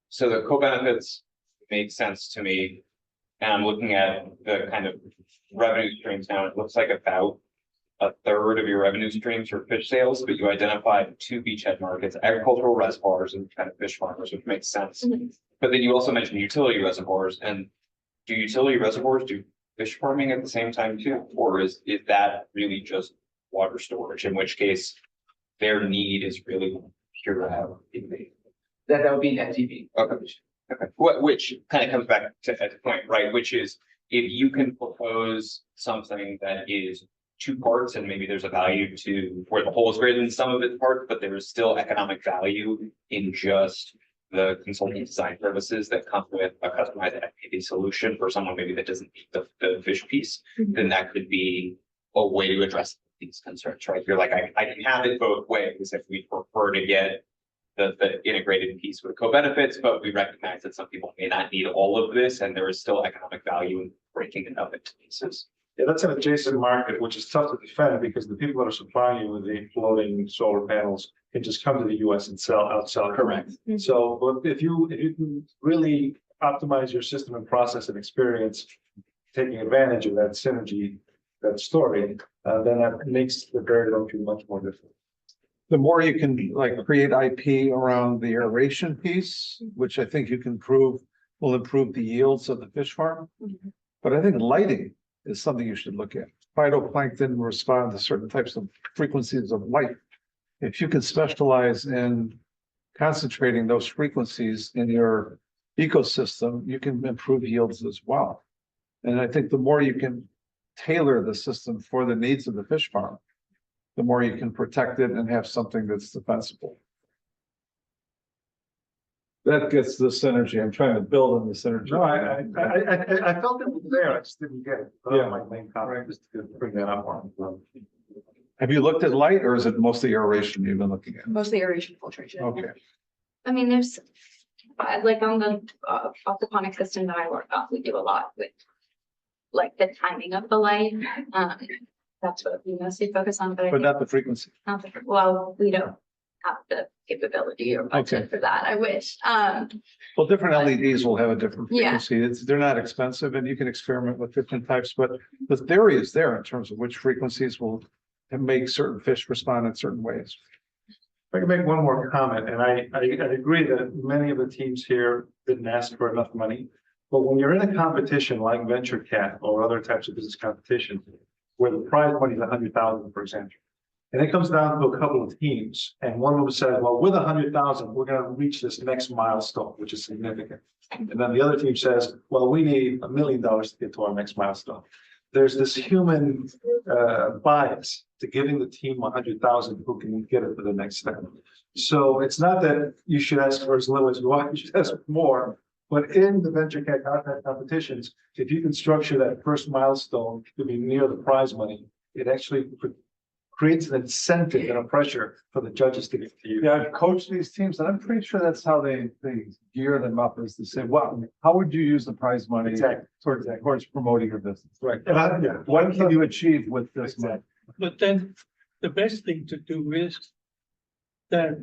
so the co-benefits make sense to me. And I'm looking at the kind of revenue streams now, it looks like about a third of your revenue streams are fish sales, but you identified two beachhead markets, agricultural reservoirs and kind of fish farmers, which makes sense. But then you also mentioned utility reservoirs, and do utility reservoirs do fish farming at the same time too? Or is that really just water storage, in which case their need is really pure. that would be an FTP. Okay. Okay, which kind of comes back to the point, right, which is if you can propose something that is two parts and maybe there's a value to where the whole is greater than some of its parts, but there is still economic value in just the consulting design services that come with a customized FPV solution for someone maybe that doesn't need the fish piece, then that could be a way to address these concerns, right? You're like, I can have it both ways if we prefer to get the integrated piece with co-benefits, but we recognize that some people may not need all of this and there is still economic value in breaking it up into pieces. Yeah, that's an adjacent market, which is tough to defend because the people that are supplying you with the floating solar panels can just come to the US and outsell. Correct. So, but if you can really optimize your system and process and experience, taking advantage of that synergy, that story, then that makes the barrier to entry much more difficult. The more you can like create IP around the aeration piece, which I think you can prove will improve the yields of the fish farm. But I think lighting is something you should look at. Phytoplankton respond to certain types of frequencies of light. If you can specialize in concentrating those frequencies in your ecosystem, you can improve yields as well. And I think the more you can tailor the system for the needs of the fish farm, the more you can protect it and have something that's defensible. That gets the synergy. I'm trying to build on the synergy. No, I felt it was there, I just didn't get it. Yeah. My main comment, just to bring that up on. Have you looked at light or is it mostly aeration you've been looking at? Mostly aeration filtration. Okay. I mean, there's, like on the aquaponic system that I work on, we do a lot with like the timing of the light. That's what we mostly focus on, but I But think not the frequency. not the, well, we don't have the capability or budget Okay. for that. I wish. Well, different LEDs will have a different Yeah. frequency. They're not expensive and you can experiment with different types, but the theory is there in terms of which frequencies will make certain fish respond in certain ways. If I can make one more comment, and I agree that many of the teams here didn't ask for enough money. But when you're in a competition like VentureCat or other types of business competition, where the prize money is 100,000, for example. And it comes down to a couple of teams, and one of them says, well, with 100,000, we're gonna reach this next milestone, which is significant. And then the other team says, well, we need $1 million to get to our next milestone. There's this human bias to giving the team 100,000 who can get it to the next step. So it's not that you should ask for as little as you want, you should ask for more. But in the VentureCat competitions, if you can structure that first milestone to be near the prize money, it actually creates an incentive and a pressure for the judges to get to you. Yeah, I've coached these teams and I'm pretty sure that's how they gear them up, is to say, well, how would you use the prize money Exactly. towards promoting your business? Right. What can you achieve with this money? But then the best thing to do is that,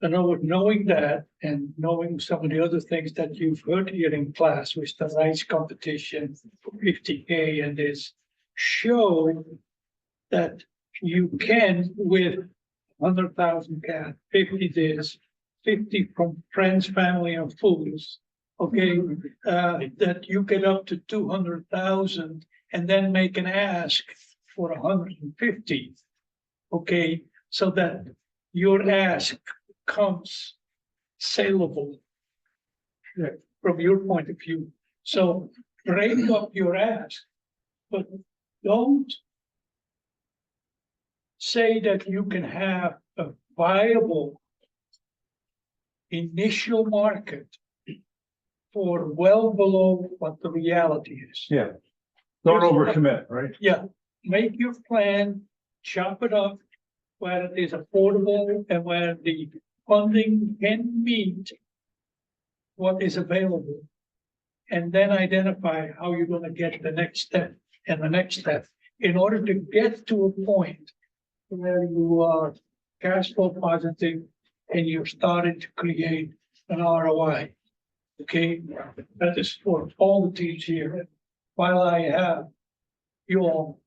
knowing that and knowing some of the other things that you've heard here in class with the nice competition for 50K and this, show that you can with 100,000 cat, 50 this, 50 from friends, family and fools. Okay, that you get up to 200,000 and then make an ask for 150. Okay, so that your ask comes saleable from your point of view. So break up your ask, but don't say that you can have a viable initial market for well below what the reality is. Yeah. Don't overcommit, right? Yeah, make your plan, chop it up where it is affordable and where the funding can meet what is available. And then identify how you're gonna get the next step and the next step in order to get to a point where you are cash flow positive and you're starting to create an ROI. Okay, that is for all the teams here. While I have you all,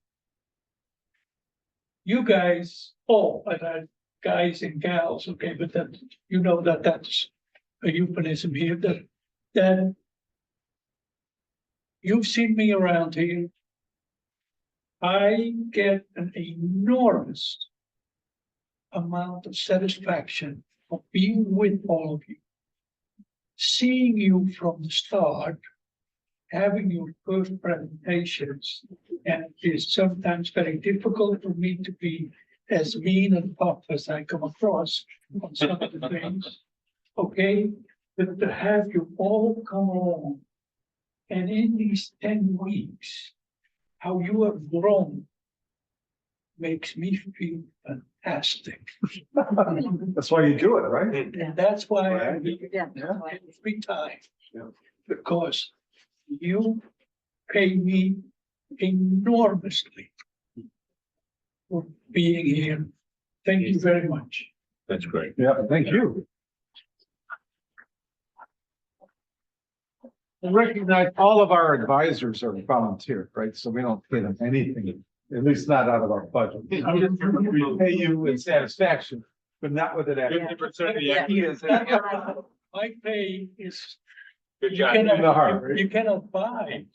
you guys, guys and gals, okay, but that, you know that that's a euphemism here, that you've seen me around here. I get an enormous amount of satisfaction of being with all of you seeing you from the start, having your first presentations, and it's sometimes very difficult for me to be as mean and tough as I come across on some of the things. Okay, but to have you all come along, and in these 10 weeks, how you have grown makes me feel fantastic. That's why you do it, right? And that's why I Yeah. every time. Because you pay me enormously for being here. Thank you very much. That's great. Yeah, thank you. I recognize all of our advisors are volunteer, right? So we don't pay them anything, at least not out of our budget. We pay you with satisfaction, but not with it. 50% of the Yeah. ideas. My pay is, Good you job. In the cannot, heart, right? you cannot buy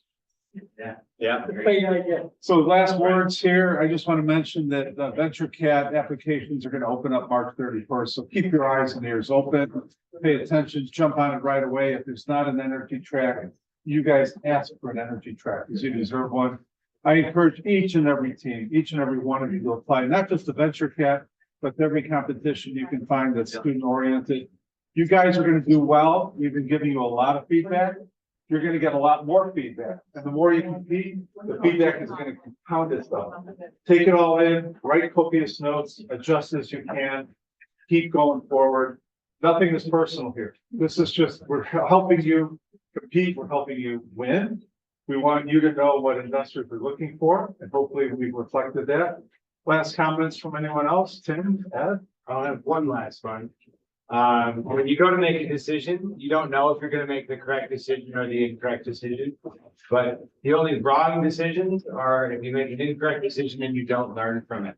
Yeah. the pay I get. So last words here, I just want to mention that the venture cat applications are going to open up March 31st. So keep your eyes and ears open, pay attention, jump on it right away. If there's not an energy track, you guys ask for an energy track because you deserve one. I encourage each and every team, each and every one of you to apply, not just the venture cat, but every competition you can find that's student oriented. You guys are going to do well. We've been giving you a lot of feedback. You're going to get a lot more feedback. And the more you compete, the feedback is going to compound itself. Take it all in, write copious notes, adjust as you can, keep going forward. Nothing is personal here. This is just, we're helping you compete, we're helping you win. We want you to know what investors are looking for, and hopefully we've reflected that. Last comments from anyone else? Tim, Ed? I'll have one last one. When you go to make a decision, you don't know if you're gonna make the correct decision or the incorrect decision. But the only wrong decisions are if you make an incorrect decision and you don't learn from it.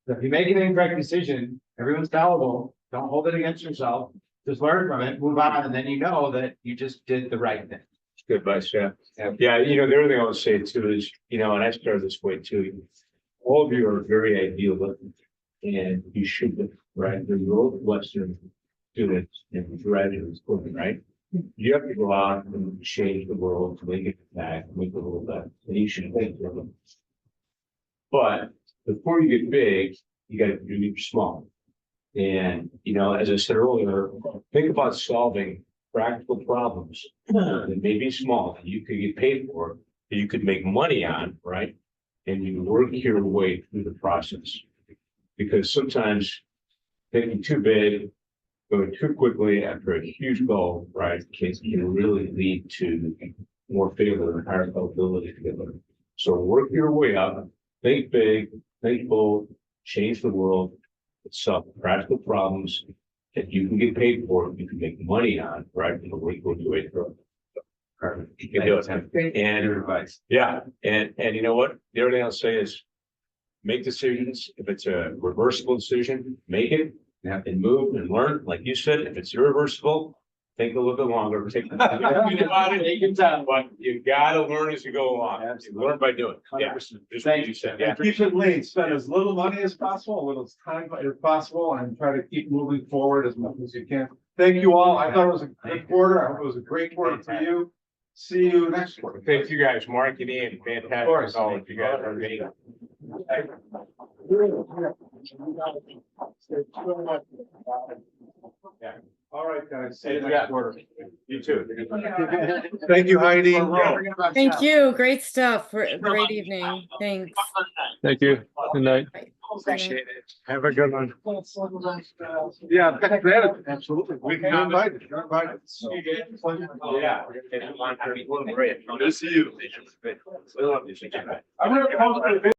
So if you make an incorrect decision, everyone's fallible, don't hold it against yourself, just learn from it, move on, and then you know that you just did the right thing. Good advice, yeah. Yeah, the other thing I would say too is, and I started this way too. All of you are very ideal looking, and you should be, right? They're both Western students and graduates, right? You have to go out and change the world to make it back, make it a little better, and you should think of them. But before you get big, you gotta do small. And, as I said earlier, think about solving practical problems that may be small, that you could get paid for, that you could make money on, right? And you work your way through the process. Because sometimes thinking too big, going too quickly after a huge goal, right, can really lead to more failure and higher probability to get there. So work your way up, think big, think bold, change the world, solve practical problems that you can get paid for, you can make money on, right? And work your way through it. You can do it. And your advice. Yeah, and you know what? The other thing I'll say is make decisions. If it's a reversible decision, make it. And move and learn, like you said, if it's irreversible, think a little bit longer, take your time, but you gotta learn as you go along. You learn by doing. Yeah, just what you said. And keep it lean, spend as little money as possible, as little time as possible, and try to keep moving forward as much as you can. Thank you all. I thought it was a good quarter. I hope it was a great quarter for you. See you next quarter. Thank you guys, Mark and Ian, fantastic. course. All of you guys are great. Yeah. All right, guys. See you next quarter. You too. Thank you, Heidi. Thank you. Great stuff. Great evening. Thanks. Thank you. Good night. Appreciate it. Have a good one. Yeah, absolutely. We can invite you. You're invited. Yeah. Good to see you. I'm gonna post the video.